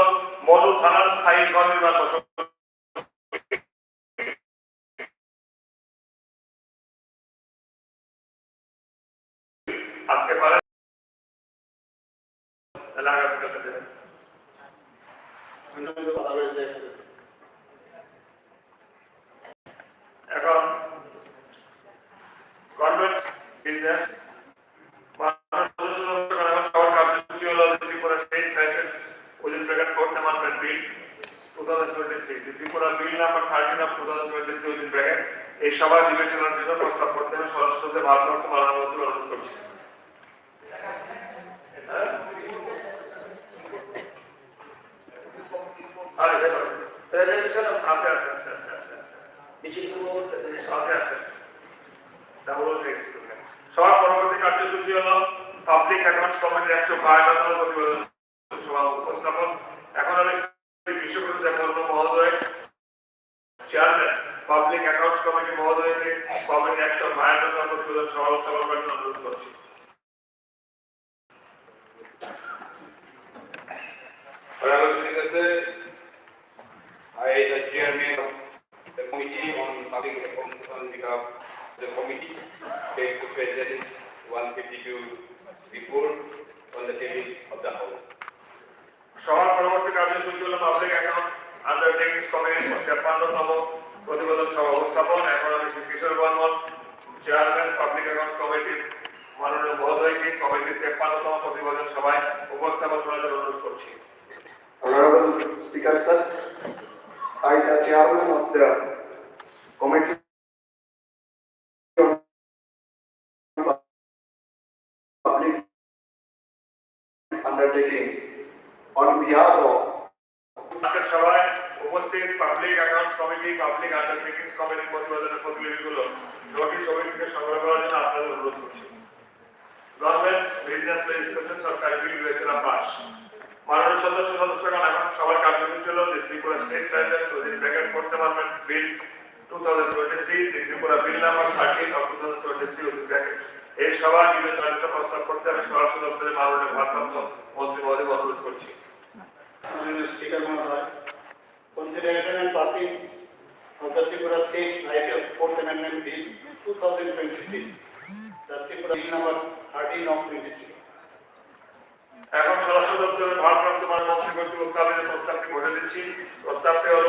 মধু থানার স্থায়ী ঘর নির্মাণ বসত আজকে পারে এলাকা দেবেন। কথা রয়েছে এখন গভর্নমেন্ট বিজনেস সবার কার্যসূচি হল Tripura state licence within bracket court amendment bill 2023 Tripura bill number 13 of 2023 within bracket এই সভা বিবেচনার জন্য প্রস্তাব করতে হবে সরাসরি ভারপ্রাপ্ত মাননীয় মন্ত্রী অনুরোধ করছি। প্রেজেন্টেশন অফ আচ্ছা বিচিত্রপুর প্রেজেন্টেশন সবার পরবর্তী কার্যসূচি হল পাবলিক অ্যাকাউন্টস কমিটির 152 প্রতিবেদন সভা উপস্থাপন। এখন আমি বিশ্বকবি দেববর্ম মহোদয় চেয়ারম্যান পাবলিক অ্যাকাউন্টস কমিটি মহোদয়কে কমিটির 152 প্রতিবেদন সভা উপস্থাপন করার জন্য অনুরোধ করছি। I, the chairman of the committee on public accounts on behalf of the committee, take to present 152 report on the table of the house. সবার পরবর্তী কার্যসূচি হল পাবলিক অ্যাকাউন্ট আন্ডারটেকিংস কমিটির 53তম প্রতিবেদন সভা উপস্থাপন। এখন আমি শ্রী কিশোর বর্মন চেয়ারম্যান পাবলিক অ্যাকাউন্ট কমিটির মাননীয় মহোদয়কে কমিটির 53তম প্রতিবেদন সভায় উপস্থাপন করার জন্য অনুরোধ করছি। Honorable Speaker, sir, I, the chairman of the committee on public undertakings, on behalf of আজকের সভায় উপস্থিত public accounts committee public undertakings কমিটির প্রতিবেদনের প্রতিলিপিগুলো নোটিশ ছবি থেকে সংগ্রহ করার জন্য আপনাদের অনুরোধ করছি। গভর্নমেন্ট বিজনেস লেজিসলেশন সরকারি বিল বিবেচনা পাস। মাননীয় সদস্যগণ এখন সবার কার্যসূচি হল যে Tripura state licence within bracket court amendment bill 2023 Tripura bill number 13 of 2023 within bracket এই সভা বিবেচনার জন্য প্রস্তাব করতে আমি সরাসরি দপ্তরের মাননীয় ভারপ্রাপ্ত মন্ত্রী মহোদয়কে অনুরোধ করছি। Speaker Mahoday, consideration and passing of the Tripura State License Fourth Amendment Bill 2023, the Tripura Bill number 13 of 23. এখন স্বরাষ্ট্র দপ্তরের ভারপ্রাপ্ত মাননীয় মন্ত্রী কর্তৃক উত্থাপিত প্রস্তাবটি ভোটে দিচ্ছি। প্রস্তাবটি হল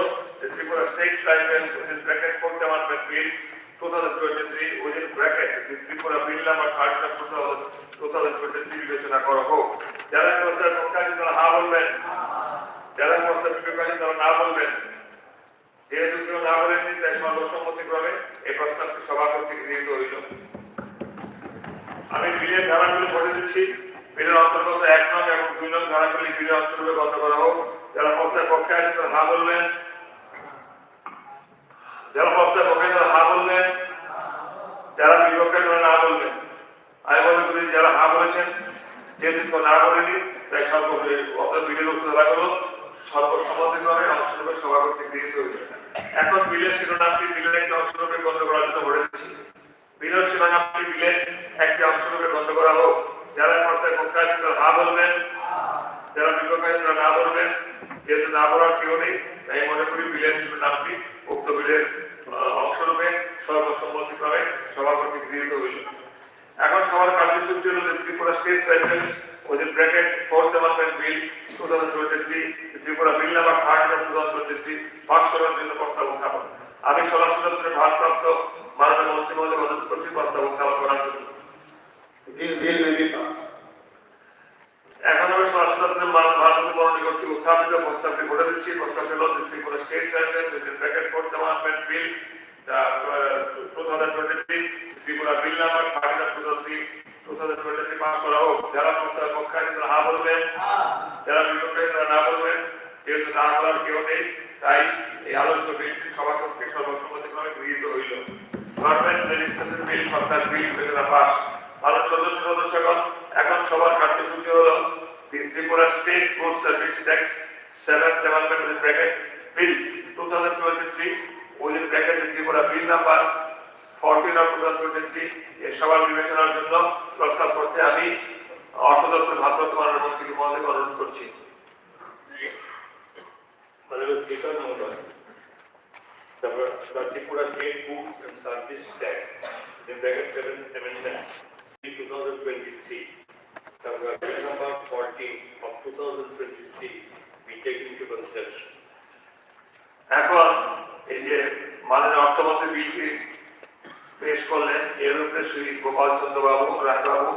Tripura state licence within bracket court amendment bill 2023 within bracket Tripura bill number 13 of 2023 বিবেচনা করা হোক। যারা প্রস্তাবের পক্ষে আছেন তারা হ্যাঁ বলবেন, যারা প্রস্তাবের বিপক্ষে আছেন তারা না বলবেন। যেহেতু কেউ না বলেননি তাই সর্বসম্মতিক্রমে এই প্রস্তাবটি সভা কর্তৃক গৃহীত হইল। আমি বিলের ধারাগুলি ভোটে দিচ্ছি। বিলের অন্তর্গত 1 নং এবং 2 নং ধারাগুলি বিলের অংশরূপে গণ্য করা হোক। যারা প্রস্তাবের পক্ষে আছেন তারা হ্যাঁ বলবেন, যারা প্রস্তাবের পক্ষে তারা হ্যাঁ বলবেন, যারা বিপক্ষে তারা না বলবেন। আমি মনে করি যারা হ্যাঁ বলেছেন যেহেতু কেউ না বলেনি তাই বিলের ধারাগুলো সর্বসম্মতিক্রমে অংশরূপে সভা কর্তৃক গৃহীত হয়েছে। এখন বিলের শিরোনামটি বিলের একটি অংশরূপে গণ্য করার জন্য ভোটে দিচ্ছি। বিলের শিরোনামটি বিলের একটি অংশরূপে গণ্য করা হোক। যারা প্রস্তাবের পক্ষে আছেন তারা হ্যাঁ বলবেন, যারা বিপক্ষে আছেন তারা না বলবেন। যেহেতু না বলার কেউ নেই তাই মনে করি বিলের শিরোনামটি উক্ত বিলের অংশরূপে সর্বসম্মতিক্রমে সভা কর্তৃক গৃহীত হইল। এখন সবার কার্যসূচি হল Tripura state licence within bracket fourth amendment bill 2023 Tripura bill number 13 of 2023 pass করার জন্য প্রস্তাব উত্থাপন। আমি স্বরাষ্ট্র দপ্তরের ভারপ্রাপ্ত মাননীয় মন্ত্রী মহোদয় অনুরোধ করছি প্রস্তাব উত্থাপন করার জন্য। This bill may be passed. এখন আমি স্বরাষ্ট্র দপ্তরের ভারপ্রাপ্ত মন্ত্রী কর্তৃক উত্থাপিত প্রস্তাবটি ভোটে দিচ্ছি। প্রস্তাবটি হল Tripura state licence within bracket fourth amendment bill 2023 Tripura bill number 13 of 2023 pass করা হোক। যারা প্রস্তাবের পক্ষে আছেন তারা হ্যাঁ বলবেন, যারা বিপক্ষে তারা না বলবেন। যেহেতু না বলার কেউ নেই তাই এই আলোচ্য বিলটি সভা কর্তৃক সর্বসম্মতিক্রমে গৃহীত হইল। গভর্নমেন্ট লেজিসলেশন বিল সরকার বিল বিবেচনা পাস। ভারত সদস্যগণ এখন সবার কার্যসূচি হল the Tripura State Post Service Tax 7th Amendment with bracket Bill 2023 within bracket the Tripura Bill number 14 of 2023 এর সবার বিবেচনার জন্য প্রস্তাব করতে আমি অর্থ দপ্তর ভারপ্রাপ্ত মাননীয় মন্ত্রীকে মহোদয়কে অনুরোধ করছি। মাননীয় স্পিকার মহোদয়, the Tripura State Goods and Service Tax, the bracket 7th Amendment 2023, the bill number 14 of 2023 be taken into consideration. এখন এই যে মাননীয় অর্থমন্ত্রী বিলটি পেশ করলেন, এর উপরে শ্রী গোপাল চন্দ্র বাবু রায়বাবু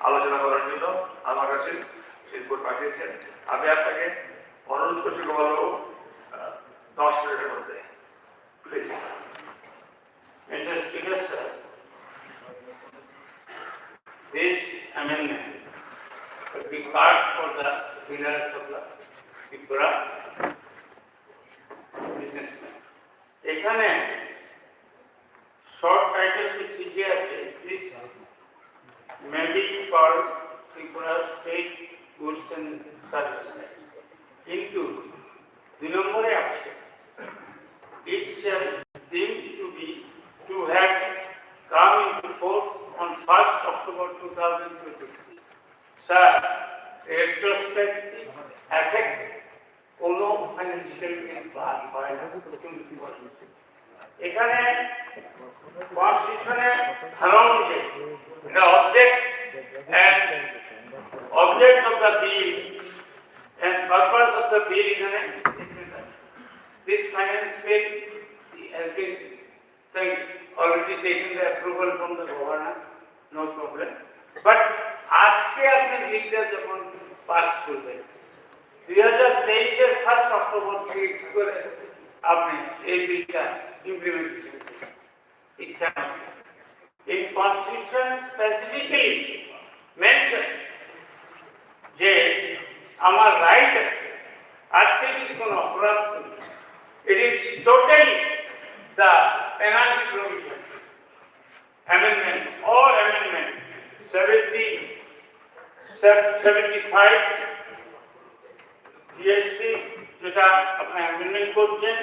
আলোচনা করার জন্য আমার কাছে রিপোর্ট পাঠিয়েছেন। আমি আপনাকে অনুরোধ করছি গোপাল বাবু 10 মিনিটের মধ্যে please. Mr. Speaker, sir, this amendment will be passed for the winners of the Tripura businessmen. এখানে short title which is here, this may be called Tripura State Goods and Services. Into the number আছে, it shall deem to have come into force on 1st October 2023. Sir, retrospective effect কোনো ফাইন্যান্সিয়াল ক্লাস হয় না। এখানে কনস্টিটিউশনে ধারা অনুযায়ী the object of the bill and purpose of the bill এখানে this finance bill has been already taken the approval from the governor, no problem. But আজকে আপনি বিলটা যখন পাস করবেন 2023 এর 1st অক্টোবর থেকে করে আপনি এই বিলটা ইমপ্লিমেন্টেশন করবেন। It cannot be. In Constitution specifically mentioned যে আমার রাইট আছে আজকে যদি কোনো অপরাধ করি, it is totally the penalty provision amendment or amendment 75 GST যেটা আপনি অ্যামেন্ডমেন্ট করছেন,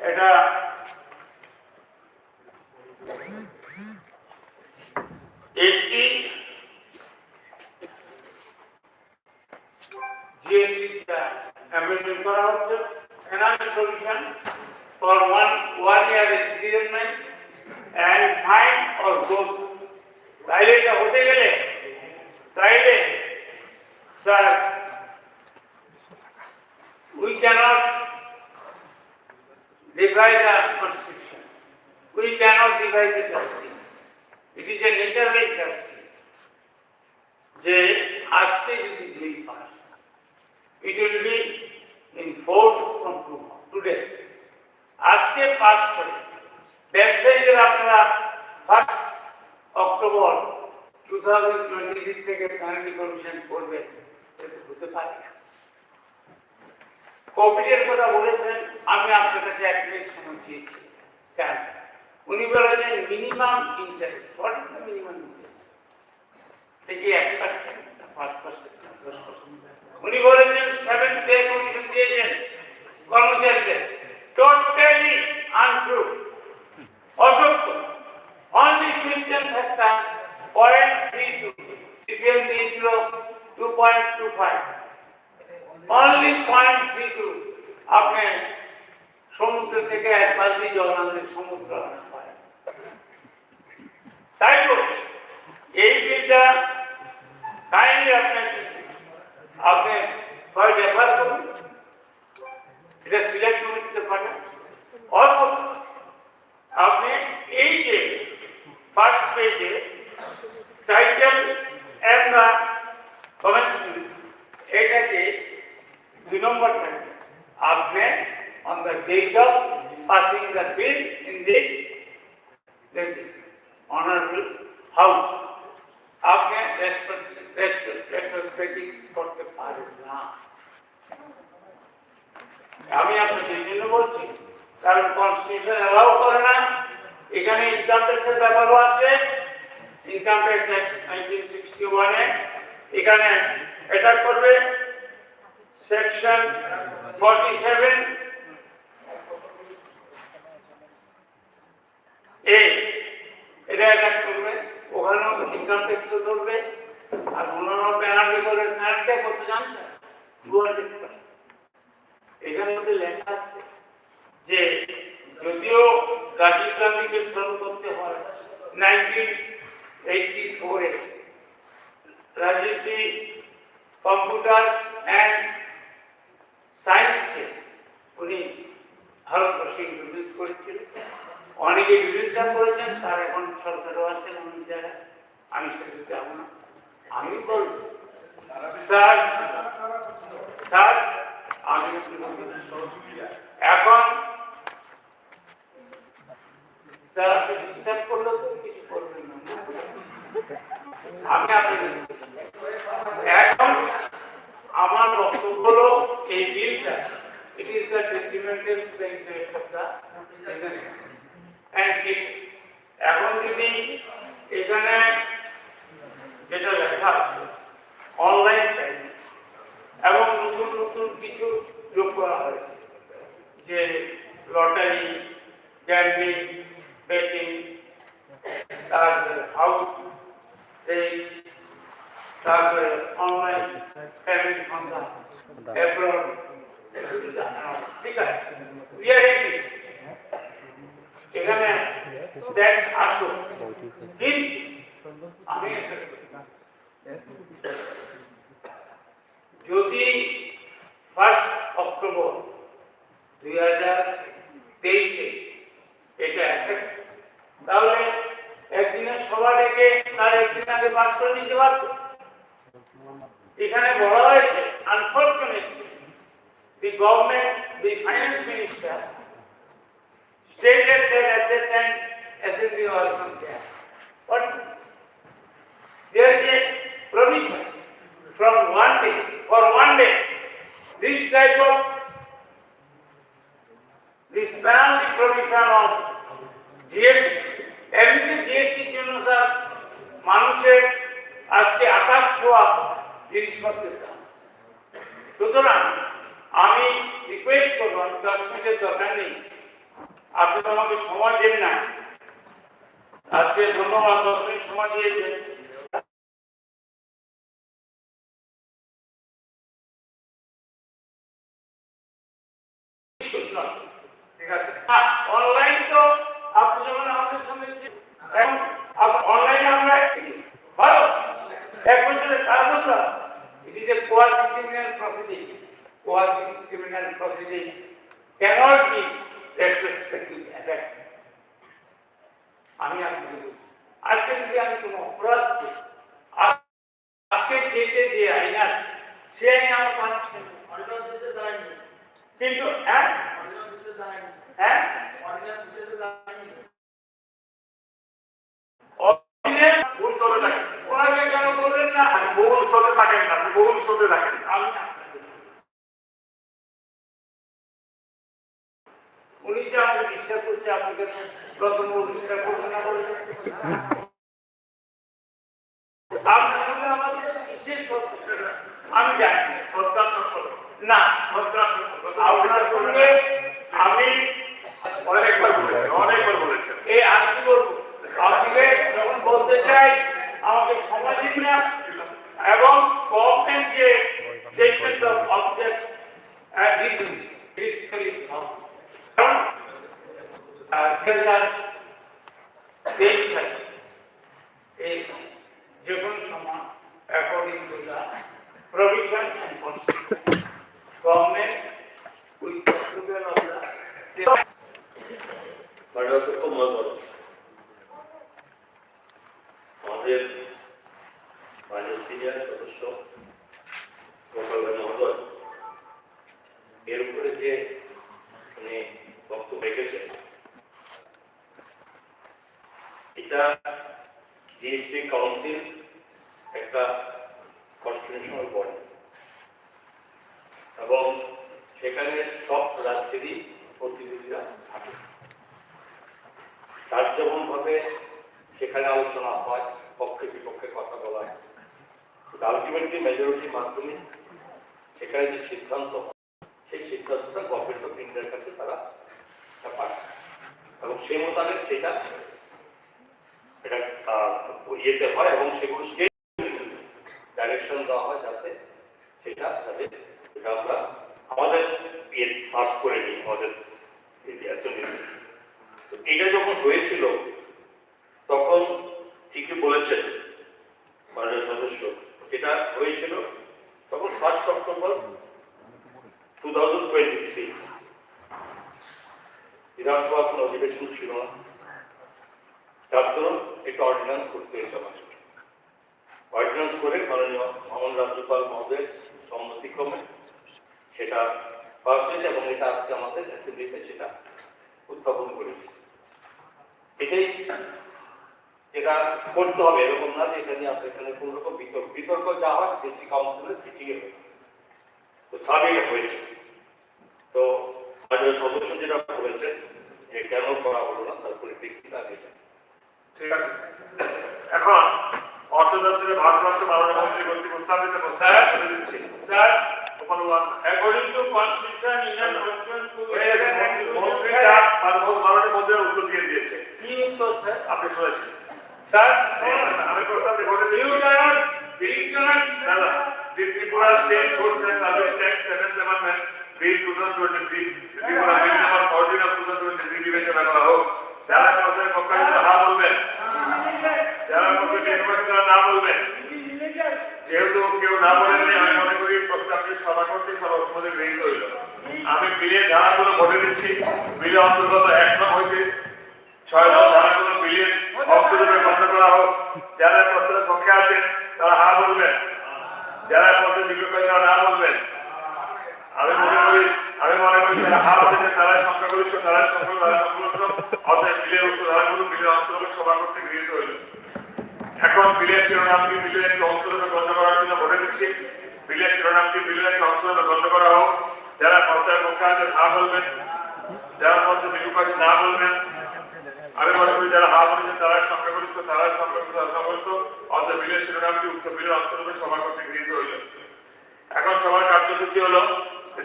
এটা GST amendment করা হচ্ছে, penalty provision for one year imprisonment and fine or both. তাইলে এটা হতে গেলে তাইলে sir we cannot divide the constitution, we cannot divide the justice, it is a natural justice যে আজকে যদি bill pass it will be in force from today. আজকে পাস করে ব্যবসায়ীদের আপনারা 1st অক্টোবর 2023 থেকে পেনাল্টি প্রভিশন করবে, এটা হতে পারে না। কোভিডের কথা বলেছেন, আমি আপনার কাছে এক মিনিট সময় চেয়েছি। কেন? উনি বলেছেন minimum interest. What is the minimum interest? দেখি 1%, 5%, 10%। উনি বলেছেন 7th পে কমিশন দিয়েছেন কর্মচারীদের, টোটালি আনট্রু, অসত্য। অনলি সিম্পটম ফ্যাক্টর 0.32, সিপিএম দিয়েছিল 2.25, অনলি 0.32 আপনি সমুদ্র থেকে 1 বালতি জল আনলে সমুদ্র হয়। তাই বলছি এই বিলটা কাইন্ডলি আপনি রেফার করুন, এটা সিলেক্ট কমিটিতে পাঠান, অথবা আপনি এই যে ফার্স্ট পেজে টাইটেল এন্ড দ্য কমেন্টসমেন্ট এটাকে 2 নম্বর থাকে, আপনি on the date of passing the bill in this honorable house আপনি রেট্রোস্পেক্টিভ করতে পারেন না। আমি আপনাকে এই জন্য বলছি কারণ কনস্টিটিউশন অ্যালাউ করে না। এখানে ইনকাম ট্যাক্সের ব্যাপারও আছে, ইনকাম ট্যাক্স 1961 এ এখানে এটা করবে সেকশন 47 এ, এটা অ্যাটাক করবে, ওখানেও ইনকাম ট্যাক্সও ধরবে, আর ওনারা পেনাল্টি করে, পেনাল্টি করতে জানছেন 200%। এখানে মধ্যে লেখা আছে যে যদিও রাজীব গান্ধীকে স্মরণ করতে হয় 1984-এ রাজীবজি কম্পিউটার অ্যান্ড সায়েন্সকে উনি ভারতবর্ষে ইন্ট্রোডিউস করেছিলেন, অনেকে বিরোধিতা করেছেন, তার এখন সরকারও আছেন অনেক জায়গায়, আমি সেটা যাব না। আমি বলব স্যার স্যার আমি এখন স্যার আপনি বিশ্বাস করলেও তো কিছু করবেন না, আমি আপনাকে এখন আমার বক্তব্য হলো এই বিলটা it is the documental benefit of the end এখন যদি এখানে যেটা লেখা আছে অনলাইন পেমেন্ট এবং নতুন নতুন কিছু যোগ করা হয়েছে, যে লটারি, গ্যাম্বলিং, বেটিং, তারপরে হাউস রেস, তারপরে অনলাইন পেমেন্ট সংস্থা অ্যাব্রড, ঠিক আছে, এখানে ট্যাক্স আসুক, কিন্তু আমি যদি 1 অক্টোবর 2023-এ এটা এফেক্ট, তাহলে একদিনের সভা ডেকে তার একদিন আগে পাস করে নিতে পারত। এখানে বলা হয়েছে unfortunately the government, the finance minister stated that at that time assembly was not there. But there is a provision from one day, for one day, this type of, this penalty provision of GST, এমনিতে জিএসটির জন্য স্যার মানুষের আজকে আকাশ ছোঁয়া জিনিসপত্রের দাম। সুতরাং আমি রিকোয়েস্ট করবো, 10 মিনিটের দরকার নেই, আপনি তো আমাকে সময় দেন না, আজকে ধন্যবাদ 10 মিনিট সময় দিয়েছেন। ঠিক আছে, অনলাইন তো আপনি যখন আমাদের সঙ্গে এখন অনলাইনে আমরা ভালো 1 বছরের কারাদণ্ড, it is a quasi criminal proceeding, quasi criminal proceeding cannot be retrospective attack. আমি আপনাকে বলছি, আজকে যদি আমি কোনো অপরাধ করি, আজকে ডেটে যে আইন আছে সে আইন আমার পানিশমেন্ট কিন্তু হ্যাঁ হ্যাঁ ভুল চলে থাকে, ওনাকে কেন বললেন না ভুল চলে থাকেন না, ভুল চলে থাকেন। আমি উনি যে আমাকে বিশ্বাস করছে, আপনাকে প্রথম বিশ্বাস করছে না বলে আপনার সঙ্গে আমাদের বিশেষ আমি জানি সরকার না, সরকার আপনার সঙ্গে আমি অনেকবার বলেছেন এই আমি কি বলবো, আপনাকে যখন বলতে চাই আমাকে সময় দিন না, এবং গভর্নমেন্ট যে স্টেটমেন্ট অফ অবজেক্ট কারণ 2023 সালে এই যে কোনো সময় according to the provision and constitution, government will approval of the আমাদের মাননীয় সিনিয়র সদস্য গোপাল মহোদয় এর উপরে যে উনি বক্তব্য রেখেছেন, এটা জিএসটি কাউন্সিল একটা কনস্টিটিউশনাল বডি এবং সেখানে সব রাজ্যেরই প্রতিনিধিরা থাকে। তার যেমনভাবে সেখানে আলোচনা হয়, পক্ষে বিপক্ষে কথা বলা হয়, আলটিমেটলি মেজরিটির মাধ্যমে সেখানে যে সিদ্ধান্ত হয়, সেই সিদ্ধান্তটা গভর্নমেন্ট অফ ইন্ডিয়ার কাছে তারা পাঠায় এবং সেই মোতাবেক সেটা ইয়েতে হয় এবং সেগুলো স্টেট ডাইরেকশন দেওয়া হয় যাতে সেটা তাদের সেটা আমরা আমাদের ইয়ে পাস করে নিই আমাদের তো এটা যখন হয়েছিল তখন ঠিকই বলেছেন মাননীয় সদস্য, যেটা হয়েছিল তখন 1 অক্টোবর 2023 বিধানসভা কোনো অধিবেশন ছিল না, তার জন্য একটা অর্ডিন্যান্স করতে হয়েছে আমাকে। অর্ডিন্যান্স করে মাননীয় মামন রাজ্যপাল মহোদয়ের সম্মতিক্রমে সেটা পাস হয়েছে এবং এটা আজকে আমাদের অ্যাসেম্বলিতে সেটা উত্থাপন করেছে। এটাই যেটা করতে হবে, এরকম না যে এখানে এখানে কোন রকম বিতর্ক যা হয় ডিস্ট্রিক্ট কাউন্সিলের মিটিং এ তো সাবেক হয়েছে। তো আমাদের সদস্য যেটা বলেছেন যে কেন করা হলো না তার পরিপ্রেক্ষিতে আমি ঠিক আছে। এখন অর্থদপ্তরের ভারপ্রাপ্ত মাননীয় মন্ত্রী কর্তৃক উত্থাপিত প্রস্তাব করে দিচ্ছি। Sir, According to Constitution, Indian Constitution, মন্ত্রীটা মাননীয় মন্ত্রীর উত্তর দিয়ে দিয়েছে। কি উত্তর স্যার? আপনি শুনেছেন স্যার, আমি প্রস্তাবটি বলে you দিচ্ছি। cannot, দাদা, the Tripura State Goods and Service Tax 7th Amendment Bill 2023, Tripura Bill number 14 of 2023 বিবেচনা করা হোক। যারা প্রস্তাবের পক্ষে হ্যাঁ বলবেন, যারা প্রস্তাবের বিপক্ষে না বলবেন, যেহেতু কেউ না বলেননি আমি মনে করি প্রস্তাবটি সভা করতে সর্বসম্মতি গৃহীত হইল। আমি বিলের ধারাগুলো ভোটে দিচ্ছি। বিলের অন্তর্গত 1 নং হইতে 6 নং ধারাগুলো বিলের অংশরূপে গণ্য করা হোক। যারা প্রস্তাবের পক্ষে আছেন তারা হ্যাঁ বলবেন, যারা প্রস্তাবের বিপক্ষে তারা না বলবেন। আমি মনে করি যারা হ্যাঁ বলেছেন তারা সংখ্যাগরিষ্ঠ, তারা সংখ্যাগরিষ্ঠ অতএব বিলের উচ্চ ধারাগুলো বিলের অংশরূপে সভা করতে গৃহীত হইল। এখন বিলের শিরোনামটি বিলের একটি অংশরূপে গণ্য করার জন্য ভোটে দিচ্ছি। বিলের শিরোনামটি বিলের একটি অংশরূপে গণ্য করা হোক। যারা প্রস্তাবের পক্ষে আছেন হ্যাঁ বলবেন, যারা প্রস্তাবের বিপক্ষে না বলবেন। আমি মনে করি যারা হ্যাঁ বলেছেন তারা সংখ্যাগরিষ্ঠ, তারা সংখ্যাগরিষ্ঠ অতএব বিলের শিরোনামটি উক্ত বিলের অংশরূপে সভা করতে গৃহীত হইল। এখন সবার কার্যসূচি হলো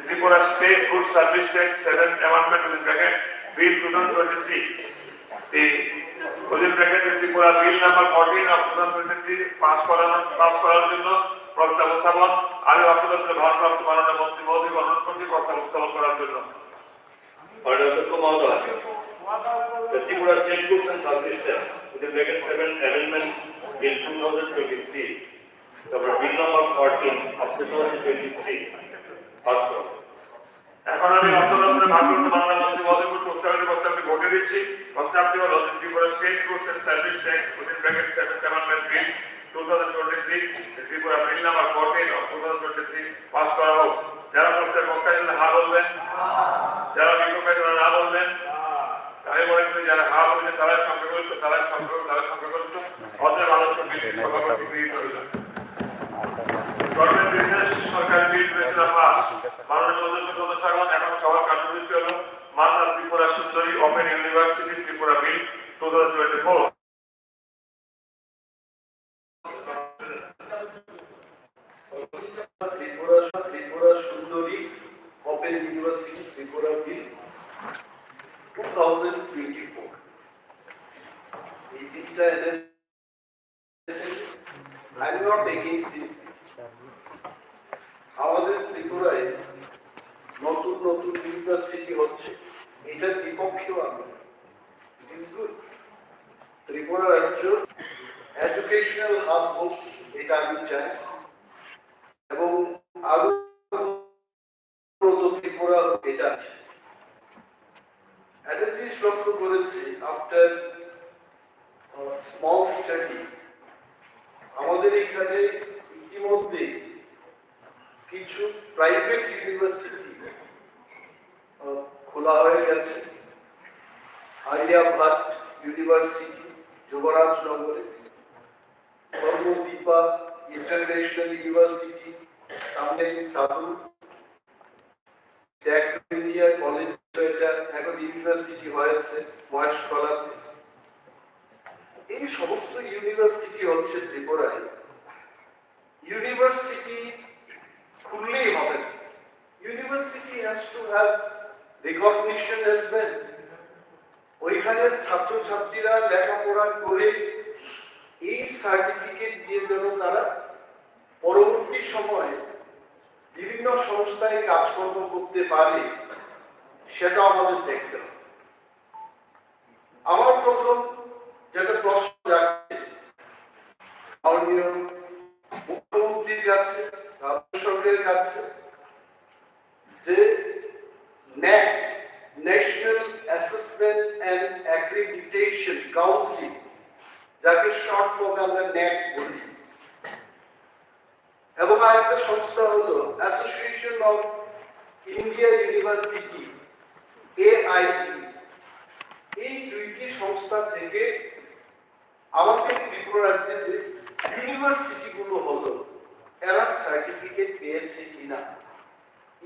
Tripura state good service tax 7th Amendment Bill 2023 Tripura bill number 14 of 2023 pass করার জন্য প্রস্তাব উত্থাপন। আমি অর্থদপ্তরের ভারপ্রাপ্ত মাননীয় মন্ত্রী মহোদয়কে অনুরোধ করছি প্রস্তাব উত্থাপন করার জন্য। অধ্যক্ষ মহোদয়, Tripura state goods and service tax 7th Amendment Bill 2023, তারপর বিল নাম্বার 14 of 2023 পাস করুন। এখন আমি অর্থদপ্তরের ভারপ্রাপ্ত মাননীয় মন্ত্রী মহোদয়কে প্রস্তাবটি ভোটে দিচ্ছি। প্রস্তাবটি হলো Tripura state goods and service tax 7th Amendment Bill 2023 Tripura bill number 14 of 2023 pass করা হোক। যারা প্রস্তাবের পক্ষে আছেন হ্যাঁ বলবেন, যারা বিপক্ষে তারা না বলবেন। আমি মনে করি যারা হ্যাঁ বলছেন তারা সংখ্যাগরিষ্ঠ, তারা সংখ্যাগরিষ্ঠ অতএব আলোচ্য বিল সভা করতে গৃহীত হইল। গভর্নমেন্ট বিজনেস সরকারি বিল বিবেচনা পাস। মাননীয় সদস্যগণ, এখন সবার কার্যসূচি হলো মাতা ত্রিপুরা সুন্দরী ওপেন ইউনিভার্সিটি ত্রিপুরা বিল 2024। ত্রিপুরা সুন্দরী ওপেন ইউনিভার্সিটি ত্রিপুরা বিল 2024 এই তিনটা I am not against this. আমাদের ত্রিপুরায় নতুন নতুন ইউনিভার্সিটি হচ্ছে, এটার বিপক্ষেও আমি। ত্রিপুরা রাজ্য এডুকেশনাল হাব হোক, এটা আমি চাই এবং আরো ত্রিপুরা এটা আছে। একটা জিনিস লক্ষ্য করেছি আফটার স্মল স্টাডি, আমাদের এখানে ইতিমধ্যে কিছু প্রাইভেট ইউনিভার্সিটি খোলা হয়ে গেছে। আর্যভট্ট ইউনিভার্সিটি যুবরাজনগরে, কর্মদীপা ইন্টারন্যাশনাল ইউনিভার্সিটি সামনে সাধু, টেক ইন্ডিয়া কলেজ এটা এখন ইউনিভার্সিটি হয়েছে মহেশতলাতে। এই সমস্ত ইউনিভার্সিটি হচ্ছে ত্রিপুরায় ইউনিভার্সিটি খুললেই হবে না। University has to have recognition as well. ওইখানে ছাত্রছাত্রীরা লেখাপড়া করে এই সার্টিফিকেট দিয়ে যেন তারা পরবর্তী সময়ে বিভিন্ন সংস্থায় কাজকর্ম করতে পারে, সেটা আমাদের দেখতে হবে। আমার প্রথম যেটা প্রশ্ন যাচ্ছে মাননীয় মুখ্যমন্ত্রীর কাছে, রাজ্য সরকারের কাছে, যে NAAC, national assessment and accreditation council, যাকে শর্ট ফর্ম আমরা ন্যাক বলি, এবং আরেকটা সংস্থা হলো association of India university, AIE, এই দুইটি সংস্থা থেকে আমাদের ত্রিপুরা রাজ্যে যে ইউনিভার্সিটিগুলো হলো, এরা সার্টিফিকেট পেয়েছে কিনা।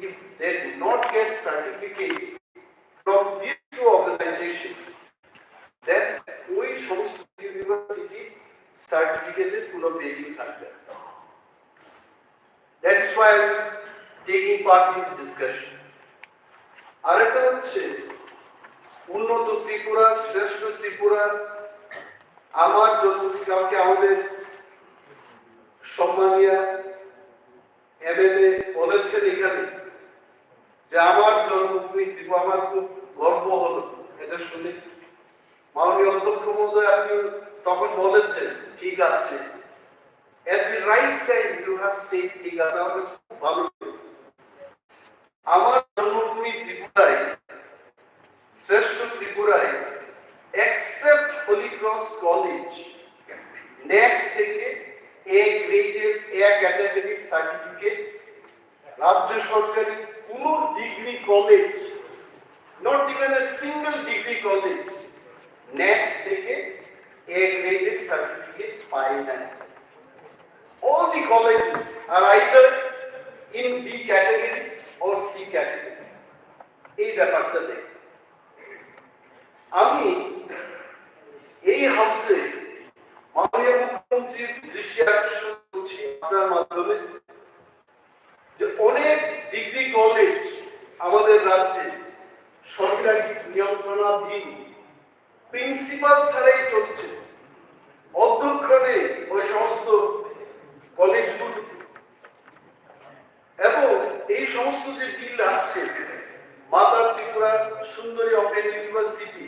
If they do not get certificate from these two organizations, then ওই সমস্ত ইউনিভার্সিটি সার্টিফিকেটের কোনো ভ্যালু থাকবে না। That is why I am taking part in the discussion. আরেকটা হচ্ছে উন্নত ত্রিপুরা, শ্রেষ্ঠ ত্রিপুরা। আমার জন্মদিন কালকে আমাদের সম্মানীয় MLA বলেছেন এখানে যে আমার জন্মভূমি ত্রিপুরা, আমার খুব গর্ব হলো এটা শুনে। মাননীয় অধ্যক্ষ মহোদয় আপনি তখন বলেছেন ঠিক আছে, at the right time you have said ঠিক আছে, আমাদের খুব ভালো লেগেছে। আমার জন্মভূমি ত্রিপুরায়, শ্রেষ্ঠ ত্রিপুরায়, except Holy Cross College, NAC থেকে A গ্রেডের A ক্যাটাগরির সার্টিফিকেট রাজ্য সরকারি কোনো degree college, not even a single degree college, NAC থেকে A গ্রেডের সার্টিফিকেট পায় না। All the colleges are either in B category or C category. এই ব্যাপারটা দেখ, আমি এই হাউসে মাননীয় মুখ্যমন্ত্রীর দৃষ্টি আকর্ষণ করছি আপনার মাধ্যমে যে অনেক ডিগ্রি কলেজ আমাদের রাজ্যে সরকারি নিয়ন্ত্রণাধীন, প্রিন্সিপাল ছাড়াই চলছে, অধ্যক্ষ নেই ওই সমস্ত কলেজগুলো। এবং এই সমস্ত যে বিল আসছে, মাতা ত্রিপুরা সুন্দরী ওপেন ইউনিভার্সিটি,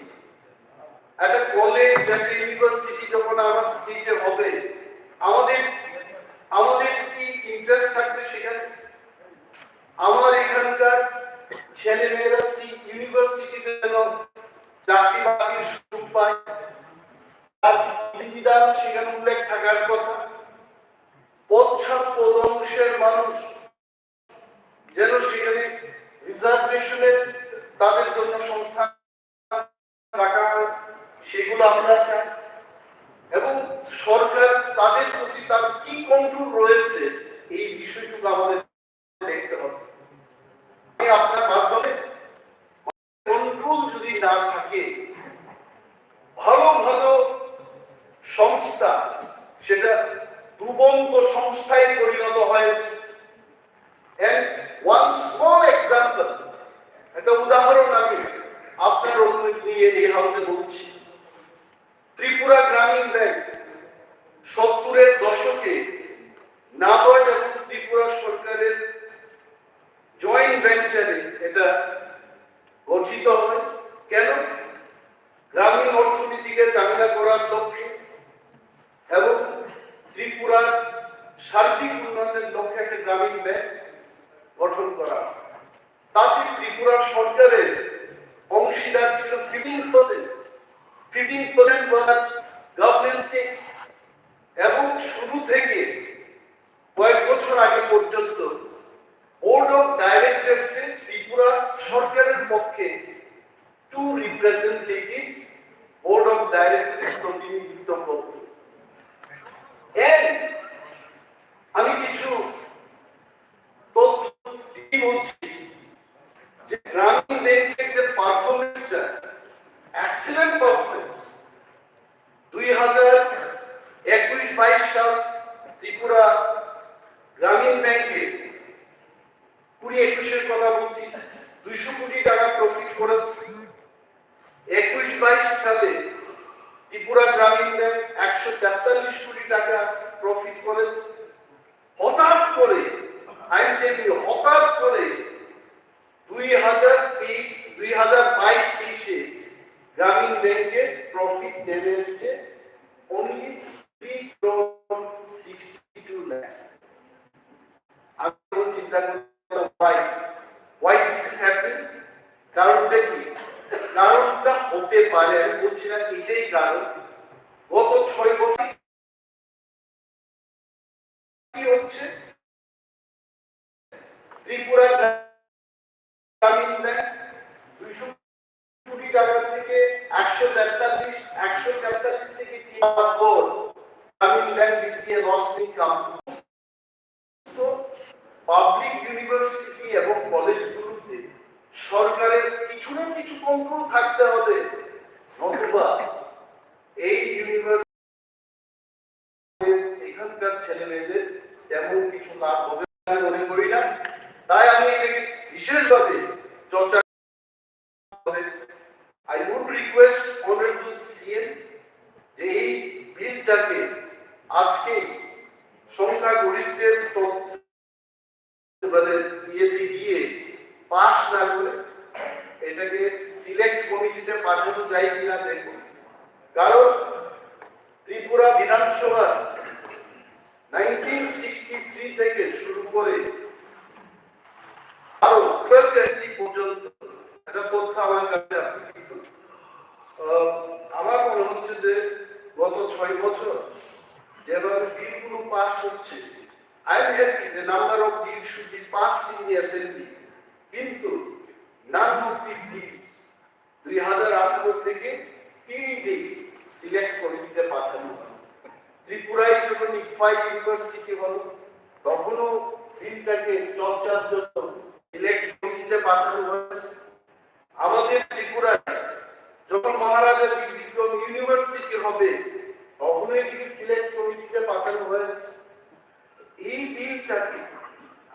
একটা কলেজ, একটা ইউনিভার্সিটি যখন আমার স্টেটে হবে, আমাদের কি ইন্টারেস্ট থাকবে সেখানে? আমার এখানকার ছেলেমেয়েরা সেই ইউনিভার্সিটিতে যেন চাকরি বাকরির সুযোগ পায়, তার বিধিবিধান সেখানে উল্লেখ থাকার কথা। পশ্চাৎ অংশের মানুষ যেন সেখানে রিজার্ভেশনের তাদের জন্য সংস্থা রাখা হয়, সেগুলো আমরা চাই। এবং সরকার তাদের প্রতি তার কি কন্ট্রোল রয়েছে এই বিষয়টুকু আমাদের দেখতে হবে। আপনার মাধ্যমে কন্ট্রোল যদি না থাকে, ভালো ভালো সংস্থা সেটা দুবন্ত সংস্থায় পরিণত হয়েছে। And one small example, একটা উদাহরণ আমি আপনার অনুমতি নিয়ে এই হাউসে বলছি। ত্রিপুরা গ্রামীণ ব্যাংক 70-এর দশকে নাবার্ড এবং ত্রিপুরা সরকারের জয়েন্ট ভেঞ্চারে এটা গঠিত হয়। কেন? গ্রামীণ অর্থনীতিকে চাঙ্গা করার লক্ষ্যে এবং ত্রিপুরার সার্বিক উন্নয়নের লক্ষ্যে একটা গ্রামীণ ব্যাংক গঠন করা। তাতে ত্রিপুরা সরকারের অংশীদার ছিল 15% গভর্নমেন্ট স্টেক। এবং শুরু থেকে কয়েক বছর আগে পর্যন্ত বোর্ড অফ ডাইরেক্টরসে ত্রিপুরা সরকারের পক্ষে 2 রিপ্রেজেন্টেটিভস বোর্ড অফ ডাইরেক্টরের প্রতিনিধিত্ব করত। আমি কিছু তথ্য বলছি যে গ্রামীণ ব্যাংকের যে পারফরমেন্সটা এক্সিলেন্ট পারফরমেন্স। 2021-22 সাল ত্রিপুরা গ্রামীণ ব্যাংকে 20-21-এর কথা বলছি, 200 কোটি টাকা প্রফিট করেছে। 21-22 সালে ত্রিপুরা গ্রামীণ ব্যাংক 143 কোটি টাকা প্রফিট করেছে। হঠাৎ করে হঠাৎ করে 2022-23 গ্রামীণ ব্যাংকে প্রফিট নেমে এসছে only 3.62 lakhs। আমি চিন্তা করলাম why this is happening? কারণটা কি? কারণটা হতে পারে, আমি বলছি না এটাই কারণ, গত 6 বছর কি হচ্ছে, ত্রিপুরা গ্রামীণ ব্যাংক 200 কোটি টাকা থেকে 143 থেকে 3 গ্রামীণ ব্যাংক বিত্তীয় লস ইনকাম। পাবলিক ইউনিভার্সিটি এবং কলেজগুলোতে সরকারের কিছু না কিছু কন্ট্রোল থাকতে হবে, নতুবা এই ইউনিভার্সিটি এখানকার ছেলে মেয়েদের তেমন কিছু লাভ হবে মনে করি না। তাই আমি এটাকে বিশেষভাবে চর্চা হবে। I would request honorable CM যে এই বিলটাকে আজকে সংখ্যা গরিষ্ঠের ইয়েতে গিয়ে পাস না করে এটাকে সিলেক্ট কমিটিতে পাঠানো যায় কিনা দেখুন। কারণ ত্রিপুরা বিধানসভা 1963 থেকে শুরু করে আরো 12 পর্যন্ত একটা তথ্য আমার কাছে আছে, আমার মনে হচ্ছে যে গত 6 বছর যেভাবে বিলগুলো পাস হচ্ছে, I am happy the number of bills should be passed in the assembly, কিন্তু none of the bills 2018 থেকে till date সিলেক্ট কমিটিতে পাঠানো হয়। ত্রিপুরায় যখন ইকফাই ইউনিভার্সিটি হলো তখনও বিলটাকে চর্চার জন্য সিলেক্ট কমিটিতে পাঠানো হয়েছে। আমাদের ত্রিপুরায় যখন মহারাজা বিক্রম ইউনিভার্সিটি হবে তখন এটিকে সিলেক্ট কমিটিতে পাঠানো হয়েছে। এই বিলটাকে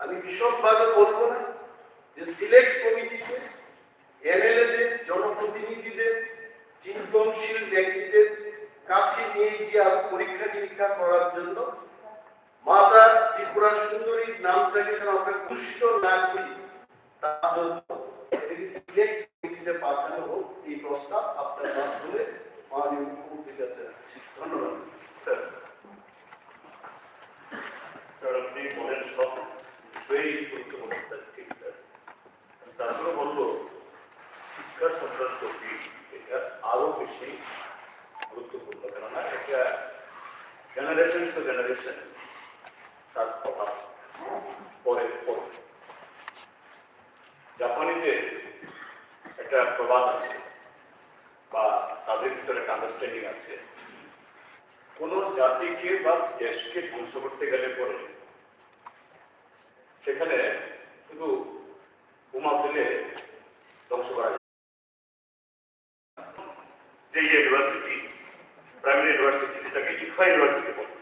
আমি বিশদভাবে বলবো না, যে সিলেক্ট কমিটিতে এমএলএদের, জনপ্রতিনিধিদের, চিন্তনশীল ব্যক্তিদের কাছে নিয়ে গিয়ে আরো পরীক্ষা নিরীক্ষা করার জন্য মাতা ত্রিপুরা সুন্দরীর নামটাকে যেন আমরা পুষ্ট না করি, তার জন্য এটাকে সিলেক্ট কমিটিতে পাঠানো হোক, এই প্রস্তাব আপনার মাধ্যমে মাননীয় মুখ্যমন্ত্রীর কাছে রাখছি। ধন্যবাদ স্যার। স্যার আপনি বলেন সব বিষয়ই গুরুত্বপূর্ণ স্যার, ঠিক স্যার। তারপরে বলবো শিক্ষা সংক্রান্ত বিল এটা আরো বেশি গুরুত্বপূর্ণ, কেননা এটা জেনারেশন টু জেনারেশন তার প্রভাব পরে পড়ে। জাপানিতে একটা প্রবাদ আছে বা তাদের ভিতরে একটা আন্ডারস্ট্যান্ডিং আছে, কোন জাতিকে বা দেশকে ধ্বংস করতে গেলে পরে সেখানে শুধু বোমা ফেলে ধ্বংস করা যায়। যে ইউনিভার্সিটি, প্রাইমারি ইউনিভার্সিটি, সেটাকে ইকফাই ইউনিভার্সিটি বলে,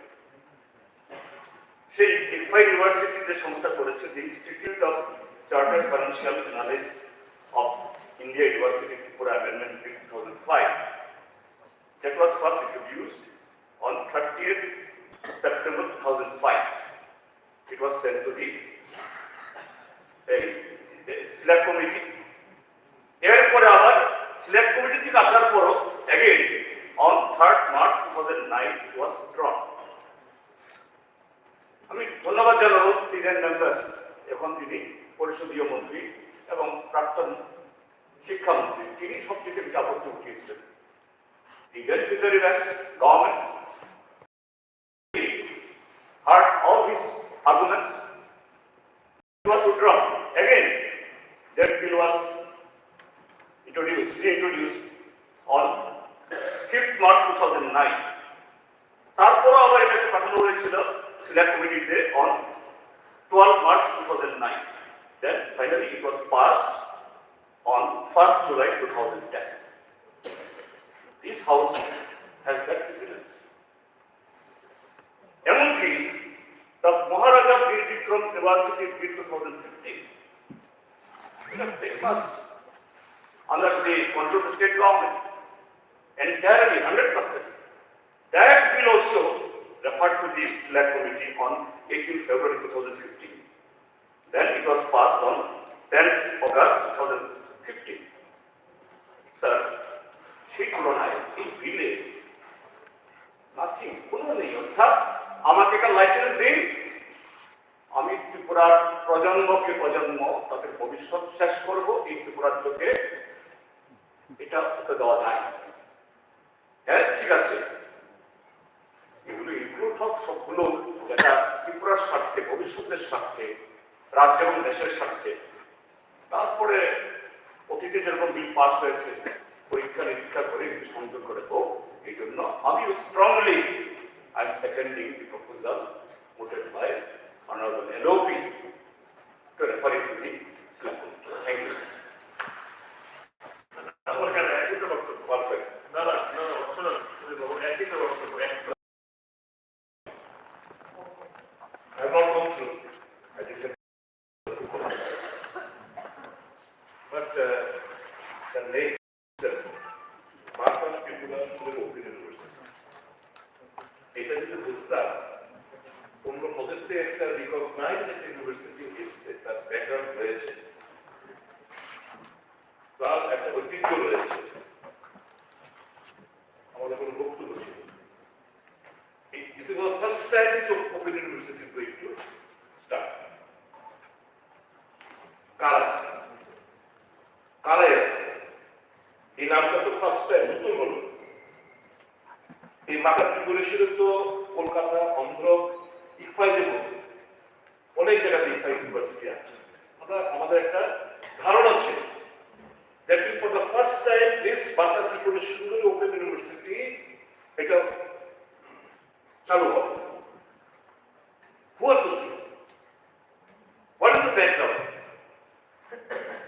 সেই ইকফাই ইউনিভার্সিটি যে সংস্থা করেছে, দি institute of chartered financial analyst of India university Tripura amendment 2005, that was first introduced on 30th September 2005. It was sent to the select committee. এরপরে আবার সিলেক্ট কমিটি থেকে আসার পরও again on 3rd March 2009 it was drawn. আমি ধন্যবাদ জানাবো তিনজন মেম্বার, এখন তিনি পরিষদীয় মন্ত্রী এবং প্রাক্তন শিক্ষামন্ত্রী, তিনি সবচেয়ে বেশি আপত্তি উঠিয়েছিলেন। The beneficiary banks, government heard all his arguments. It was withdrawn. Again, that bill was reintroduced on 5th March 2009. তারপর আবার এটাকে পাঠানো হয়েছিল সিলেক্ট কমিটিতে on 12 March 2009. Then finally it was passed on 1st July 2010. This house has that precedence. এমনকি the Maharaja from University in 2015. It's a famous under the control of the state government, entirely 100%. That bill also referred to the select committee on 18 February 2015. Then it was passed on 10th August 2015. Sir, সেই তুলনায় এই বিলে নাথিং, কোনো নেই। অর্থাৎ আমাকে একটা লাইসেন্স দিন, আমি ত্রিপুরার প্রজন্মকে প্রজন্ম তাদের ভবিষ্যৎ শেষ করব এই ত্রিপুরার চোখে, এটা ওকে দেওয়া যায় না। হ্যাঁ ঠিক আছে, এগুলো ইনক্লুড হোক সবগুলো, যেটা ত্রিপুরার স্বার্থে, ভবিষ্যতের স্বার্থে, রাজ্য এবং দেশের স্বার্থে। তারপরে অতীতে যেরকম বিল পাস হয়েছে পরীক্ষা নিরীক্ষা করে সংযোগ করে হোক, এই জন্য আমি strongly I am seconding the proposal voted by Honorable LOP to refer it to the Select Committee. Thank you. I have not gone through. I think that but the name Martha Tripura Open University. এটা যদি বুঝতাম অন্য প্রদেশে একটা রিকগনাইজ একটা ইউনিভার্সিটি এসছে, তার ব্যাকগ্রাউন্ড রয়েছে, তার একটা ঐতিহ্য রয়েছে, আমাদের কোনো বক্তব্য ছিল। This is the first time this Open University is going to start. কারা এই নামটা তো ফার্স্ট টাইম নতুন হলো। এই মাথা ত্রিপুরেশ্বরে তো কলকাতা, অন্ধ্র, ইকফাইজের মতো অনেক জায়গাতে ইকফাই ইউনিভার্সিটি আছে। আমাদের একটা ধারণা ছিল that for the first time this মাথা ত্রিপুরেশ্বর ওপেন ইউনিভার্সিটি এটা চালু হবে। Who are those people? What is the background?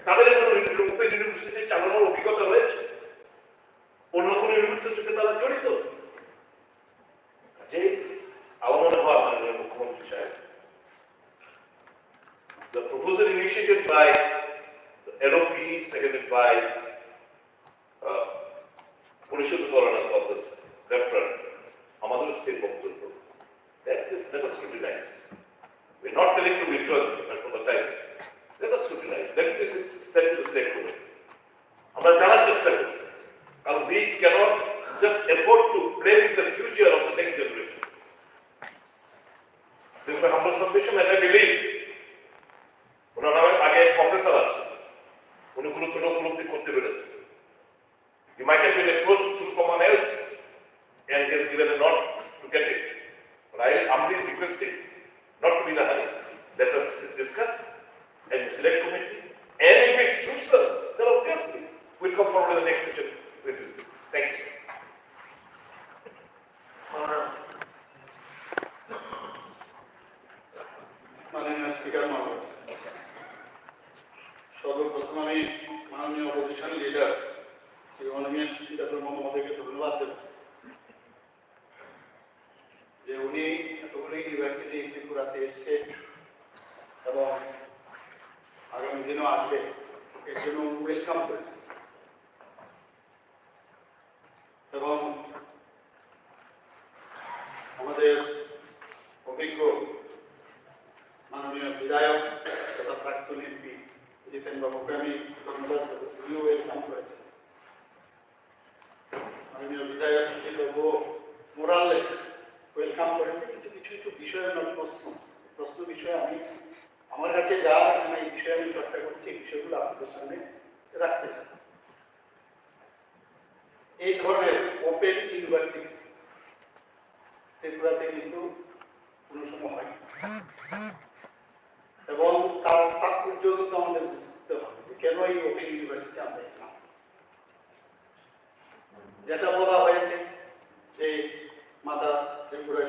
তাদের কোনো ওপেন ইউনিভার্সিটি চালানোর অভিজ্ঞতা রয়েছে? অন্য কোনো ইউনিভার্সিটির সাথে তারা জড়িত? যে আমার মনে হয় মাননীয় মুখ্যমন্ত্রী সাহেব, the proposal initiated by the LOP, seconded by পরিষদ করানো of this referendum, আমাদের স্থির বক্তব্য that is let us scrutinize. We are not telling to withdraw from the time. Let us scrutinize. Let it be sent to the state committee. আমরা জানার চেষ্টা করি, কারণ we cannot just afford to play with the future of the next generation. This is my humble submission, and I believe ওনার আগে প্রফেসর আছে, উনি গুরুত্বটা উপলব্ধি করতে পেরেছে। He might have been approached to someone else and he has given a nod to get it. But I am humbly requesting not to be in a hurry. Let us discuss and the select committee, and if it suits us, then obviously we'll come forward to the next session with you. Thank you. মাননীয় স্পিকার মহোদয়, সর্বপ্রথম আমি মাননীয় অপোজিশন লিডার শ্রী মাননীয় স্পিকার মহোদয়কে ধন্যবাদ দেব যে উনি এতগুলি ইউনিভার্সিটি ত্রিপুরাতে এসছে এবং আগামী দিনও আসবে, এর জন্য ওয়েলকাম করেছে। এবং আমাদের অভিজ্ঞ মাননীয় বিধায়ক তথা প্রাক্তন এমপি জিতেন বাবুকে আমি ধন্যবাদ দেবো, উনিও ওয়েলকাম করেছেন। মাননীয় বিধায়ক জিতেন বাবু মোরালেস ওয়েলকাম করেছে। কিছু বিষয়ের প্রশ্ন বিষয়ে আমি আমার কাছে যা আমি এই বিষয়ে আমি চর্চা করছি, এই বিষয়গুলো আপনাদের সামনে রাখতে চাই। এই ধরনের ওপেন ইউনিভার্সিটি ত্রিপুরাতে কিন্তু কোনো সময় হয় এবং তার তাৎপর্য কিন্তু আমাদের বুঝতে হবে যে কেন এই ওপেন ইউনিভার্সিটি আমরা এলাম। যেটা বলা হয়েছে যে মাতা ত্রিপুরা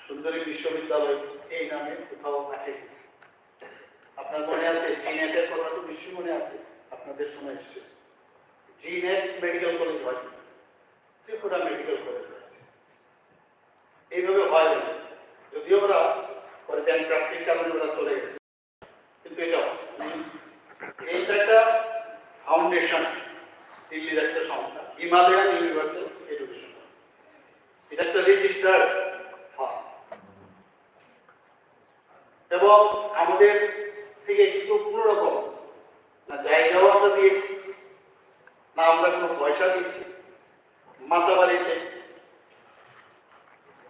সুন্দরী বিশ্ববিদ্যালয় এই নামে কোথাও আছে। আপনার মনে আছে জিনেটের কথা তো নিশ্চয়ই মনে আছে, আপনাদের সময় এসছে জিনেট মেডিকেল কলেজ হয়, ত্রিপুরা মেডিকেল কলেজ হয়েছে। এইভাবে হয় না, যদিও ওরা পরে ব্যাংক্রাফটির কারণে ওরা চলে গেছে, কিন্তু এইটা একটা ফাউন্ডেশন, দিল্লির একটা সংস্থা, হিমালয়ান ইউনিভার্সাল এডুকেশন। এটা একটা রেজিস্টার্ড ফার্ম এবং আমাদের থেকে কিন্তু কোনো রকম না জায়গাও আমরা দিয়েছি, না আমরা কোনো পয়সা দিচ্ছি। মাতাবাড়িতে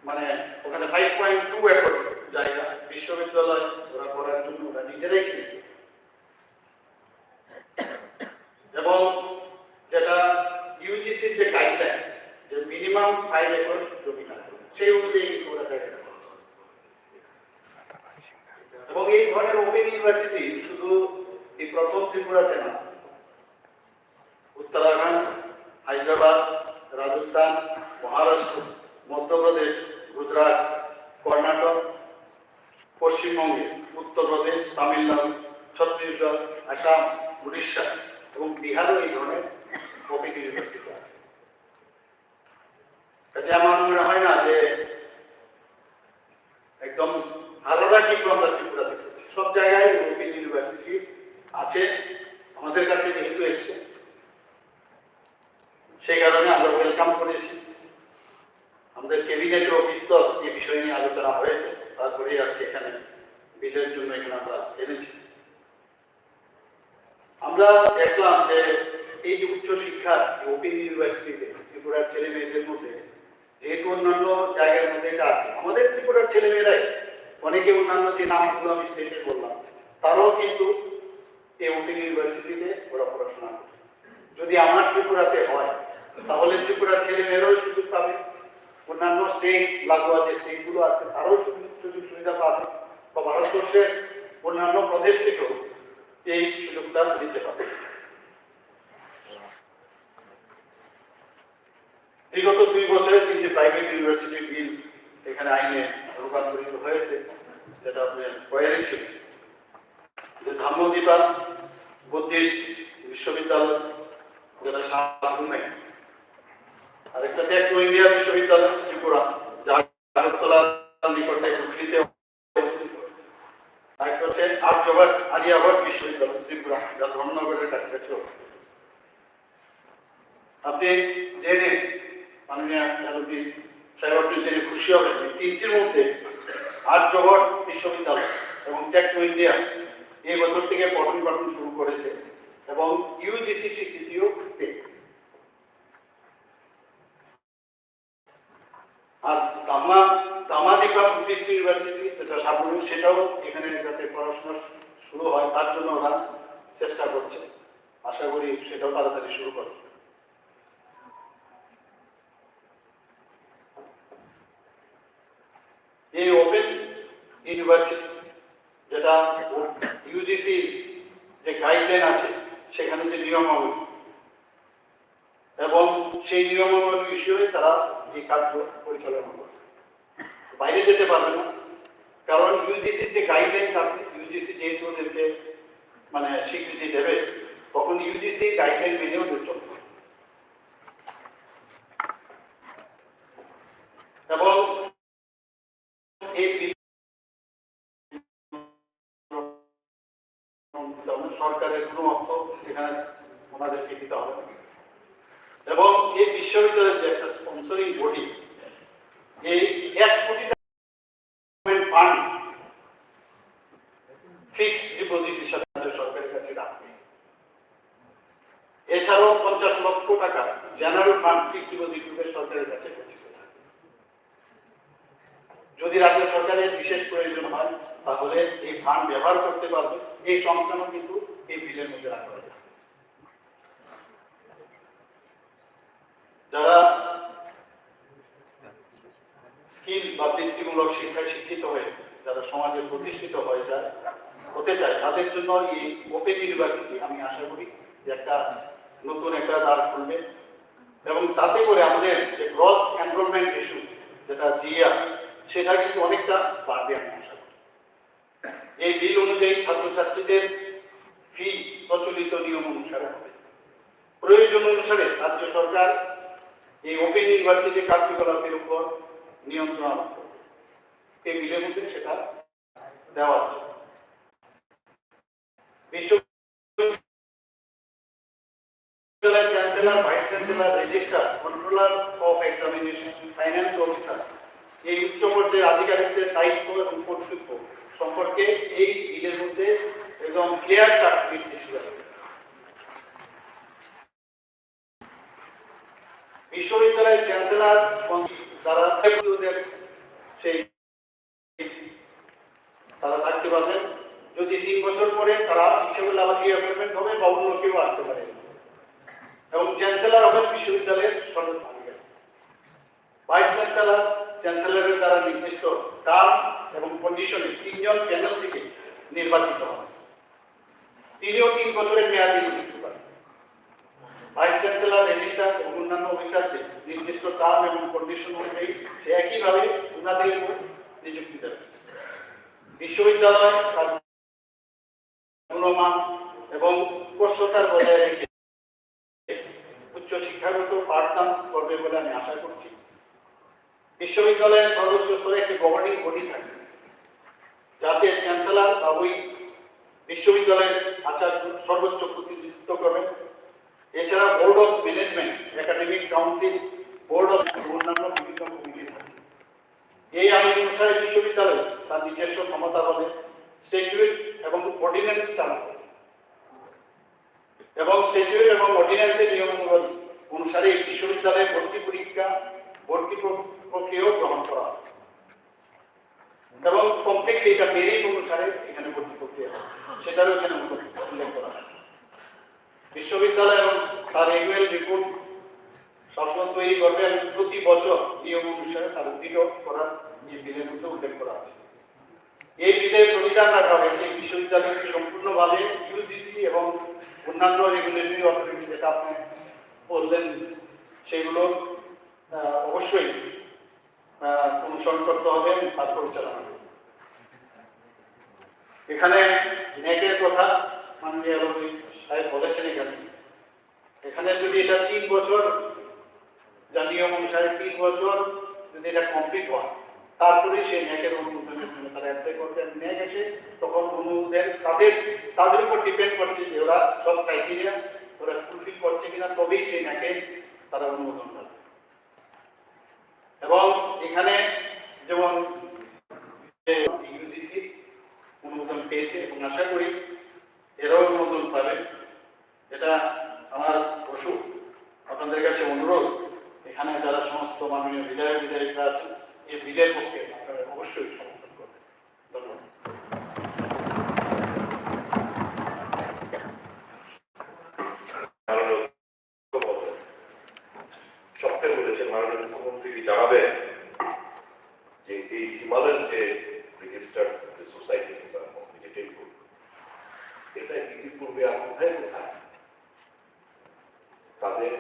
মানে ওখানে 5.2 একর জায়গা বিশ্ববিদ্যালয় ওরা করার জন্য ওরা নিজেরাই কিনেছে, এবং যেটা ইউজিসির যে গাইডলাইন যে মিনিমাম 5 একর জমি লাগবে সেই অনুযায়ী কিন্তু ওরা জায়গাটা করছে। এবং এই ধরনের ওপেন ইউনিভার্সিটি শুধু এই প্রথম ত্রিপুরাতে না, উত্তরাখণ্ড, হায়দ্রাবাদ, রাজস্থান, মহারাষ্ট্র, মধ্যপ্রদেশ, গুজরাট, কর্ণাটক, পশ্চিমবঙ্গে, উত্তরপ্রদেশ, তামিলনাড়ু, ছত্তিশগড়, আসাম, উড়িষ্যা এবং বিহারও এই ধরনের ওপেন ইউনিভার্সিটি আছে। কাজে আমার মনে হয় না যে একদম আলাদা কিছু আমরা ত্রিপুরাতে করছি, সব জায়গায় ওপেন ইউনিভার্সিটি আছে। আমাদের কাছে যেহেতু এসছে সেই কারণে আমরা ওয়েলকাম করেছি। আমাদের ক্যাবিনেটেও বিস্তর এই বিষয় নিয়ে আলোচনা হয়েছে, তারপরেই আজকে এখানে বিলের জন্য এখানে আমরা এনেছি। আমরা দেখলাম যে এই যে উচ্চশিক্ষা ওপেন ইউনিভার্সিটিতে ত্রিপুরার ছেলে মেয়েদের মধ্যে যেহেতু অন্যান্য জায়গার মধ্যে এটা আছে, আমাদের ত্রিপুরার ছেলে মেয়েরাই অনেকে অন্যান্য যে নামগুলো আমি স্টেটে বললাম তারাও কিন্তু এই ওপেন ইউনিভার্সিটিতে ওরা পড়াশোনা করে। যদি আমার ত্রিপুরাতে হয় তাহলে ত্রিপুরার ছেলে মেয়েরাও সুযোগ পাবে, অন্যান্য স্টেট লাগোয়া যে স্টেটগুলো আছে তারাও সুযোগ সুবিধা পাবে, বা ভারতবর্ষের অন্যান্য প্রদেশ থেকেও এই সুযোগটা দিতে পারবে। বিগত 2 বছরে 3টে প্রাইভেট ইউনিভার্সিটি বিল এখানে আইনে রূপান্তরিত হয়েছে, যেটা আপনি পয়েরই ছিল যে ধর্মদ্বীপা বুদ্ধিস্ট বিশ্ববিদ্যালয়, যেটা সাতগুমে, আরেকটা টেকনো ইন্ডিয়া বিশ্ববিদ্যালয় ত্রিপুরা, যা আগরতলার নিকটে হুগলিতে অবস্থিত, আরেকটা হচ্ছে আর্যভট্ট বিশ্ববিদ্যালয় ত্রিপুরা, যা ধর্মনগরের কাছাকাছি অবস্থিত। আপনি জেনে মাননীয় এমপি সাহেব আপনি জেনে খুশি হবেন, এই 3টির মধ্যে আর্যভট্ট বিশ্ববিদ্যালয় এবং টেকনো ইন্ডিয়া এই বছর থেকে পঠন পাঠন শুরু করেছে এবং ইউজিসি স্বীকৃতিও পেয়েছে। আর দামাদিপা বুদ্ধিস্ট ইউনিভার্সিটি যেটা সাবরুম, সেটাও এখানে যাতে পড়াশোনা শুরু হয় তার জন্য ওরা চেষ্টা করছে, আশা করি সেটাও তাড়াতাড়ি শুরু করবে। এই ওপেন ইউনিভার্সিটি যেটা ইউজিসি যে গাইডলাইন আছে সেখানে যে নিয়মাবলী এবং সেই নিয়মাবলী বিষয়ে তারা এই কার্য পরিচালনা করে, বাইরে যেতে পারবে না, কারণ ইউজিসির যে গাইডলাইন আছে, ইউজিসি যেহেতু ওদেরকে মানে স্বীকৃতি দেবে তখন ইউজিসি গাইডলাইন মেনেও চলবে। এবং এই সরকারের কোনো অর্থ এখানে ওনাদেরকে দিতে হবে না, এবং এই বিশ্ববিদ্যালয়ের যে একটা স্পন্সরিং বডি, এই 1 কোটি টাকা ফান্ড ফিক্সড ডিপোজিট হিসাবে সরকারের কাছে রাখবে। এছাড়াও 50 লক্ষ টাকা জেনারেল ফান্ড ফিক্সড ডিপোজিট রূপে সরকারের কাছে গচ্ছিত থাকবে। যদি রাজ্য সরকারের বিশেষ প্রয়োজন হয় তাহলে এই ফান্ড ব্যবহার করতে পারবে। এই সংস্থানও কিন্তু এই বিলের মধ্যে রাখা হয়েছে। যারা স্কিল বা বৃত্তিমূলক শিক্ষায় শিক্ষিত হয়ে যারা সমাজে প্রতিষ্ঠিত হতে চায় তাদের জন্য এই ওপেন ইউনিভার্সিটি আমি আশা করি যে একটা নতুন একটা দ্বার খুলবে, এবং তাতে করে আমাদের যে গ্রস এনরোলমেন্ট ইস্যু যেটা জিআর সেটা কিন্তু অনেকটা বাড়বে আমি আশা করি। এই বিল অনুযায়ী ছাত্রছাত্রীদের ফি প্রচলিত নিয়ম অনুসারে হবে। প্রয়োজন অনুসারে রাজ্য সরকার এই ওপেন ইউনিভার্সিটি কার্যকলাপের উপর নিয়ন্ত্রণ আরোপ করবে। এই বিলের মধ্যে সেটা দেওয়া আছে। বিশ্ববিদ্যালয়ের chancellor, vice chancellor, registrar, controller of examination, finance officer, এই উচ্চ পর্যায়ের আধিকারিকদের দায়িত্ব এবং কর্তৃত্ব সম্পর্কে এই বিলের মধ্যে একদম ক্লিয়ার কাট নির্দেশ দেওয়া আছে। বিশ্ববিদ্যালয়ের চ্যান্সেলর যারা সেই তারা থাকতে পারবেন। যদি 3 বছর পরে তারা ইচ্ছে করলে আবার রিঅ্যাপয়েন্টমেন্ট হবে বা অন্য কেউ আসতে পারে। এবং চ্যান্সেলর হবেন বিশ্ববিদ্যালয়ের সর্বোচ্চ আধিকারিক। ভাইস চ্যান্সেলর চ্যান্সেলরের দ্বারা নির্দিষ্ট টার্ম এবং কন্ডিশনে 3 জন প্যানেল থেকে নির্বাচিত হন। তিনিও 3 বছরের মেয়াদী নিযুক্ত করেন। ভাইস চ্যান্সেলর, রেজিস্ট্রার এবং অন্যান্য অফিসারদের নির্দিষ্ট টার্ম এবং কন্ডিশন অনুযায়ী সে একইভাবে ওনাদের উপর নিযুক্তি দেবে। বিশ্ববিদ্যালয় তার গুণমান এবং স্পষ্টতার বজায় রেখে উচ্চ শিক্ষাগত পাঠদান করবে বলে আমি আশা করছি। বিশ্ববিদ্যালয়ের সর্বোচ্চ স্তরে একটি গভর্নিং বডি থাকবে, যাতে চ্যান্সেলর বা ওই বিশ্ববিদ্যালয়ের আচার্য সর্বোচ্চ প্রতিনিধিত্ব করবেন। এছাড়া board of management, academic council, board of অন্যান্য বিভিন্ন কমিটি থাকবে। এই আইন অনুসারে বিশ্ববিদ্যালয় তার নিজস্ব ক্ষমতা বলে স্ট্যাটিউট এবং অর্ডিন্যান্স চালাবে এবং স্ট্যাটিউট এবং অর্ডিন্যান্সের নিয়মাবলী অনুসারে বিশ্ববিদ্যালয়ের ভর্তি পরীক্ষা, ভর্তি প্রক্রিয়াও গ্রহণ করা হবে এবং কমপ্লেক্স এটা মেরিট অনুসারে এখানে ভর্তি প্রক্রিয়া হবে, সেটারও এখানে উল্লেখ করা হয়। বিশ্ববিদ্যালয় এবং তার অ্যানুয়াল রিপোর্ট সবসময় তৈরি করবে এবং প্রতি বছর নিয়ম অনুসারে তার অডিট করার এই বিলের মধ্যে উল্লেখ করা আছে। এই বিলে প্রবিধান রাখা হয়েছে বিশ্ববিদ্যালয়কে সম্পূর্ণভাবে ইউজিসি এবং অন্যান্য রেগুলেটরি অথরিটি যেটা আপনি বললেন সেগুলো অবশ্যই অনুসরণ করতে হবে এবং তার পরিচালনা করতে হবে। এখানে ন্যাকের কথা মাননীয় সাহেব বলেছেন। এখানে যদি এটা 3 বছর যা নিয়ম অনুসারে 3 বছর যদি এটা কমপ্লিট হয়, তারপরে সেই ন্যাকের অনুমোদনের জন্য তারা অ্যাপ্লাই করবেন। ন্যাক এসে তখন অনুমোদন তাদের উপর ডিপেন্ড করছে যে ওরা সব ক্রাইটেরিয়া ওরা ফুলফিল করছে কিনা, তবেই সেই ন্যাকে তারা অনুমোদন পাবে। এবং এখানে যেমন ইউজিসি অনুমোদন পেয়েছে এবং আশা করি এরাও অনুমোদন পাবে। এটা আমার পশু আপনাদের কাছে অনুরোধ, এখানে যারা সমস্ত মাননীয় বিধায়করা আছেন এই বিলের পক্ষে আপনারা অবশ্যই সমর্থন করবেন। ধন্যবাদ। সপ্তাহে বলেছেন মাননীয় মুখ্যমন্ত্রী জানাবেন যে এই হিমালয়ান যে রেজিস্টার্ড সোসাইটি এটা ইতিপূর্বে আর কোথায় কোথায় তাদের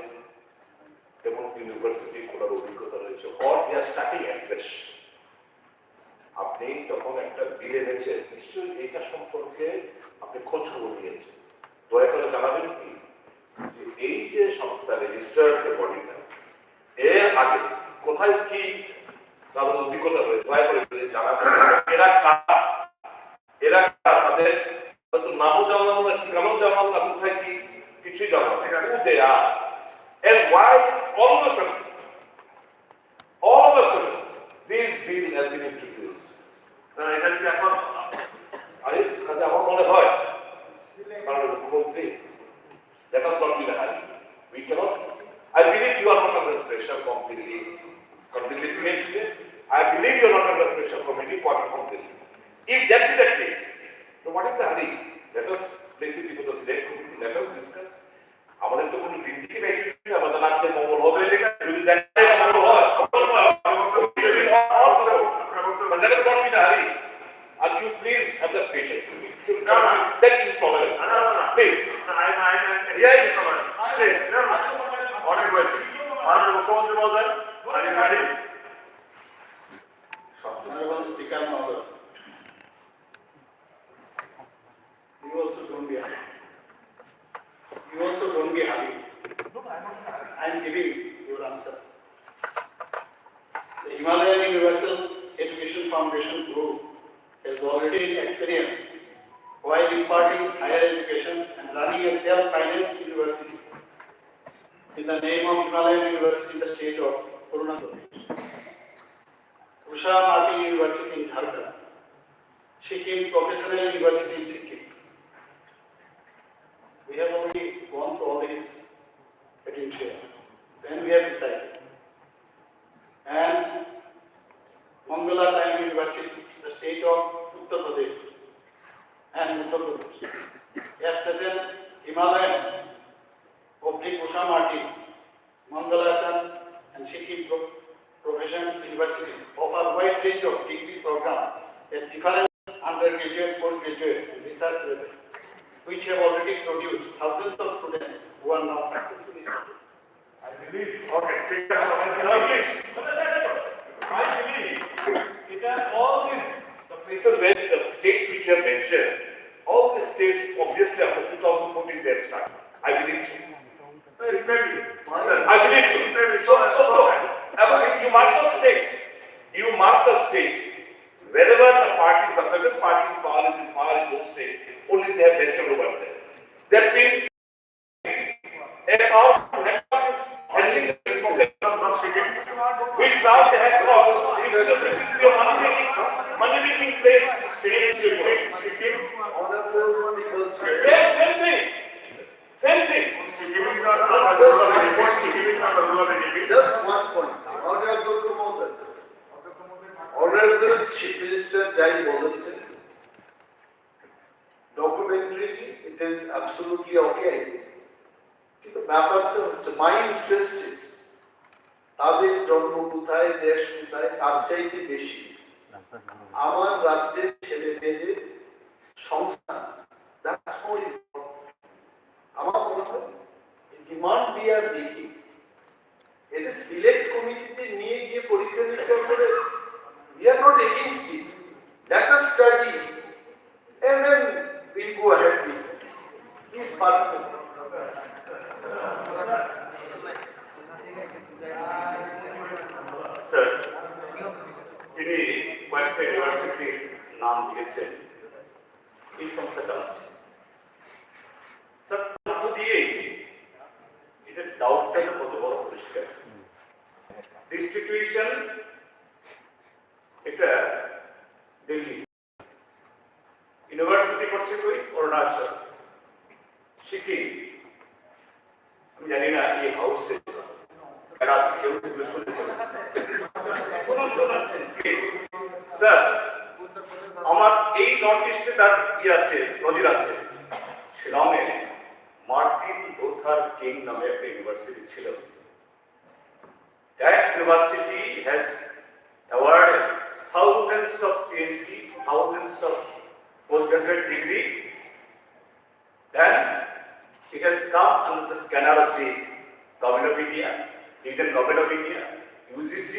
যেমন ইউনিভার্সিটি খোলার অভিজ্ঞতা রয়েছে, or they are starting afresh. আপনি যখন একটা বিল এনেছেন নিশ্চয়ই এটা সম্পর্কে আপনি খোঁজ খবর নিয়েছেন। দয়া করে জানাবেন কি যে এই যে সংস্থা রেজিস্টার্ড যে বডিটা এর আগে কোথায় কি তাদের অভিজ্ঞতা রয়েছে, দয়া করে জানাবেন। এরা কারা, এরা তাদের নামও জানানো না, ঠিকানাও জানানো না, কোথায় কি কিছুই জানানো না, who they are and why all of a sudden this bill has been introduced. এটা কি এখন আরে কাজে আমার মনে হয় কারণ মুখ্যমন্ত্রী let us not be in a hurry. We cannot. I believe you are not under pressure completely finished. I believe you are not under pressure from any point from Delhi. If that be the case, so what is the hurry? Let us place it before the select committee. Let us discuss. আমাদের তো কোনো ভিন্ডিকেটিভ অ্যাক্টিভিটি না, আমাদের রাজ্যে মঙ্গল হবে যদি দেখেন মঙ্গল হয় let us not be in a hurry. And you please have the patience with me. That is problem. Please. Yeah, you come on. অনেক হয়েছে। মাননীয় মুখ্যমন্ত্রী মহোদয়, Honorable Speaker Mehta, you also don't be happy. You also don't be happy. I am giving your answer. The Himalayan Universal Education Foundation Group has already experienced while imparting higher education and running a self-financed university in the name of Himalayan University in the state of Arunachal Pradesh. Usha Martin University in Jharkhand, Sikkim Professional University in Sikkim. We have already gone through all these potential. Then we have decided. And Mangala Time University, the state of Uttar Pradesh and Uttar Pradesh. At present, Himalayan, Usha Martin, Mangala and Sikkim Professional University offer a wide range of degree programs at different undergraduate, postgraduate and research level, which have already produced thousands of students who are now successfully studying. I believe, okay, take that I believe it has all these, The places where the states which you have mentioned, all the states obviously after 2014 they have started. I believe so. I believe so. You mark the states. You mark the states. Wherever the present party is in power in those states, only they have ventured over there. That means our network is handling this problem, which now they have problems. This is your money-making place. Honorable speakers, Same thing. just one point. Honorable Kumar, Honorable Chief Minister যাই বলেছেন, documentarily it is absolutely okay. কিন্তু ব্যাপারটা হচ্ছে my interest is তাদের জন্ম কোথায়, দেশ কোথায়, তার চাইতে বেশি আমার রাজ্যের ছেলে মেয়েদের সংস্থান। That's more important. আমার মনে হয় ডিমান্ড দিয়ে আর দেখি এটা সিলেক্ট কমিটিতে নিয়ে গিয়ে পরীক্ষা নিরীক্ষা করে we are not against it. Let us study and then we'll go ahead with it. Please pardon me. Sir, তিনি কয়েকটা ইউনিভার্সিটির নাম দিয়েছেন, এই সংস্থা চালাচ্ছে। স্যার, তথ্য দিয়েই এটা ডাউটটা কত বড় পরিষ্কার। ইনস্টিটিউশন এটা দিল্লি, ইউনিভার্সিটি করছে কই অরুণাচল, সিকিম। আমি জানি না এই হাউসে যারা আছে কেউ এগুলো শুনেছেন। স্যার, আমার এই নর্থ ইস্টে তার আছে নজির আছে। শিলংয়ে মার্টিন লুথার কিং নামে একটা ইউনিভার্সিটি ছিল। That university has awarded thousands of PhD, thousands of postgraduate degree. Then it has come under the scanner of the Government of India, Indian Government of India, UGC.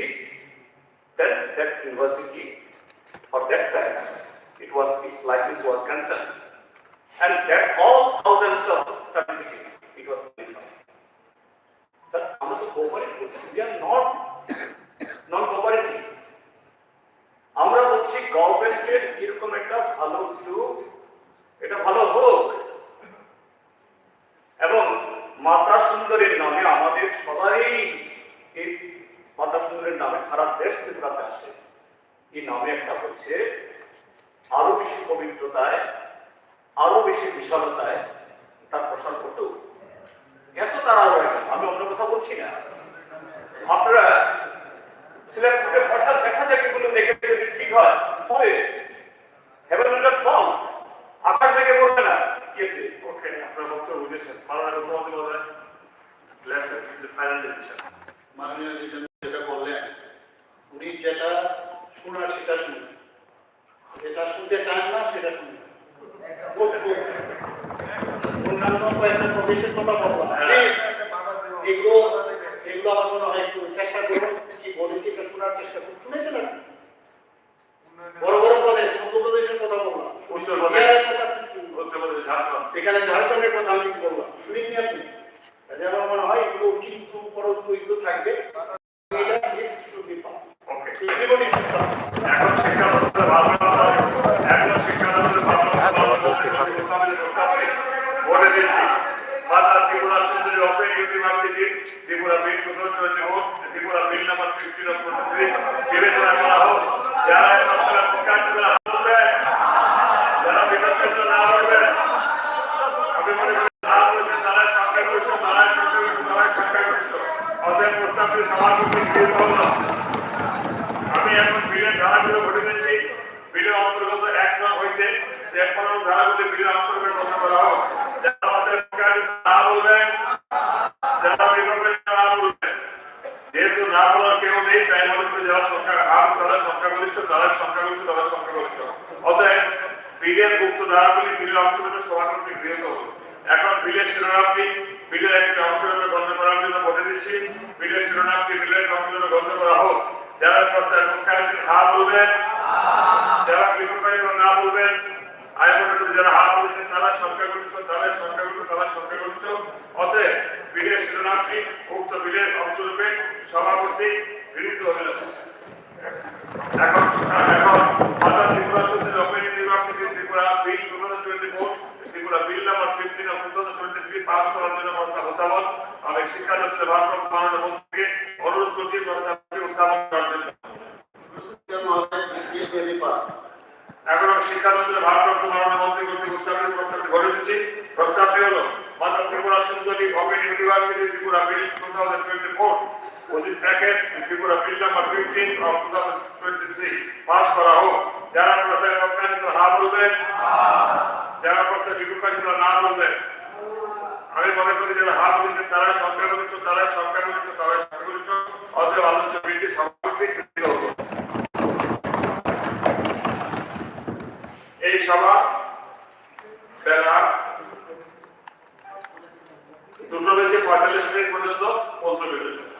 Then that university, for that time, its license was cancelled, and that all thousands of certificates it was verified. Sir, আমরা তো কোঅপারেট করছি, we are not non-cooperative. আমরা বলছি গভর্নমেন্টের এরকম একটা ভালো কিছু, এটা ভালো হোক, এবং মাতা সুন্দরীর নামে আমাদের সবারই এই মাতা সুন্দরীর নামে সারা দেশ থেকে আসে। এই নামে একটা হচ্ছে আরো বেশি পবিত্রতায়, আরো বেশি বিশালতায় তার প্রসার করতেও এত তারা আমি অন্য কথা বলছি না। আপনারা সিলেক্ট করে হঠাৎ দেখা যায় এগুলো দেখে যদি ঠিক হয় হবে, হেভেন ফল আকাশ থেকে বলবে না ইয়েতে। ওকে, আপনার বক্তব্য বুঝেছেন। ফাইনাল ডিসিশন মাননীয় যেটা বললেন, উনি যেটা শোনার সেটা শুনুন, যেটা শুনতে চান না সেটা শুনুন। অন্যান্য কয়েকটা প্রদেশের কথা বললাম, এগুলো আমার মনে হয় একটু চেষ্টা করুন, কি বলেছি এটা শোনার চেষ্টা করুন। শুনেছেন না বড় বড় প্রদেশ, মধ্যপ্রদেশের কথা বললাম, এখানে ঝাড়খণ্ডের কথা আমি বললাম, শুনিনি আপনি? কাজে আমার মনে হয় এগুলো কিন্তু পরন্তু এগুলো থাকবে। এখন সেটা university Tripura bill 2024 Tripura bill number 15 of 23 বিবেচনা করা হোক। যারা এই মামলার পক্ষান্তরে বলবেন, যারা বিপক্ষে না বলবেন, আমি মনে করি না বলছেন তারা সংখ্যাগরিষ্ঠ, তারা সংখ্যাগরিষ্ঠ, তারা সংখ্যাগরিষ্ঠ। অতএব প্রস্তাবটি সভাপতি গৃহীত হল। আমি এখন বিলের ধারাগুলো ঘটে দিচ্ছি। বিলের অন্তর্গত 1 নং হইতে 53 নং ধারাগুলি বিলের অংশরূপে গণ্য করা হোক। যারা আমাদের না বলবেন, যারা বিপক্ষে না বলবেন, যেহেতু না বলার কেউ নেই, তাই মনে করি যারা তারা সংখ্যাগরিষ্ঠ, তারা সংখ্যাগরিষ্ঠ, তারা সংখ্যাগরিষ্ঠ। অতএব বিলের উক্ত ধারাগুলি বিলের অংশরূপে সভাপতি গৃহীত হল। এখন বিলের শিরোনামটি বিলের একটি অংশরূপে গণ্য করার জন্য বলে দিচ্ছি। বিলের শিরোনামটি বিলের অংশরূপে গণ্য করা হোক। যারা প্রস্তাবের পক্ষে হা বলবেন, যারা বিপক্ষে না বলবেন, আমি মনে করি যারা হা বলছেন তারা সংখ্যাগরিষ্ঠ, তারা সংখ্যাগরিষ্ঠ, তারা সংখ্যাগরিষ্ঠ। অতএব বিলের শিরোনামটি উক্ত বিলের অংশরূপে সভাপতি গৃহীত হল। এখন মাদার ত্রিপুরা সুন্দর open university Tripura bill 2024 Tripura bill number 15 of 2023 pass করার জন্য প্রস্তাব উত্থাপন। আমি শিক্ষা দপ্তরের ভারপ্রাপ্ত মাননীয় মন্ত্রীকে অনুরোধ করছি প্রস্তাবটি উত্থাপন করার জন্য। এখন আমি শিক্ষা দপ্তরের ভারপ্রাপ্ত মাননীয় মন্ত্রী কর্তৃক উত্থাপিত প্রস্তাবটি ঘটে দিচ্ছি। প্রস্তাবটি হল mother Tripura Sundari open university Tripura bill 2024 within bracket Tripura bill number 15 of 2023 pass করা হোক। যারা প্রস্তাবের পক্ষে হা বলবেন, যারা প্রস্তাবের বিপক্ষে না বলবেন, আমি মনে করি যারা হা বলছেন তারা সংখ্যাগরিষ্ঠ, তারা সংখ্যাগরিষ্ঠ, তারা সংখ্যাগরিষ্ঠ। অতএব আলোচ্য বিলটি সভাপতি গৃহীত হল। এই সভা বেলা 2:45 পর্যন্ত চলতে